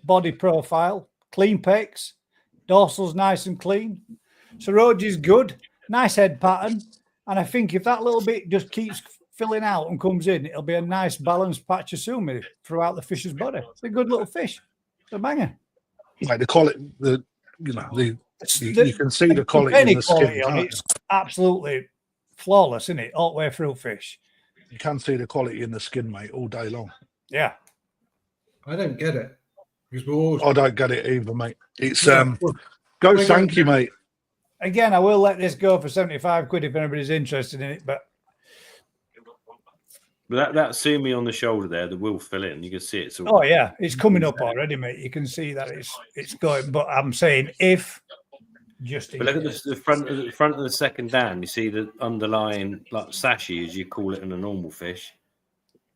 body profile, clean pecs, dorsal's nice and clean, Saroji's good, nice head pattern, and I think if that little bit just keeps filling out and comes in, it'll be a nice balanced patch of sumi throughout the fish's body. It's a good little fish. It's a banger. Like they call it you can see the quality in the skin. On it's absolutely flawless, isn't it? All the way through fish. You can see the quality in the skin, mate, all day long. Yeah. I don't get it. I don't get it either, mate. It's go Sankey, mate. Again, I will let this go for 75 quid if anybody's interested in it, but that sumi on the shoulder there, the will fill in. You can see it. Oh yeah, it's coming up already, mate. You can see that it's going. But I'm saying if just. But look at the front of the second down. You see the underlying like sashi, as you call it in a normal fish.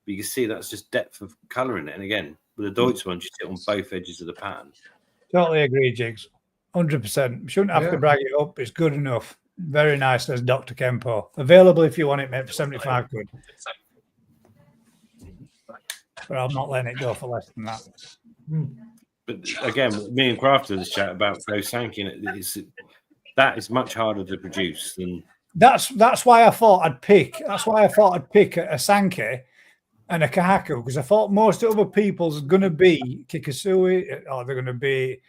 But you can see that's just depth of colour in it. And again, with the Deutsch one, you sit on both edges of the pattern. Totally agree, Jigs. 100%. Shouldn't have to brag it up. It's good enough. Very nice. There's Dr. Kempo. Available if you want it, mate, for 75 quid. But I'm not letting it go for less than that. But again, me and Crafty this chat about Go Sankey, that is much harder to produce than. That's why I thought I'd pick. That's why I thought I'd pick a Sankey and a Kahaku, because I thought most other people's going to be Kikasui, or they're going to be,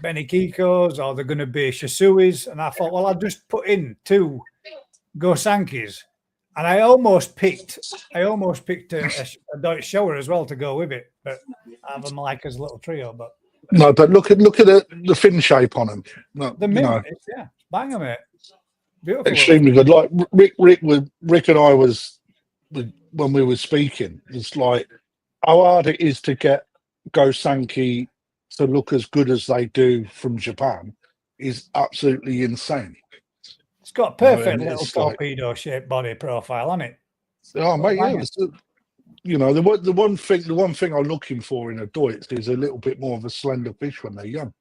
Benikikos or they're going to be Shisuis. And I thought, well, I'll just put in 2 Gosankis. And I almost picked a Deutsch shower as well to go with it, but I have them like as a little trio. But no, but look at the fin shape on them. No, the mint, yeah, bang them, mate. Beautiful. Extremely good. Like Rick and I was when we were speaking. It's like how hard it is to get Gosanki to look as good as they do from Japan is absolutely insane. It's got perfect little torpedo-shaped body profile on it. Oh, mate, yeah. The one thing I'm looking for in a Deutsch is a little bit more of a slender fish when they're young.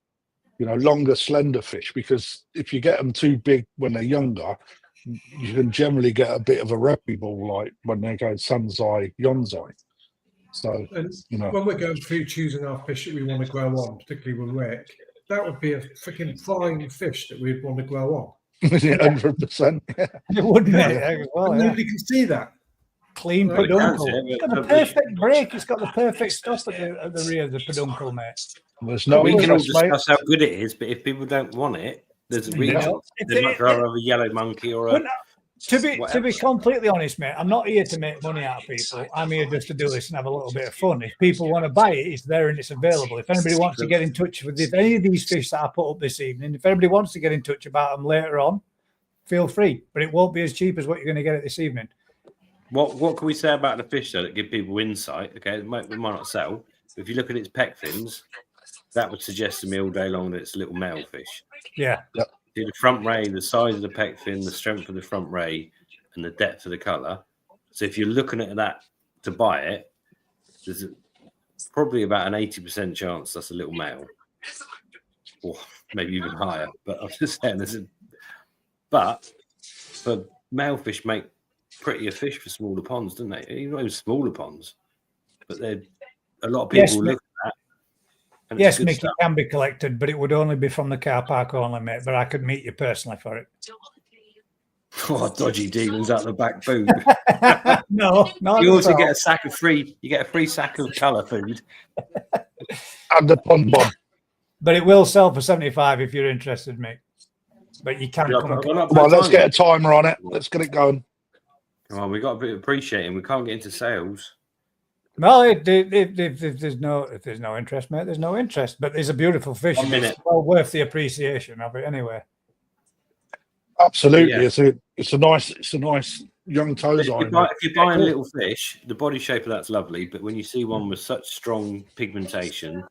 Longer, slender fish, because if you get them too big when they're younger, you can generally get a bit of a rugby ball, like when they go Sanzai, Yonzai. So, when we're going through choosing our fish that we want to grow on, particularly with Rick, that would be a freaking fine fish that we'd want to grow on. 100%. It would, mate. Well, nobody can see that. Clean peduncle. It's got the perfect break. It's got the perfect stuff at the rear of the peduncle, mate. There's no we can all discuss how good it is, but if people don't want it, there's a reason. They'd much rather have a yellow monkey or a. To be completely honest, mate, I'm not here to make money out of people. I'm here just to do this and have a little bit of fun. If people want to buy it, it's there and it's available. If anybody wants to get in touch with any of these fish that I put up this evening, if anybody wants to get in touch about them later on, feel free. But it won't be as cheap as what you're going to get it this evening. What can we say about the fish though that give people insight? Okay, it might not sell. But if you look at its pec fins, that would suggest to me all day long that it's a little male fish. Yeah. Yep. The front ray, the size of the pec fin, the strength of the front ray, and the depth of the colour. So if you're looking at that to buy it, there's probably about an 80% chance that's a little male, or maybe even higher. But I'm just saying, but male fish make prettier fish for smaller ponds, don't they? Even smaller ponds, but a lot of people look at that. Yes, Mick, it can be collected, but it would only be from the car park only, mate. But I could meet you personally for it. Oh, dodgy demons out the back boot. No. You also get a sack of free. You get a free sack of colour food. And the pond bomb. But it will sell for 75 if you're interested, mate. But you can come on, let's get a timer on it. Let's get it going. Come on, we got a bit of appreciating. We can't get into sales. Well, if there's no interest, mate, there's no interest. But it's a beautiful fish. It's well worth the appreciation of it anyway. Absolutely, yeah. It's a nice young toes. If you're buying a little fish, the body shape of that's lovely. But when you see one with such strong pigmentation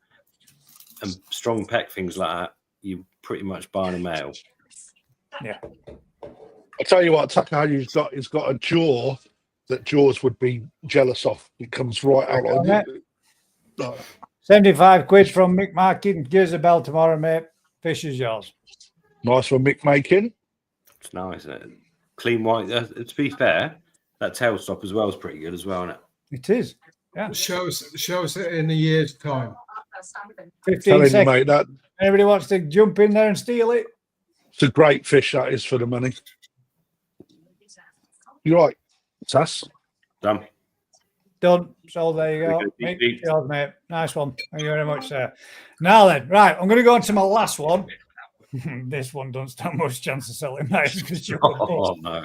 and strong pec things like that, you're pretty much buying a male. Yeah. I'll tell you what, Tucker, he's got a jaw that Jaws would be jealous of. It comes right out like it. 75 quid from Mick Markin. Give us a bell tomorrow, mate. Fish is yours. Nice one, Mick Makin. It's nice, isn't it? Clean white. To be fair, that tail stop as well is pretty good as well, isn't it? It is. Yeah. Show us it in a year's time. 15 seconds. Mate, that anybody wants to jump in there and steal it? It's a great fish, that is, for the money. You're right. Sass. Done. So there you go. Yours, mate. Nice one. Thank you very much, sir. Now then, right, I'm going to go on to my last one. This one doesn't stand much chance of selling, mate. Oh, no.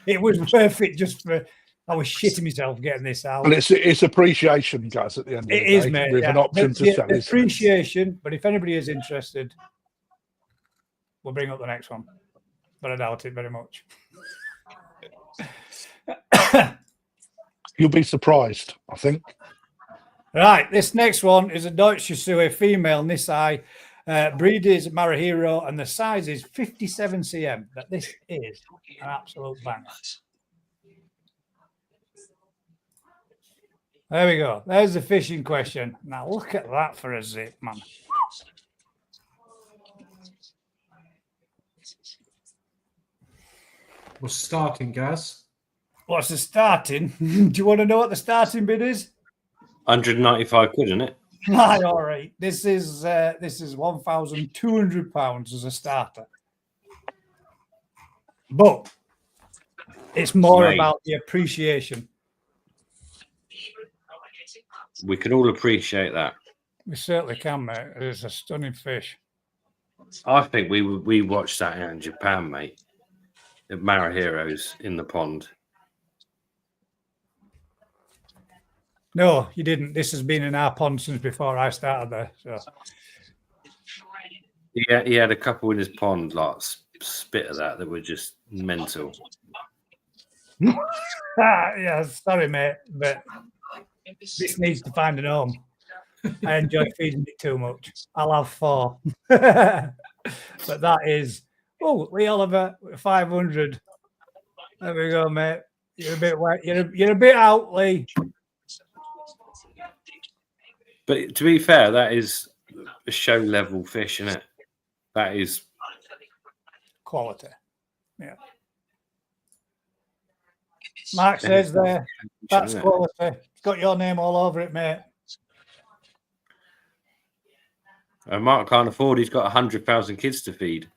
It was worth it just for... I was shitting myself getting this out. And it's appreciation, guys, at the end of the day. It is, mate. With an option to sell. Appreciation, but if anybody is interested, we'll bring up the next one. But I doubt it very much. You'll be surprised, I think. Right, this next one is a Deutsche Sue female Nisai. Breed is Marahiro, and the size is 57 cm. But this is an absolute banger. There we go. There's the fish in question. Now look at that for a zip, man. What's starting, Gaz? What's the starting? Do you want to know what the starting bid is? 195 quid, isn't it? Right, all right. This is £1,200 as a starter. But it's more about the appreciation. We can all appreciate that. We certainly can, mate. It's a stunning fish. I think we watched that out in Japan, mate. At Marahiro's in the pond. No, you didn't. This has been in our pond since before I started there. So. Yeah, he had a couple in his pond, like spit of that were just mental. Yeah, sorry, mate, but this needs to find a home. I enjoy feeding it too much. I'll have 4. But that is, Lee Oliver, 500. There we go, mate. You're a bit wet. You're a bit out, Lee. But to be fair, that is a show level fish, isn't it? That is quality. Yeah. Mark says there, that's quality. It's got your name all over it, mate. Mark can't afford. He's got 100,000 kids to feed.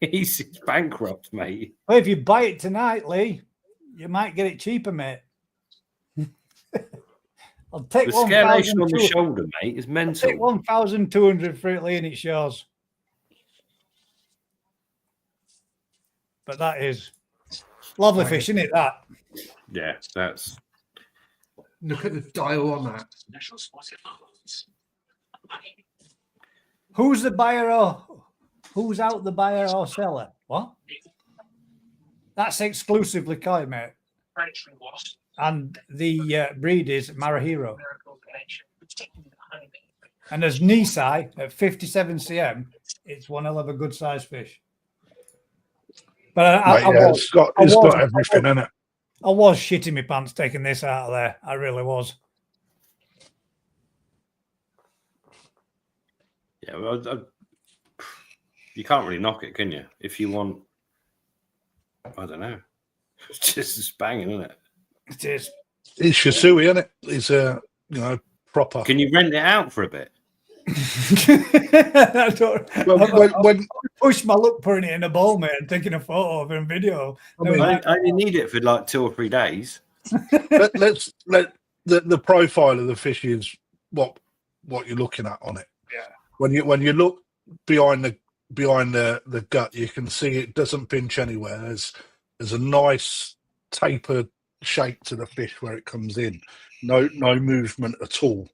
He's bankrupt, mate. Well, if you buy it tonight, Lee, you might get it cheaper, mate. I'll take the scalation on the shoulder, mate, is mental. I'll take 1,200 for it, Lee, and it's yours. But that is lovely fish, isn't it? That. Yeah, that's. Look at the dial on that. Who's the buyer or who's out the buyer or seller? What? That's exclusively koi, mate. And the breed is Marahiro. And as Nisai at 57 cm, it's one hell of a good size fish. But it's got everything in it. I was shitting my pants taking this out of there. I really was. Yeah, well, you can't really knock it, can you? If you want, I don't know. It's just banging, isn't it? It is. It's Shisui, isn't it? It's proper. Can you rent it out for a bit? I when push my luck putting it in a bowl, mate, and taking a photo of it and video. I only need it for like 2 or 3 days. let the profile of the fish is what you're looking at on it. Yeah. When you look behind the gut, you can see it doesn't pinch anywhere. There's a nice tapered shape to the fish where it comes in. No movement at all.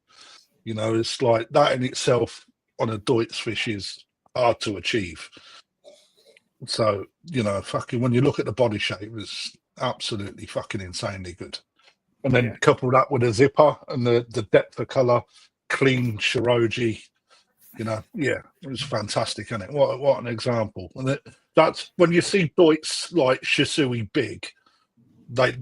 You know, it's like that in itself on a Deutz fish is hard to achieve. So, you know, fucking when you look at the body shape, it's absolutely fucking insanely good. And then couple that with a zipper and the depth of colour, clean shiroji, you know, it was fantastic, isn't it? What an example. And that's when you see Deutz like Shisui big, they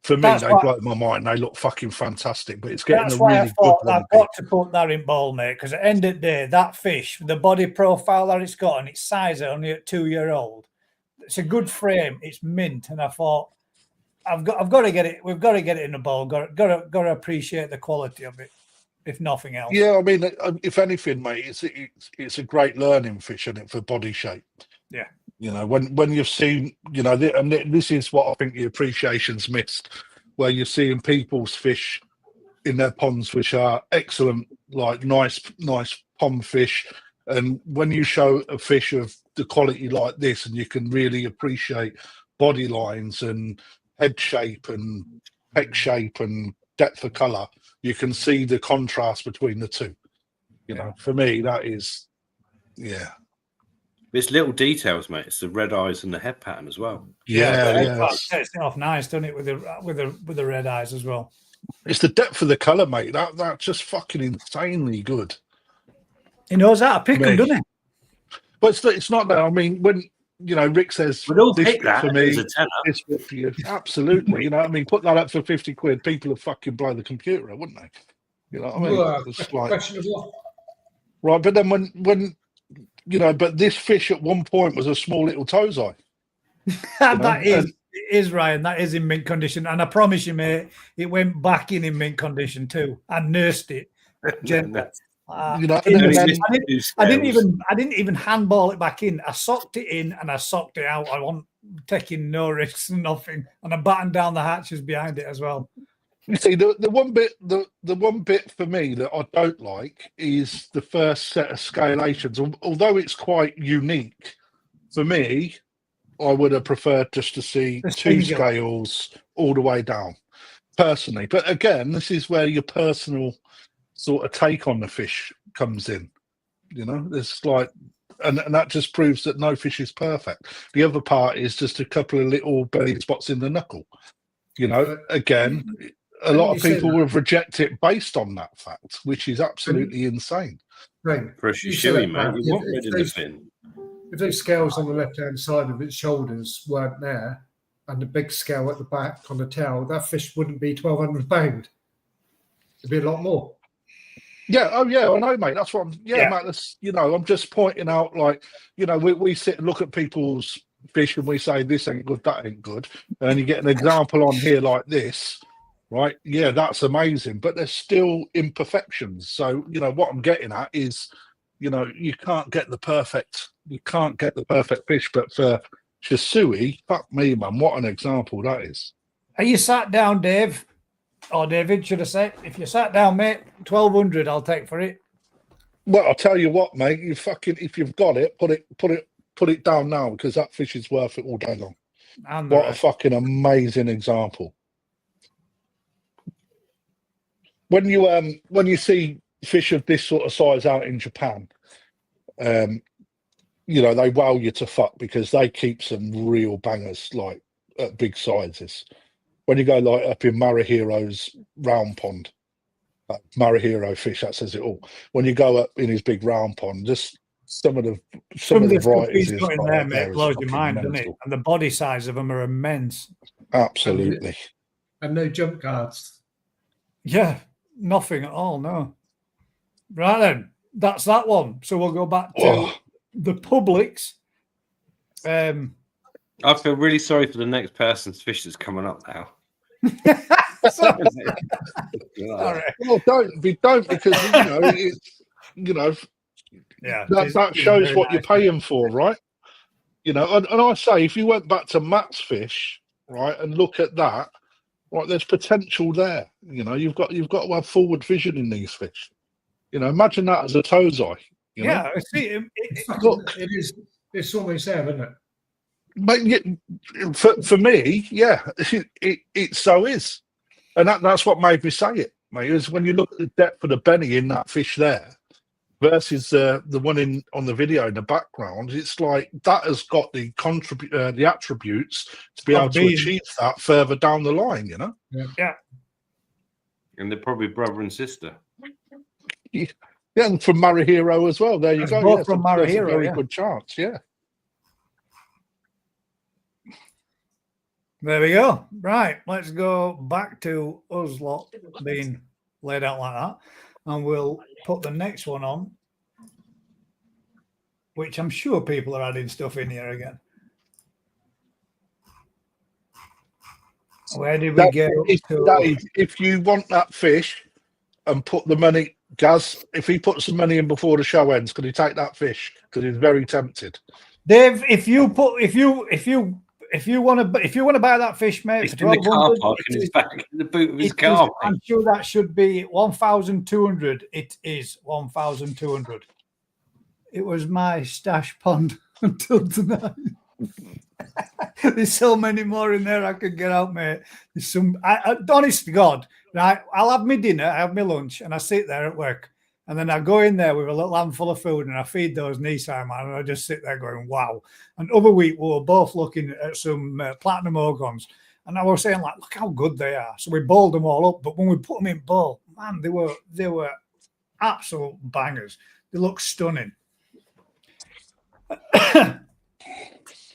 blow my mind. They look fucking fantastic, but it's getting a really good one. I've got to put that in bowl, mate, because at the end of the day, that fish, the body profile that it's got and its size only at 2-year-old, it's a good frame. It's mint, and I thought I've got to get it. We've got to get it in the bowl. Got to appreciate the quality of it, if nothing else. Yeah, I mean, if anything, mate, it's a great learning fish, isn't it, for body shape? Yeah. You know, when you've seen, you know, and this is what I think the appreciation's missed, where you're seeing people's fish in their ponds, which are excellent, like nice pond fish. And when you show a fish of the quality like this, and you can really appreciate body lines and head shape and peck shape and depth of colour, you can see the contrast between the two. You know, for me, that is, It's little details, mate. It's the red eyes and the head pattern as well. It sets it off nice, doesn't it, with the red eyes as well. It's the depth of the colour, mate. That's just fucking insanely good. He knows how to pick them, doesn't he? But it's not that. I mean, when you know Rick says we'd all this pick that for me, as a tenner. this for you, absolutely. You know, what I mean, put that up for 50 quid, people would fucking blow the computer, wouldn't they? You know what I mean? Well, it's like, question of what? right, but then when you know, but this fish at one point was a small little tozai. That is Ryan. That is in mint condition, and I promise you, mate, it went back in mint condition too. I nursed it gently. You know, I didn't even handball it back in. I socked it in and I socked it out. I wasn't taking no risks and nothing, and I battened down the hatches behind it as well. You see, the one bit for me that I don't like is the first set of scalations. Although it's quite unique, for me, I would have preferred just to see two scales all the way down, personally. But again, this is where your personal sort of take on the fish comes in. You know, there's like, and that just proves that no fish is perfect. The other part is just a couple of little belly spots in the knuckle. You know, again, a lot of people will reject it based on that fact, which is absolutely insane. Right. For a shoey, mate, you want rid of the fin. If those scales on the left-hand side of its shoulders weren't there, and the big scale at the back on the tail, that fish wouldn't be 1,200 pounds. It'd be a lot more. Yeah, oh yeah, I know, mate. That's what I'm. Yeah, mate. That's, you know, I'm just pointing out, like, you know, we sit and look at people's fish and we say this ain't good, that ain't good, and you get an example on here like this, right? Yeah, that's amazing, but there's still imperfections. So, you know, what I'm getting at is, you know, you can't get the perfect fish, but for Shisui, fuck me, man, what an example that is. Are you sat down, Dave? Or David, should I say? If you sat down, mate, 1,200 I'll take for it. Well, I'll tell you what, mate, you fucking, if you've got it, put it down now, because that fish is worth it all day long. What a fucking amazing example. When you see fish of this sort of size out in Japan, you know, they wow you to fuck, because they keep some real bangers, like at big sizes. When you go like up in Marihiro's round pond, Marihiro fish, that says it all. When you go up in his big round pond, just some of the varieties he's got in there, mate, blows your mind, doesn't it? And the body size of them are immense. Absolutely. And no jump guards. Yeah, nothing at all, no. Right then, that's that one. So we'll go back to the Publix. I feel really sorry for the next person's fish that's coming up now. Sorry. Well, don't because you know it's, you know, yeah, that shows what you're paying for, right? You know, and I say, if you went back to Matt's fish, right, and look at that, right, there's potential there. You know, you've got to have forward vision in these fish. You know, imagine that as a tozai. You know? Yeah, see, look, it's almost there, isn't it? But for me, yeah, it so is, and that's what made me say it, mate. Is when you look at the depth of the belly in that fish there versus the one on the video in the background, it's like that has got the attributes to be able to achieve that further down the line. You know, yeah. And they're probably brother and sister. Yeah, and from Marihiro as well. There you go. Both from Marihiro, very good chance. Yeah. There we go. Right, let's go back to us lot being laid out like that, and we'll put the next one on, which I'm sure people are adding stuff in here again. Where did we get to? If you want that fish and put the money, Gaz, if he puts some money in before the show ends, could he take that fish? Because he's very tempted. Dave, if you want to buy that fish, mate, it's in the car park in his back, in the boot of his car. I'm sure that should be 1,200. It is 1,200. It was my stash pond until tonight. There's so many more in there I could get out, mate. There's some. Honest to God, right? I'll have my dinner, I have my lunch, and I sit there at work. And then I go in there with a little handful of food and I feed those Nissan, man, and I just sit there going, wow. And other week, we were both looking at some platinum organs. And I was saying, like, look how good they are. So we bowled them all up. But when we put them in bowl, man, they were absolute bangers. They look stunning.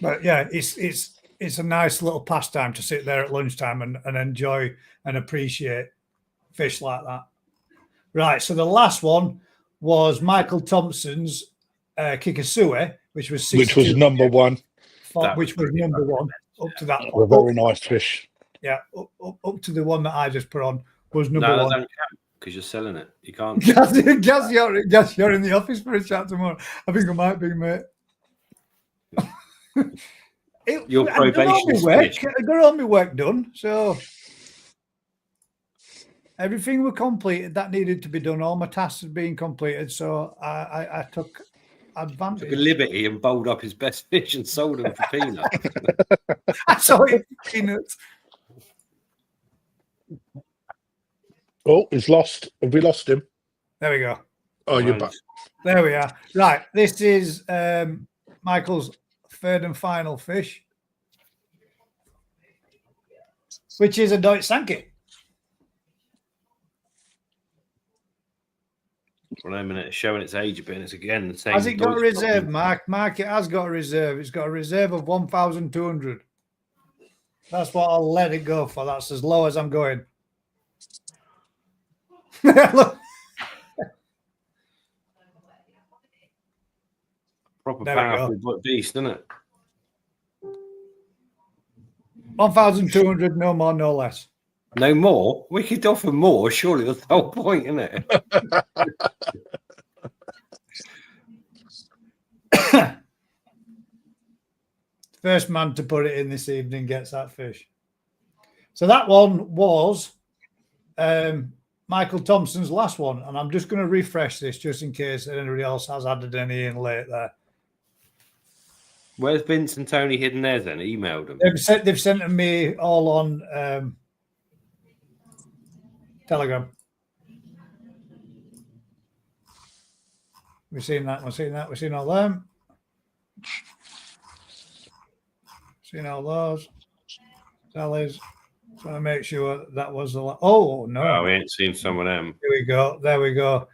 But yeah, it's a nice little pastime to sit there at lunchtime and enjoy and appreciate fish like that. Right, so the last one was Michael Thompson's Kikasue, which was number one. Which was number one up to that point. A very nice fish. Yeah, up to the one that I just put on was number one. Because you're selling it. You can't. Guess you're in the office for a chat tomorrow. I think I might be, mate. Your probation. I got all my work done, so. everything were completed that needed to be done. All my tasks had been completed, so I took advantage. Took a liberty and bowled up his best fish and sold them for peanuts. I saw it for peanuts. Oh, he's lost. Have we lost him? There we go. Oh, you're back. There we are. Right. This is Michael's third and final fish, which is a Deutsch Sankey. Well, a minute, it's showing its age a bit, and it's again the same. Has it got a reserve, Mark? Mark, it has got a reserve. It's got a reserve of 1,200. That's what I'll let it go for. That's as low as I'm going. Look. Proper powerful beast, isn't it? 1,200, no more, no less. No more? We could offer more, surely that's the whole point, isn't it? First man to put it in this evening gets that fish. So that one was Michael Thompson's last one, and I'm just going to refresh this just in case anybody else has added any in late there. Where's Vince and Tony hidden theirs then? Emailed them. They've sent them me all on Telegram. We've seen that. We've seen that. We've seen all them. Seen all those. Sally's. Trying to make sure that was the last. Oh, no. Oh, we ain't seen some of them. Here we go. There we go.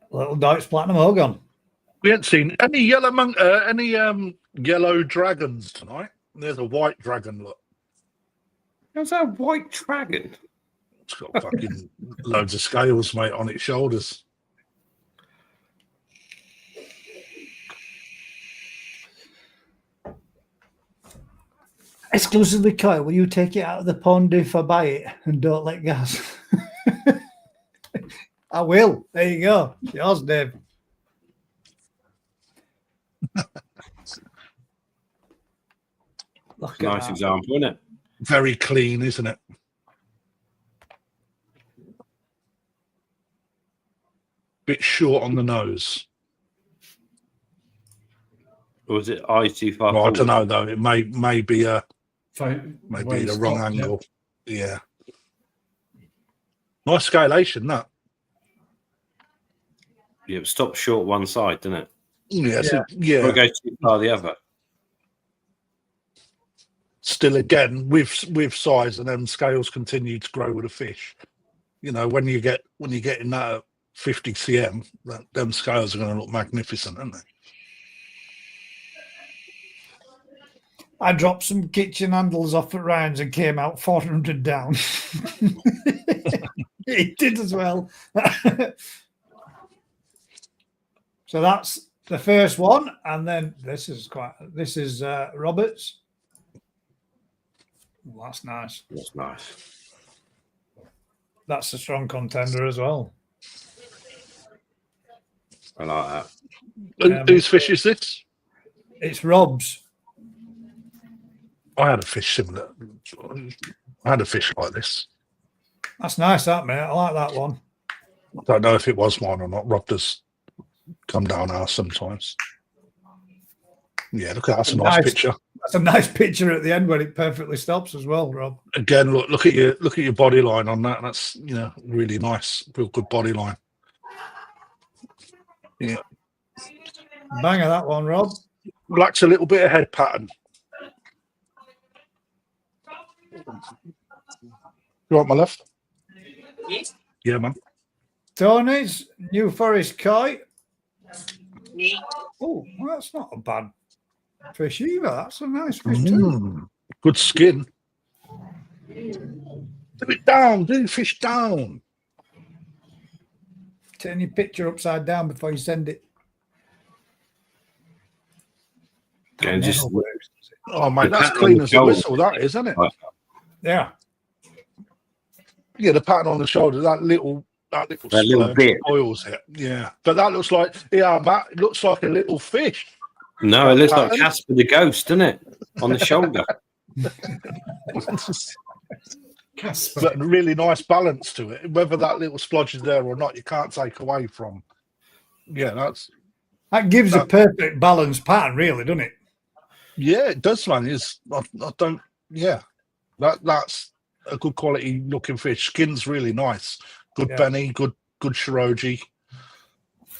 Little Deutsch Platinum Ogon. We ain't seen any yellow yellow dragons tonight. There's a white dragon. Look, How's that a white dragon? It's got fucking loads of scales, mate, on its shoulders. Exclusively Kyle, will you take it out of the pond if I buy it and don't let gas? I will. There you go. Yours, Dave. Nice example, isn't it? Very clean, isn't it? Bit short on the nose. Or was it eyes too far? Well, I don't know though. It may be a maybe the wrong angle. Yeah. Nice scalation, that. Yeah, it stopped short one side, didn't it? Yeah. Or it goes too far the other. Still, again, with size, and then scales continue to grow with a fish. You know, when you get in that 50 cm, them scales are going to look magnificent, aren't they? I dropped some kitchen handles off at rounds and came out 400 down. It did as well. So that's the first one, and then this is Roberts. Well, that's nice. That's nice. That's a strong contender as well. I like that. Whose fish is this? It's Rob's. I had a fish similar. I had a fish like this. That's nice, that, mate. I like that one. I don't know if it was mine or not. Rob does come down ours sometimes. Yeah, look at that. That's a nice picture. That's a nice picture at the end when it perfectly stops as well, Rob. Again, look at your body line on that. That's really nice, real good body line. Yeah. Banger that one, Rob. Lacks a little bit of head pattern. You want my left? Yeah, man. Tony's New Forest Koi. Oh, well, that's not a bad fish either. That's a nice fish too. Good skin. Do it down. Do the fish down. Turn your picture upside down before you send it. Oh, mate, that's clean as a whistle, that is, isn't it? Yeah. Yeah, the pattern on the shoulder, that little bit oils it. Yeah, but that looks like it looks like a little fish. No, it looks like Casper the Ghost, doesn't it? On the shoulder. Casper. But a really nice balance to it. Whether that little splodge is there or not, you can't take away from. Yeah, that gives a perfect balanced pattern, really, doesn't it? Yeah, it does, man. I don't. Yeah, that's a good quality looking fish. Skin's really nice. Good Benny, good Shiroji.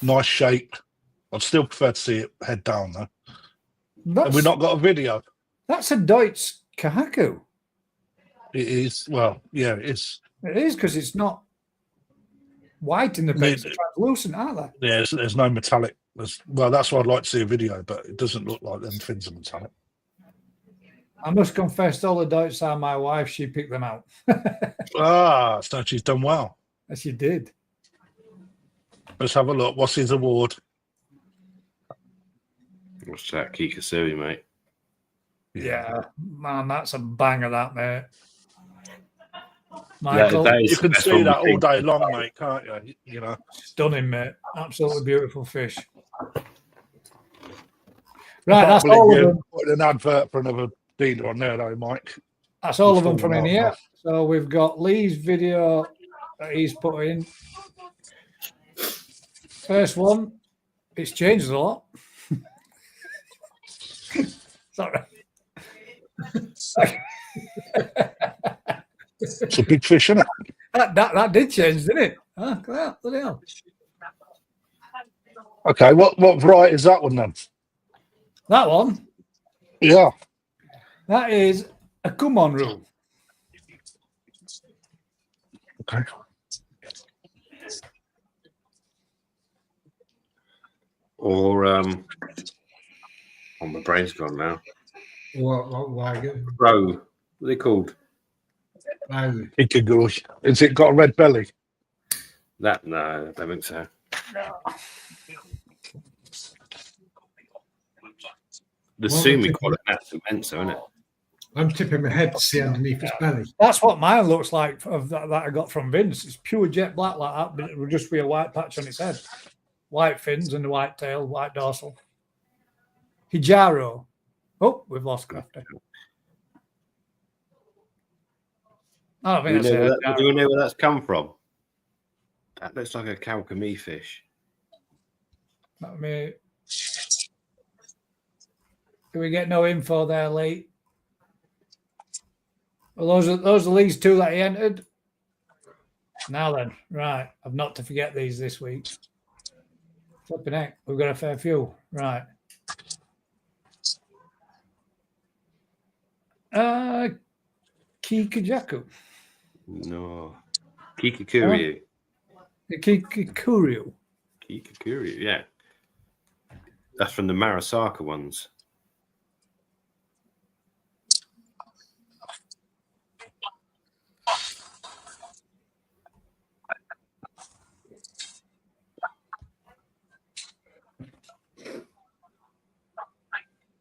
Nice shape. I'd still prefer to see it head down though. Have we not got a video? That's a Deutsch Kahaku. It is. Well, yeah, it is. It is because it's not white in the base. It's translucent, aren't they? Yeah, there's no metallic. Well, that's why I'd like to see a video, but it doesn't look like them fins are metallic. I must confess, all the Deutsch are my wife. She picked them out. So she's done well. She did. Let's have a look. What's his award? What's that? Kikasui, mate. Yeah, man, that's a banger, that, mate. Michael, you can see that all day long, mate, can't you? You know, stunning, mate. Absolutely beautiful fish. Right, that's all of them. Put an advert for another dealer on there, though, Mike. That's all of them from in here. So we've got Lee's video that he's put in. First one, it's changed a lot. Sorry. It's a big fish, isn't it? That did change, didn't it? Oh, bloody hell. Okay, what variety is that one then? That one? Yeah. That is a Kumon rule. Okay. Or oh, my brain's gone now. Why? Roe. What are they called? Ikaguri. Has it got a red belly? No, I don't think so. The Sumi quality, that's immense, isn't it? I'm tipping my head to see underneath its belly. That's what mine looks like of that I got from Vince. It's pure jet black like that, but it would just be a white patch on its head. White fins and a white tail, white dorsal. Hijaro. Oh, we've lost Crafty. I don't think do we know where that's come from? That looks like a Kalkami fish. Let me. Do we get no info there, Lee? Well, those are these two that he entered. Now then, right. I've not to forget these this week. Flipping heck, we've got a fair few. Right. Kikajaku. No. Kikakuryu. Kikakuryu. Kikakuryu, yeah. That's from the Marasaka ones.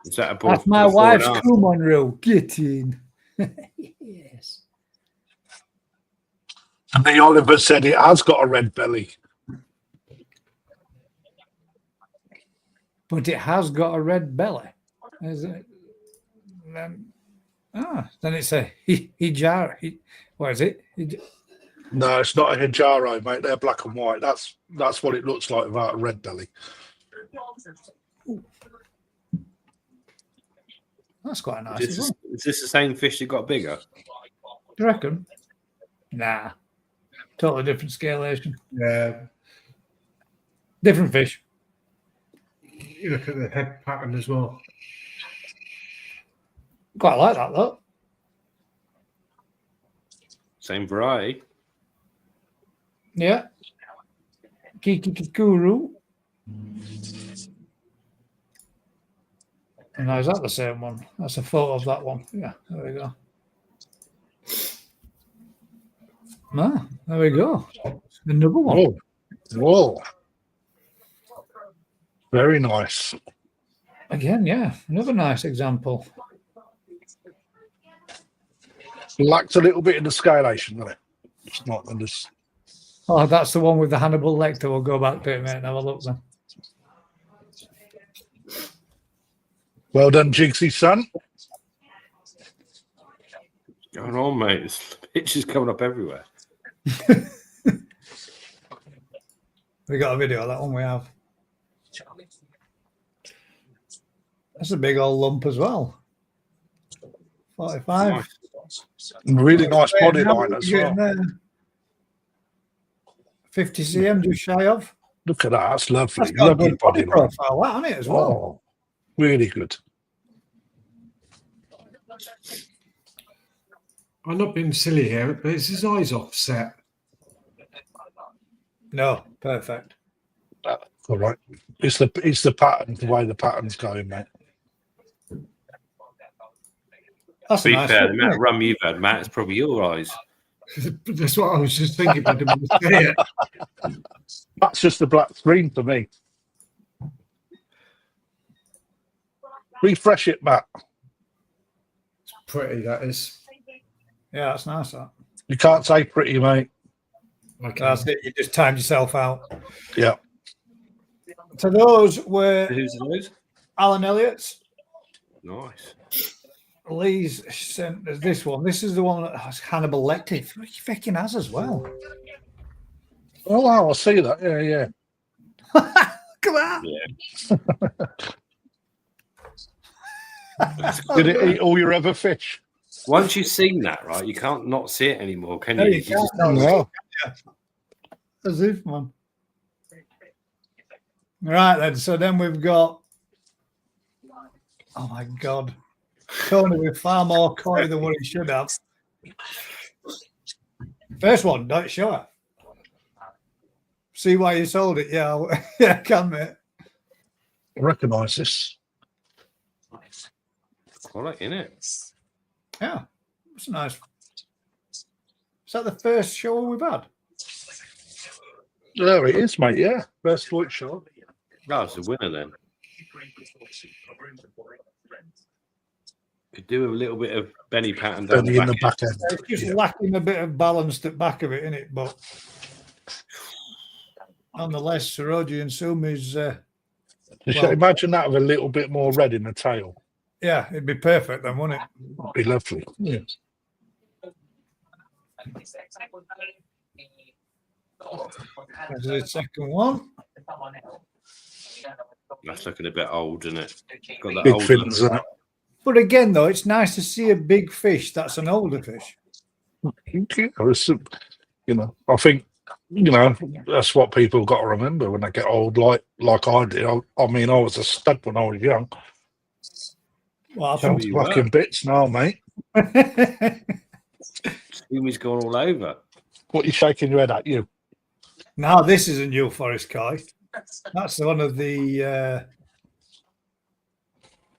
Is that a ball? That's my wife's Kumon reel. Get in. Yes. And the Oliver said it has got a red belly. But it has got a red belly. Is it? Then it's a hijaro. What is it? No, it's not a hijaro, mate. They're black and white. That's what it looks like without a red belly. That's quite nice. Is this the same fish that got bigger? Do you reckon? Nah. Totally different scalation. Yeah. Different fish. You look at the head pattern as well. Quite like that, though. Same variety. Yeah. Kikikuru. And is that the same one? That's a photo of that one. Yeah, there we go. There we go. Another one. Whoa. Very nice. Again, yeah. Another nice example. Lacked a little bit in the scalation, didn't it? It's not just... Oh, that's the one with the Hannibal Lecter. We'll go back to it, mate, and have a look then. Well done, Jigsy, son. going on, mate? There's pictures coming up everywhere. We got a video of that one. We have. That's a big old lump as well. 45. Really nice body line as well. 50 cm, just shy of. Look at that. That's lovely. That's got Lovely a good body line. profile, that, hasn't it, as well? Oh, really good. I'm not being silly here, but is his eyes offset? No, perfect. All right. It's the pattern, the way the pattern's going, mate. That's To be nice fair, look, the amount of rum you've had, Matt, it's probably your eyes. That's what I was just thinking, but I didn't want to say it. That's just the black screen for me. Refresh it, Matt. It's pretty, that is. Yeah, that's nice. That. You can't say pretty, mate. Okay. That's it. You just timed yourself out. Yeah. So those were Who's those? Alan Elliott's. Nice. Lee's sent us this one. This is the one that has Hannibal Lecter. He fucking has as well. Oh, wow, I see that. Yeah, yeah. Look at that. Yeah. Did it eat all your other fish? Once you've seen that, right, you can't not see it anymore, can No, you? you can't. No. As if, man. Right then. So then we've got. Oh my God. Tony with far more koi than what he should have. First one, don't show it. See why you sold it? Yeah, yeah, I can, mate. I recognise this. Quality, innit? Yeah, it's nice. Is that the first show we've had? There it is, mate. Yeah, first white show. That was the winner then. Could do a little bit of Benny pattern down Benny in the back end. It's just lacking a bit of balance at the back of it, isn't it? But nonetheless, Saroji and Sumi's. Imagine that with a little bit more red in the tail. Yeah, it'd be perfect then, wouldn't it? It'd be lovely. Yeah. There's the second one. That's looking a bit old, isn't it? Got that Big old fins, look. isn't it? But again, though, it's nice to see a big fish that's an older fish. You know, I think, you know, that's what people got to remember when they get old, like I did. I mean, I was a stud when I was young. Well, I I'm think fucking bits now, mate. Sumi's gone all over. What are you shaking your head at, you? now this is a New Forest koi. That's one of the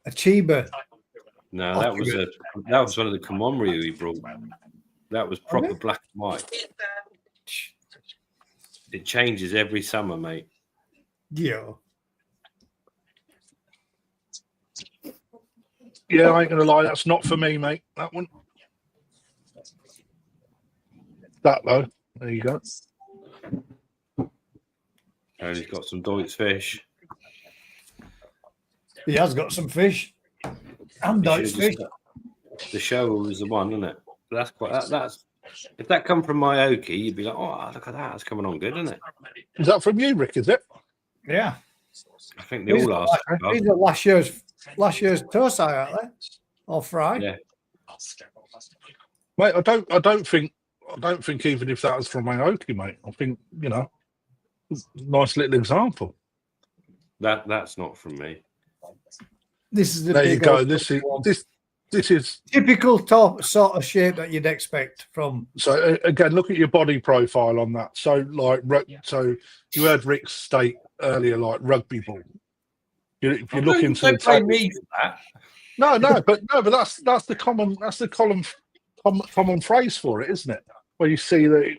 Achiba. No, that was one of the Komomryu he brought. That was proper black and white. It changes every summer, mate. Yeah. Yeah, I ain't gonna lie, that's not for me, mate. That one. That though. There you go. And he's got some Deutsch fish. He has got some fish. And Dutch fish. The show was the one, isn't it? That's quite. That's if that come from my Oki, you'd be like, oh, look at that. It's coming on good, isn't it? Is that from you, Rick? Is it? Yeah. I think they all are. These are last year's Tosai, aren't they? Or fry. Yeah. Mate, I don't think even if that was from my Oki, mate. I think, you know, nice little example. That's not from me. This is the there you big go. old This is typical top sort of shape that you'd expect from. so again. Look at your body profile on that. So like, so you heard Rick state earlier, like rugby ball. If you look into the me for that. but that's the common phrase for it, isn't it? Where you see that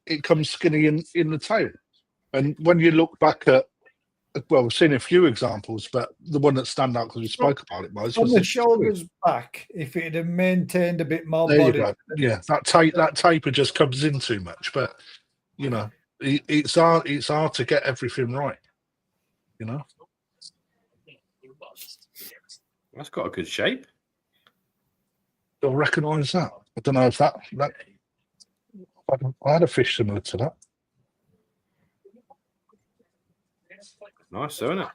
it comes skinny in the tail, and when you look back at, well, we've seen a few examples, but the one that stand out because we spoke about it was From the shoulders back, if it had maintained a bit more there body. you go. Yeah, that taper just comes in too much, but you know, it's hard to get everything right. You know, That's got a good shape. you'll recognise that. I don't know if that I had a fish similar to that. Nice, isn't it?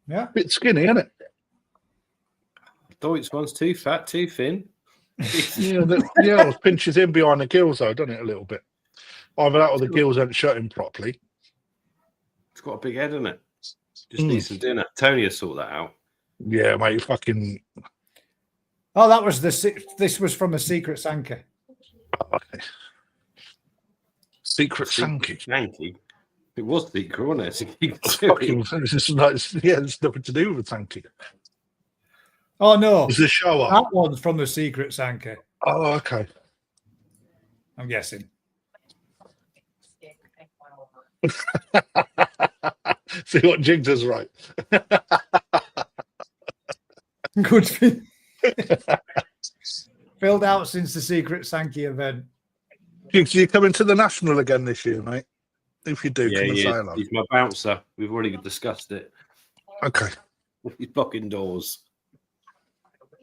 Yeah. Bit skinny, isn't it? Deutz one's too fat, too thin. Yeah, it pinches in behind the gills though, doesn't it, a little bit? Either that or the gills aren't shutting properly. It's got a big head, isn't it? Just needs some dinner. Tony will sort that out. Yeah, mate, fucking. Oh, that was this was from a secret Sanka. Okay. Secret Sanky. Sanky. It was secret, wasn't it? It's nothing to do with Sanky. Oh no, It's a show up. That one's from the secret Sanka. Oh, okay. I'm guessing. See what Jigs is right. Good thing. Filled out since the secret Sankey event. Jigs, you coming to the National again this year, mate? If you do, come and say hello. He's my bouncer. We've already discussed it. Okay. He's blocking doors.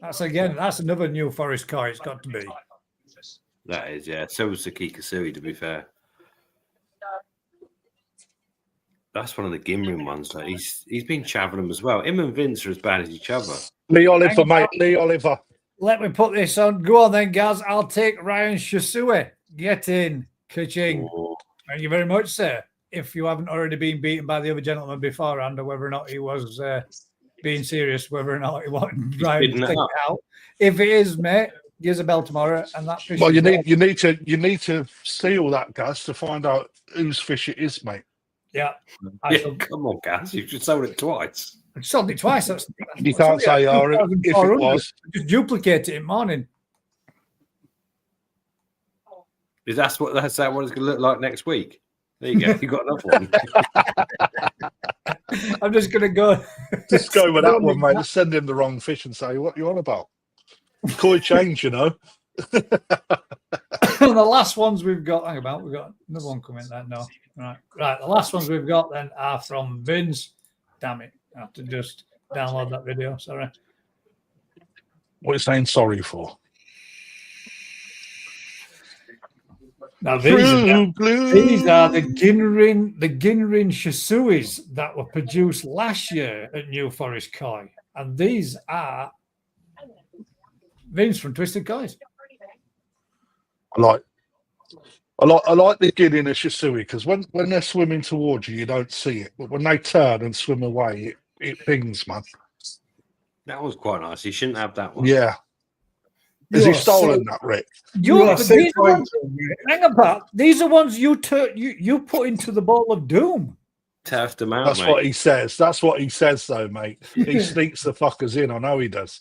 That's another New Forest car. It's got to be. That is, yeah. So was the Kikasui, to be fair. That's one of the Gimrin ones. Like he's been chavving them as well. Him and Vince are as bad as each other. Lee Oliver, mate. Lee Oliver. Let me put this on. Go on then, Gaz. I'll take Ryan Shisui. Get in. Ka-ching. Oh. Thank you very much, sir. If you haven't already been beaten by the other gentleman beforehand, or whether or not he was being serious, whether or not he wanted Ryan to take it out. If it is, mate, give us a bell tomorrow. And that fish. Well, you need to seal that, Gaz, to find out whose fish it is, mate. Yeah. Come on, Gaz. You've just sold it twice. I sold it twice. You can't say, if it was. Just duplicate it in the morning. Is that what it's going to look like next week? There you go. You got another one. I'm just going to go. Just go with that one, mate. Just send him the wrong fish and say, what you on about? Koi change, you know. The last ones we've got, hang about, we've got another one coming there. No. Right. The last ones we've got then are from Vince. Damn it. I have to just download that video. Sorry. What are you saying sorry for? Now these are the Ginrin Shisuis that were produced last year at New Forest Koi. And these are Vince from Twisted Kois. I like the Guinea of Shisui because when they're swimming towards you, you don't see it. But when they turn and swim away, it pings, man. That was quite nice. You shouldn't have that one. Yeah. Has he stolen that, Rick? Hang about. These are ones you put into the bowl of doom. Turfed them out, That's mate. what he says. That's what he says, though, mate. He sneaks the fuckers in. I know he does.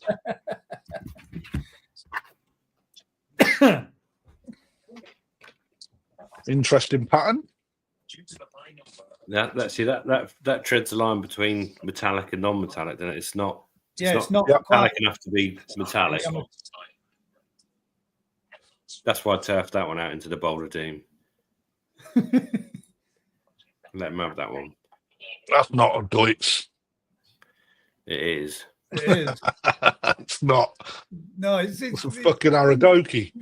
Interesting pattern. That treads the line between metallic and non-metallic, doesn't it? It's not metallic enough to be metallic. That's why I turfed that one out into the bowl of doom. Let him have that one. That's not a Deutz. It is. It is. It's not. No, it's a fucking Aragoki.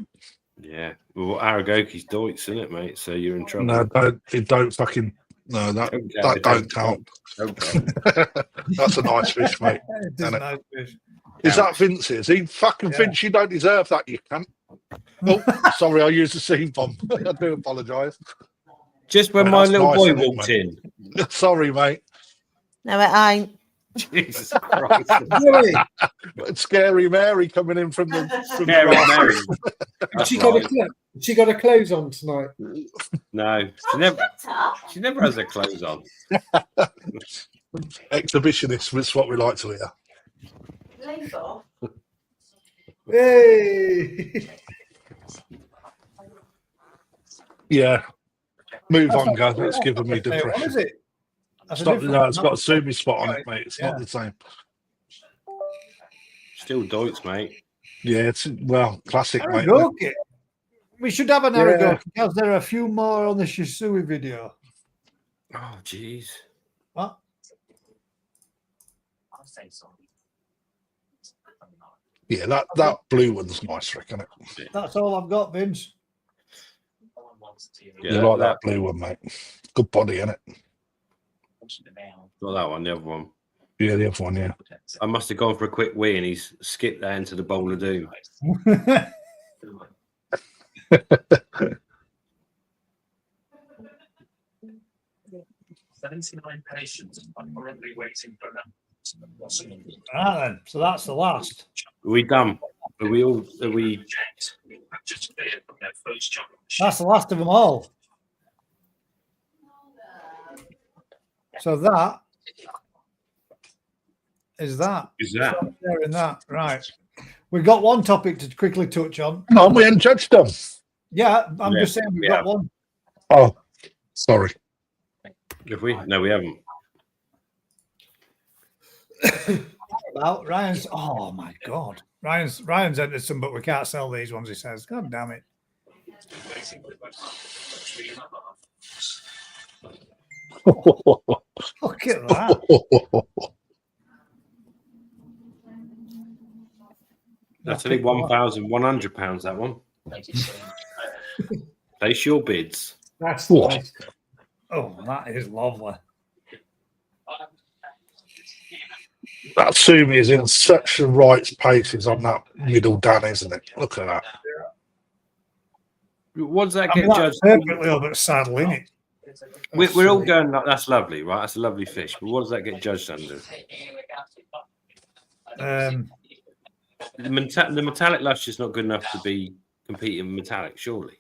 Yeah. Well, Aragoki's Deutz, isn't it, mate? So you're in trouble. No, don't fucking. No, that don't count. That's a nice fish, mate. It is a nice fish. Is that Vince's? He fucking Vince, you don't deserve that, you can't. Oh, sorry, I used the seam bomb. I do apologise. Just when my little boy walked in. Sorry, mate. No, it ain't. Jesus Christ. Really? Scary Mary coming in from the Scary Mary. She got her clothes on tonight. No, she never has her clothes on. Exhibitionist, that's what we like to hear. Hey! Yeah. Move on, guys. Let's give them a depression. What is it? It's got a Sumi spot on it, mate. It's not the same. Still Deutz, mate. Yeah, it's classic, mate. Okay. We should have an Aragoki because there are a few more on the Shisui video. Oh, jeez. What? Yeah, that blue one's nice, Rick, isn't it? That's all I've got, Vince. Yeah, you like that blue one, mate. Good body, isn't it? Not that one, the other one. Yeah, the other one, yeah. I must have gone for a quick wee and he's skipped that into the bowl of doom. 79 patients are currently waiting for them. Then, so that's the last. Are we done? Are we all? Are we? That's the last of them all. So that is that. Is that? Sharing that, right? We've got one topic to quickly touch on. No, we haven't judged them. Yeah, I'm just saying we've got one. Oh, sorry. Have we? No, we haven't. About Ryan's. Oh my God, Ryan's entered some, but we can't sell these ones. He says, "God damn it." Look at that. That's only £1,100. That one. Place your bids. That's nice. Oh, that is lovely. That Sumi is in such the right places on that middle Dan, isn't it? Look at that. What does that get judged? Perfectly a bit saddle, isn't it? We're all going, that's lovely, right? That's a lovely fish. But what does that get judged under? The metallic lush is not good enough to be competing with metallic, surely.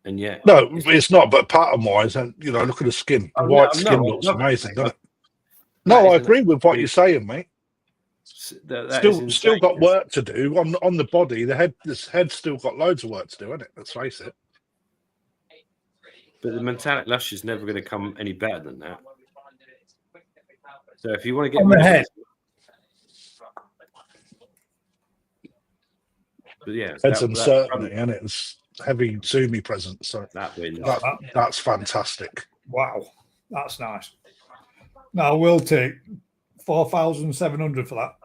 And yet, no, it's not. But pattern-wise, and look at the skin. The white skin looks amazing, doesn't it? No, I agree with what you're saying, mate. Still got work to do on the body. This head's still got loads of work to do, isn't it? Let's face it. But the metallic lush is never going to come any better than that. So if you want to get on the head, but yeah, head's uncertainty, and it's heavy Sumi presence. So that wins. That's fantastic. Wow, that's nice. Now we'll take 4,700 for that.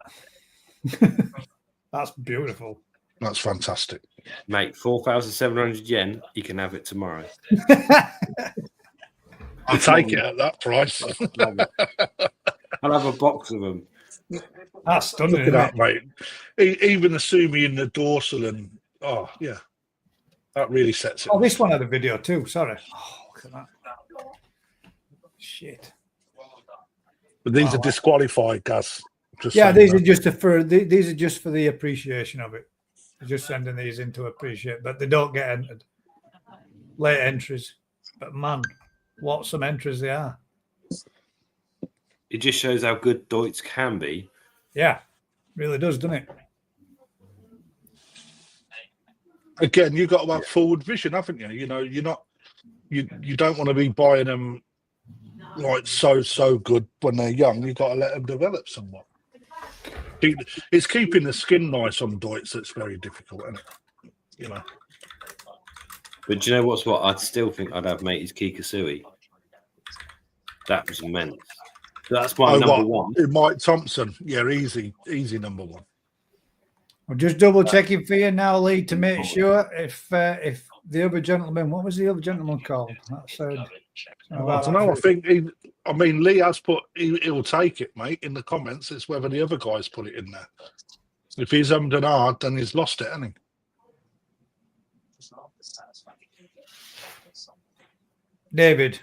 That's beautiful. That's fantastic, mate. 4,700 yen. You can have it tomorrow. I'll take it at that price. I'll have a box of them. That's stunning. Look at that, mate. Even the Sumi in the dorsal, and that really sets it. Oh, this one had a video too. Sorry. Oh, look at that. Shit. But these are disqualified, Gaz. These are just for the appreciation of it. They're just sending these in to appreciate, but they don't get entered. Late entries, but man, what some entries they are. It just shows how good Deutz can be. Yeah, really does, doesn't it? Again, you've got to have forward vision, haven't you? You don't want to be buying them like so good when they're young. You've got to let them develop somewhat. It's keeping the skin nice on Deutz that's very difficult, isn't it? But do you know what? I'd still think I'd have Matey's Kikasui. That was immense. That's my number one. Mike Thompson. Yeah, easy number one. I'm just double checking for you now, Lee, to make sure if the other gentleman, what was the other gentleman called? I don't know. I think Lee has put he'll take it, mate. In the comments, it's whether the other guys put it in there. If he's and hard, then he's lost it, hasn't he? David.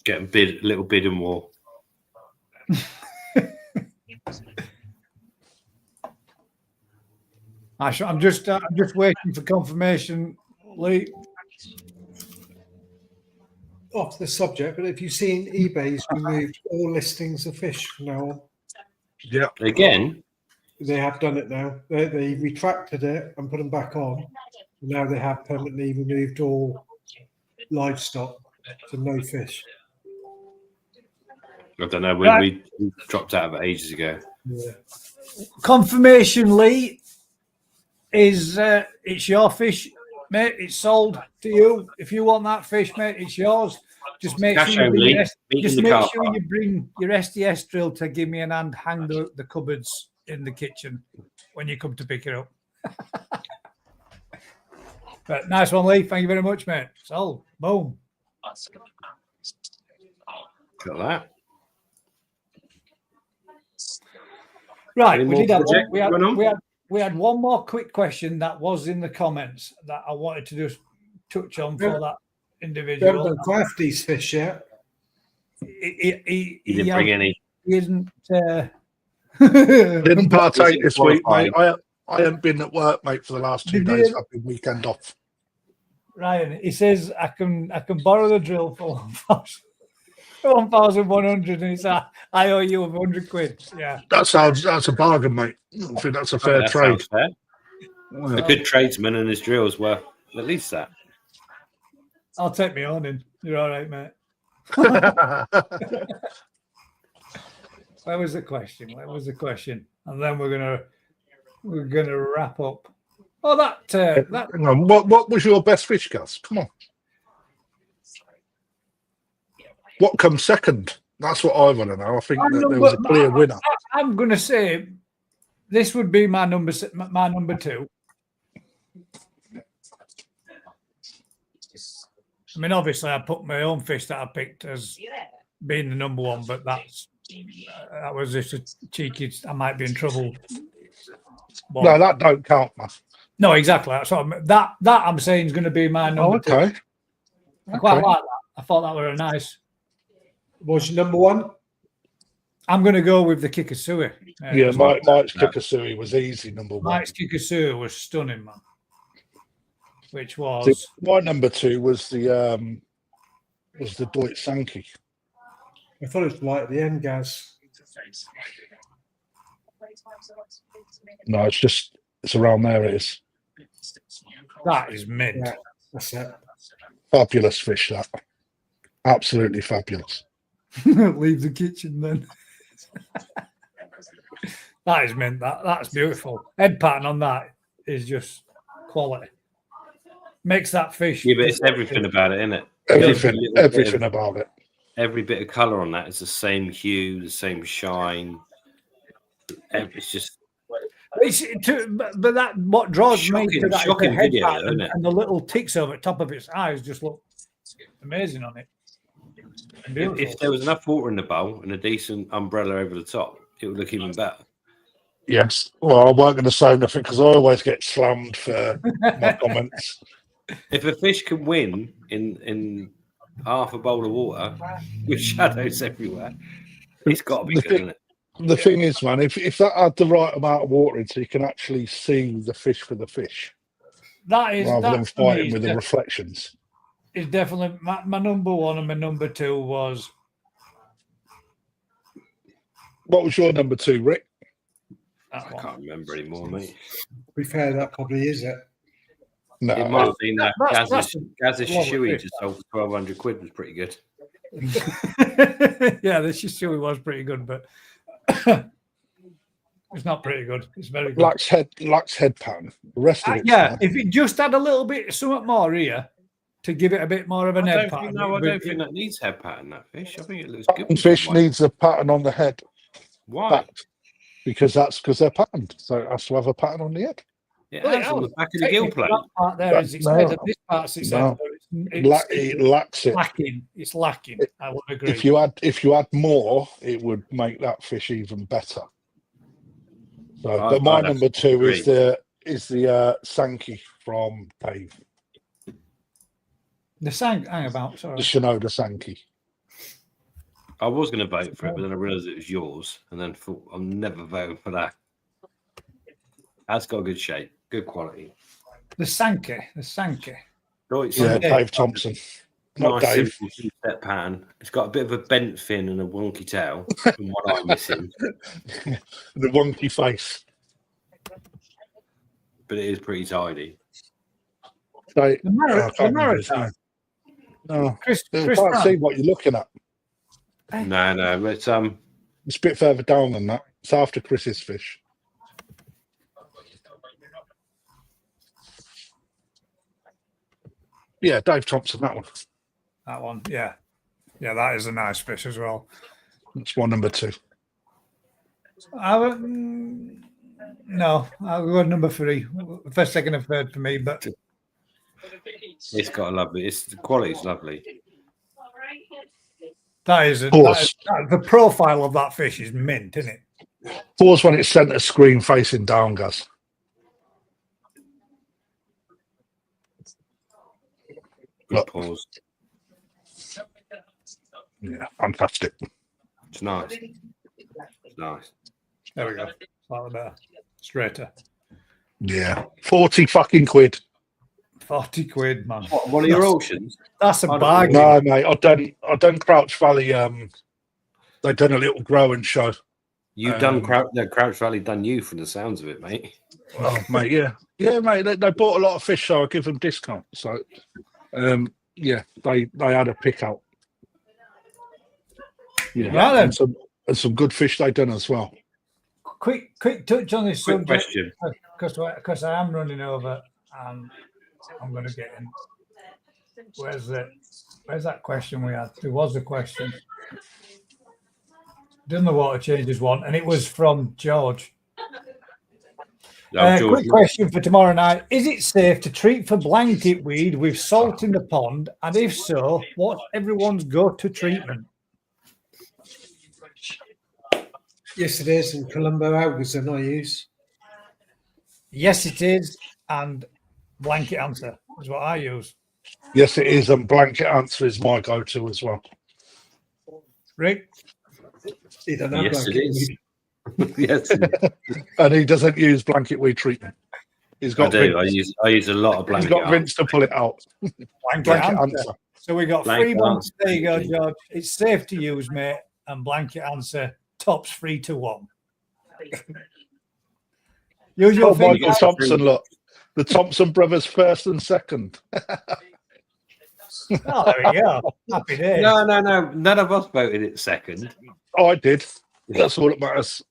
Getting little bidding war. I'm just waiting for confirmation, Lee. Off the subject, but have you seen eBay's removed all listings of fish from now on? Yeah. Again? They have done it now. They retracted it and put them back on. Now they have permanently removed all livestock, so no fish. I don't know. We dropped out of it ages ago. Yeah. Confirmation, Lee, is it's your fish, mate. It's sold to you. If you want that fish, mate, it's yours. Just make Cash sure only. you bring your SDS drill to give me an hand, hang the cupboards in the kitchen when you come to pick it up. But nice one, Lee. Thank you very much, mate. So, boom. Got that. Right, we had one more quick question that was in the comments that I wanted to just touch on for that individual. Don't Crafty's fish yet. He didn't bring any. He isn't. Didn't partake this week, mate. I haven't been at work, mate, for the last 2 days. I've been weekend off. Ryan, he says I can borrow the drill for 1,100, and he said I owe you 100 quid. Yeah, that's a bargain, mate. I think that's a fair trade. Fair. Well, a good tradesman and his drills were at least that. I'll take me on in. You're all right, mate. Where was the question? And then we're gonna wrap up. Oh, Hang on. What was your best fish, Gus? Come on. What comes second? That's what I want to know. I think there was a clear winner. I'm going to say this would be my number 2. I mean, obviously, I put my own fish that I picked as being the number 1, but that was just a cheeky. I might be in trouble. No, that don't count, man. No, exactly. That's what that I'm saying is going to be my number 2. I quite like that. I thought that was a nice. What's your number 1? I'm going to go with the Kikasui. Yeah, Mike's Kikasui was easy, number 1. Mike's Kikasui was stunning, man. Which was my number 2 was the Deutsch Sankey. I thought it was right at the end, Gaz. No, it's around there. It is. That is mint. Yeah, that's it. Fabulous fish, that. Absolutely fabulous. Leave the kitchen then. That is mint. That's beautiful. Head pattern on that is just quality. Makes that fish. Yeah, but it's everything about it, isn't it? Everything about it. Every bit of colour on that is the same hue, the same shine. It's just. But that what draws me to that shocking head video, pattern, isn't it? and the little ticks over the top of its eyes just look amazing on it. If there was enough water in the bowl and a decent umbrella over the top, it would look even better. Yes. Well, I weren't going to say nothing because I always get slammed for my comments. If a fish can win in half a bowl of water with shadows everywhere, it's got to be good, isn't it? The thing is, man, if that had the right amount of water in, so you can actually see the fish for the fish, rather than fighting with the reflections. It's definitely my number 1, and my number 2 was. What was your number 2, Rick? I can't remember anymore, mate. To be fair, that probably is it. No, it might have been that Gaz's Shishui just sold for 1,200 quid was pretty good. Yeah, the Shishui was pretty good, but it's not pretty good. It's very good. Lax head pattern. The rest of it. Yeah, if it just had a little bit something more here to give it a bit more of an head pattern. I don't think that needs head pattern, that fish. I think it looks good. Fish needs a pattern on the head. Why? Because they're patterned. So it has to have a pattern on the head. Yeah, that's on the back of the gill plate. That part there is extended. This part's extended. It lacks it. It's lacking. I would agree. If you add more, it would make that fish even better. So, but my number 2 is the Sankey from Dave. The Sankey, hang about, sorry. The Shinoda Sankey. I was going to vote for it, but then I realised it was yours, and then thought I'm never voting for that. That's got a good shape, good quality. The Sankey. Yeah, Dave Thompson. Not Dave. Simple two-step pattern. It's got a bit of a bent fin and a wonky tail, from what I'm missing. The wonky face. But it is pretty tidy. So, the Maritime. No, Chris can't see what you're looking at. No, it's It's a bit further down than that. It's after Chris's fish. Yeah, Dave Thompson, that one. That one, yeah. Yeah, that is a nice fish as well. That's my number 2. No, I'll go number 3. First, second, and third for me, but it's got a lovely. The quality's lovely. That is the profile of that fish is mint, isn't it? Pause when it's centre screen facing down, Gaz. Good pause. Yeah, fantastic. It's nice. It's nice. There we go. Slightly better. Straighter. Yeah. 40 fucking quid. 40 quid, man. What, one of your auctions? That's a bargain. No, mate. I done Crouch Valley. They done a little grow and show. You've done Crouch Valley done you from the sounds of it, mate. Oh, mate, yeah. Yeah, mate. They bought a lot of fish, so I give them discount. So, yeah, they had a pick out. Yeah, right, and some good fish they done as well. Quick touch on this subject. Question. Because I am running over and I'm going to get in. Where's that question we had? There was a question. Done the water changes one, and it was from George. Quick question for tomorrow night. Is it safe to treat for blanket weed with salt in the pond? And if so, what's everyone's go-to treatment? Yes, it is. And Colombo Algazin I use. Yes, it is. And blanket answer is what I use. Yes, it is. And blanket answer is my go-to as well. Rick? Yes, it is. Yes. And he doesn't use blanket weed treatment. He's got. I use a lot of blanket. He's got Vince to pull it out. Blanket answer. So we got blanket 3 ones. There you go, George. It's safe to use, mate. And blanket answer tops 3 to 1. Use your Michael Thompson, look. The Thompson brothers first and second. Oh, there we go. Happy days. No. None of us voted it second. Oh, I did. That's all that matters.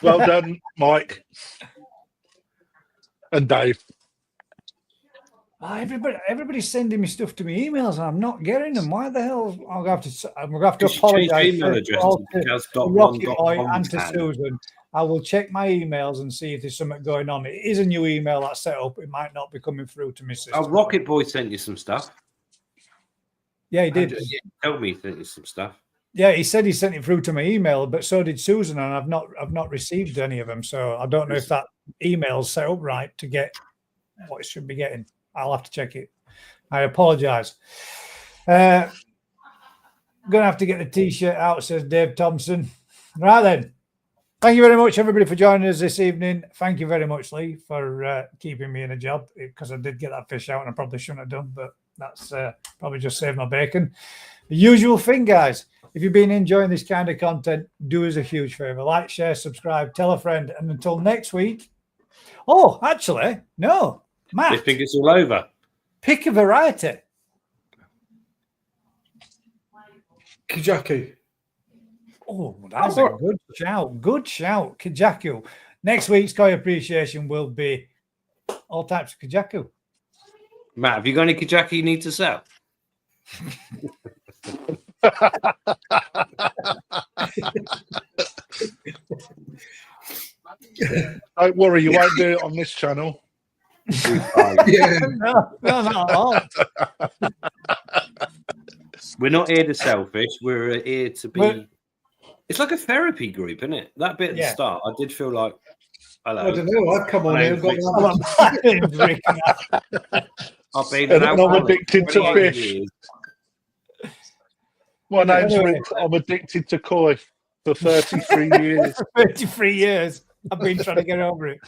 Well done, Mike and Dave. Everybody's sending me stuff to me emails, and I'm not getting them. Why the hell? I'm gonna have to apologise to Rocky Boy and to Susan. I will check my emails and see if there's something going on. It is a new email that's set up. It might not be coming through to me. Oh, Rocket Boy sent you some stuff. Yeah, he did. Tell me he sent you some stuff. Yeah, he said he sent it through to my email, but so did Susan, and I've not received any of them. So I don't know if that email's set up right to get what it should be getting. I'll have to check it. I apologise. Gonna have to get the T-shirt out, says Dave Thompson. Right then. Thank you very much, everybody, for joining us this evening. Thank you very much, Lee, for keeping me in a job, because I did get that fish out and I probably shouldn't have done, but that's probably just saved my bacon. The usual thing, guys. If you've been enjoying this kind of content, do us a huge favour. Like, share, subscribe, tell a friend. And until next week. Oh, actually, no. Matt. You think it's all over? Pick a variety. Kajaku. Oh, that's a good shout. Good shout. Kajaku. Next week's Koi Appreciation will be all types of Kajaku. Matt, have you got any Kajaku you need to sell? Don't worry, you won't do it on this channel. Yeah. No, not at all. We're not here to sell fish. We're here to be. It's like a therapy group, isn't it? That bit at the start, I did feel like. Hello. I don't know. I've come on here and got I've been I'm addicted to fish. Years. My name's Rick. I'm addicted to koi for 33 years. 33 years. I've been trying to get over it.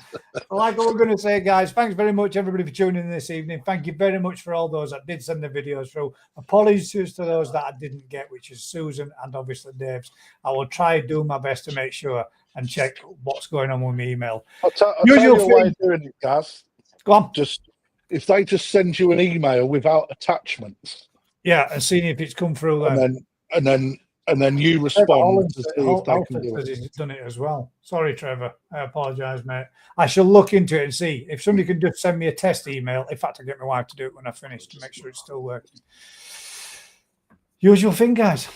Like what we're going to say, guys, thanks very much, everybody, for tuning in this evening. Thank you very much for all those that did send the videos through. Apologies to those that I didn't get, which is Susan and obviously Dave's. I will try do my best to make sure and check what's going on with my email. I'll tell you a way of doing it, Gaz. Go on. Just if they just send you an email without attachments. Yeah, and seeing if it's come through there. And then you respond to see if they can do it. He's done it as well. Sorry, Trevor. I apologise, mate. I shall look into it and see if somebody can just send me a test email. In fact, I'll get my wife to do it when I finish to make sure it's still working. Usual thing, guys.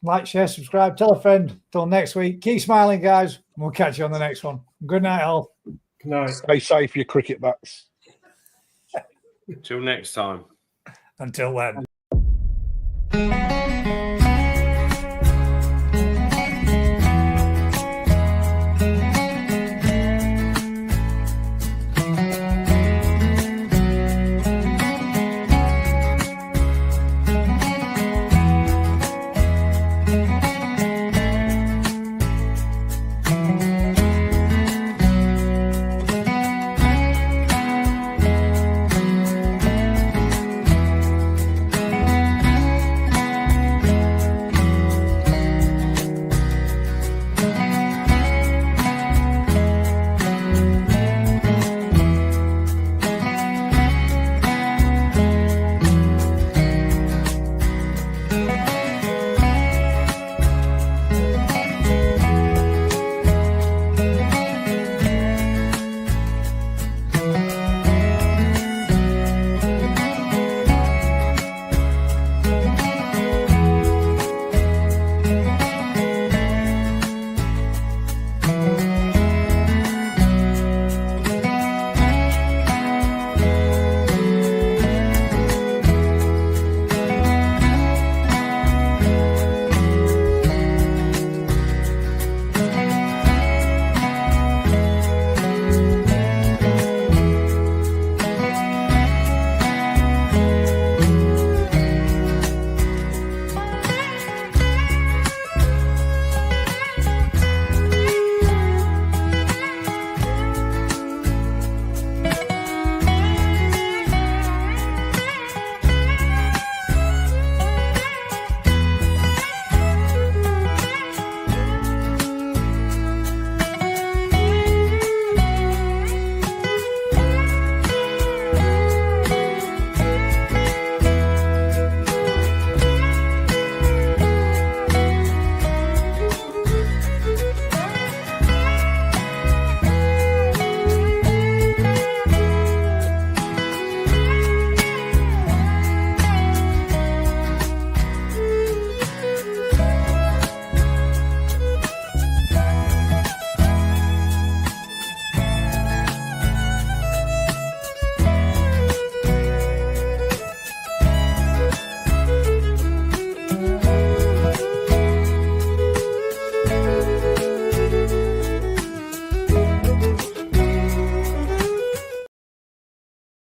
Like, share, subscribe, tell a friend. Till next week. Keep smiling, guys. We'll catch you on the next one. Good night, all. Good night. Stay safe, you cricket bats. Till next time. Until then.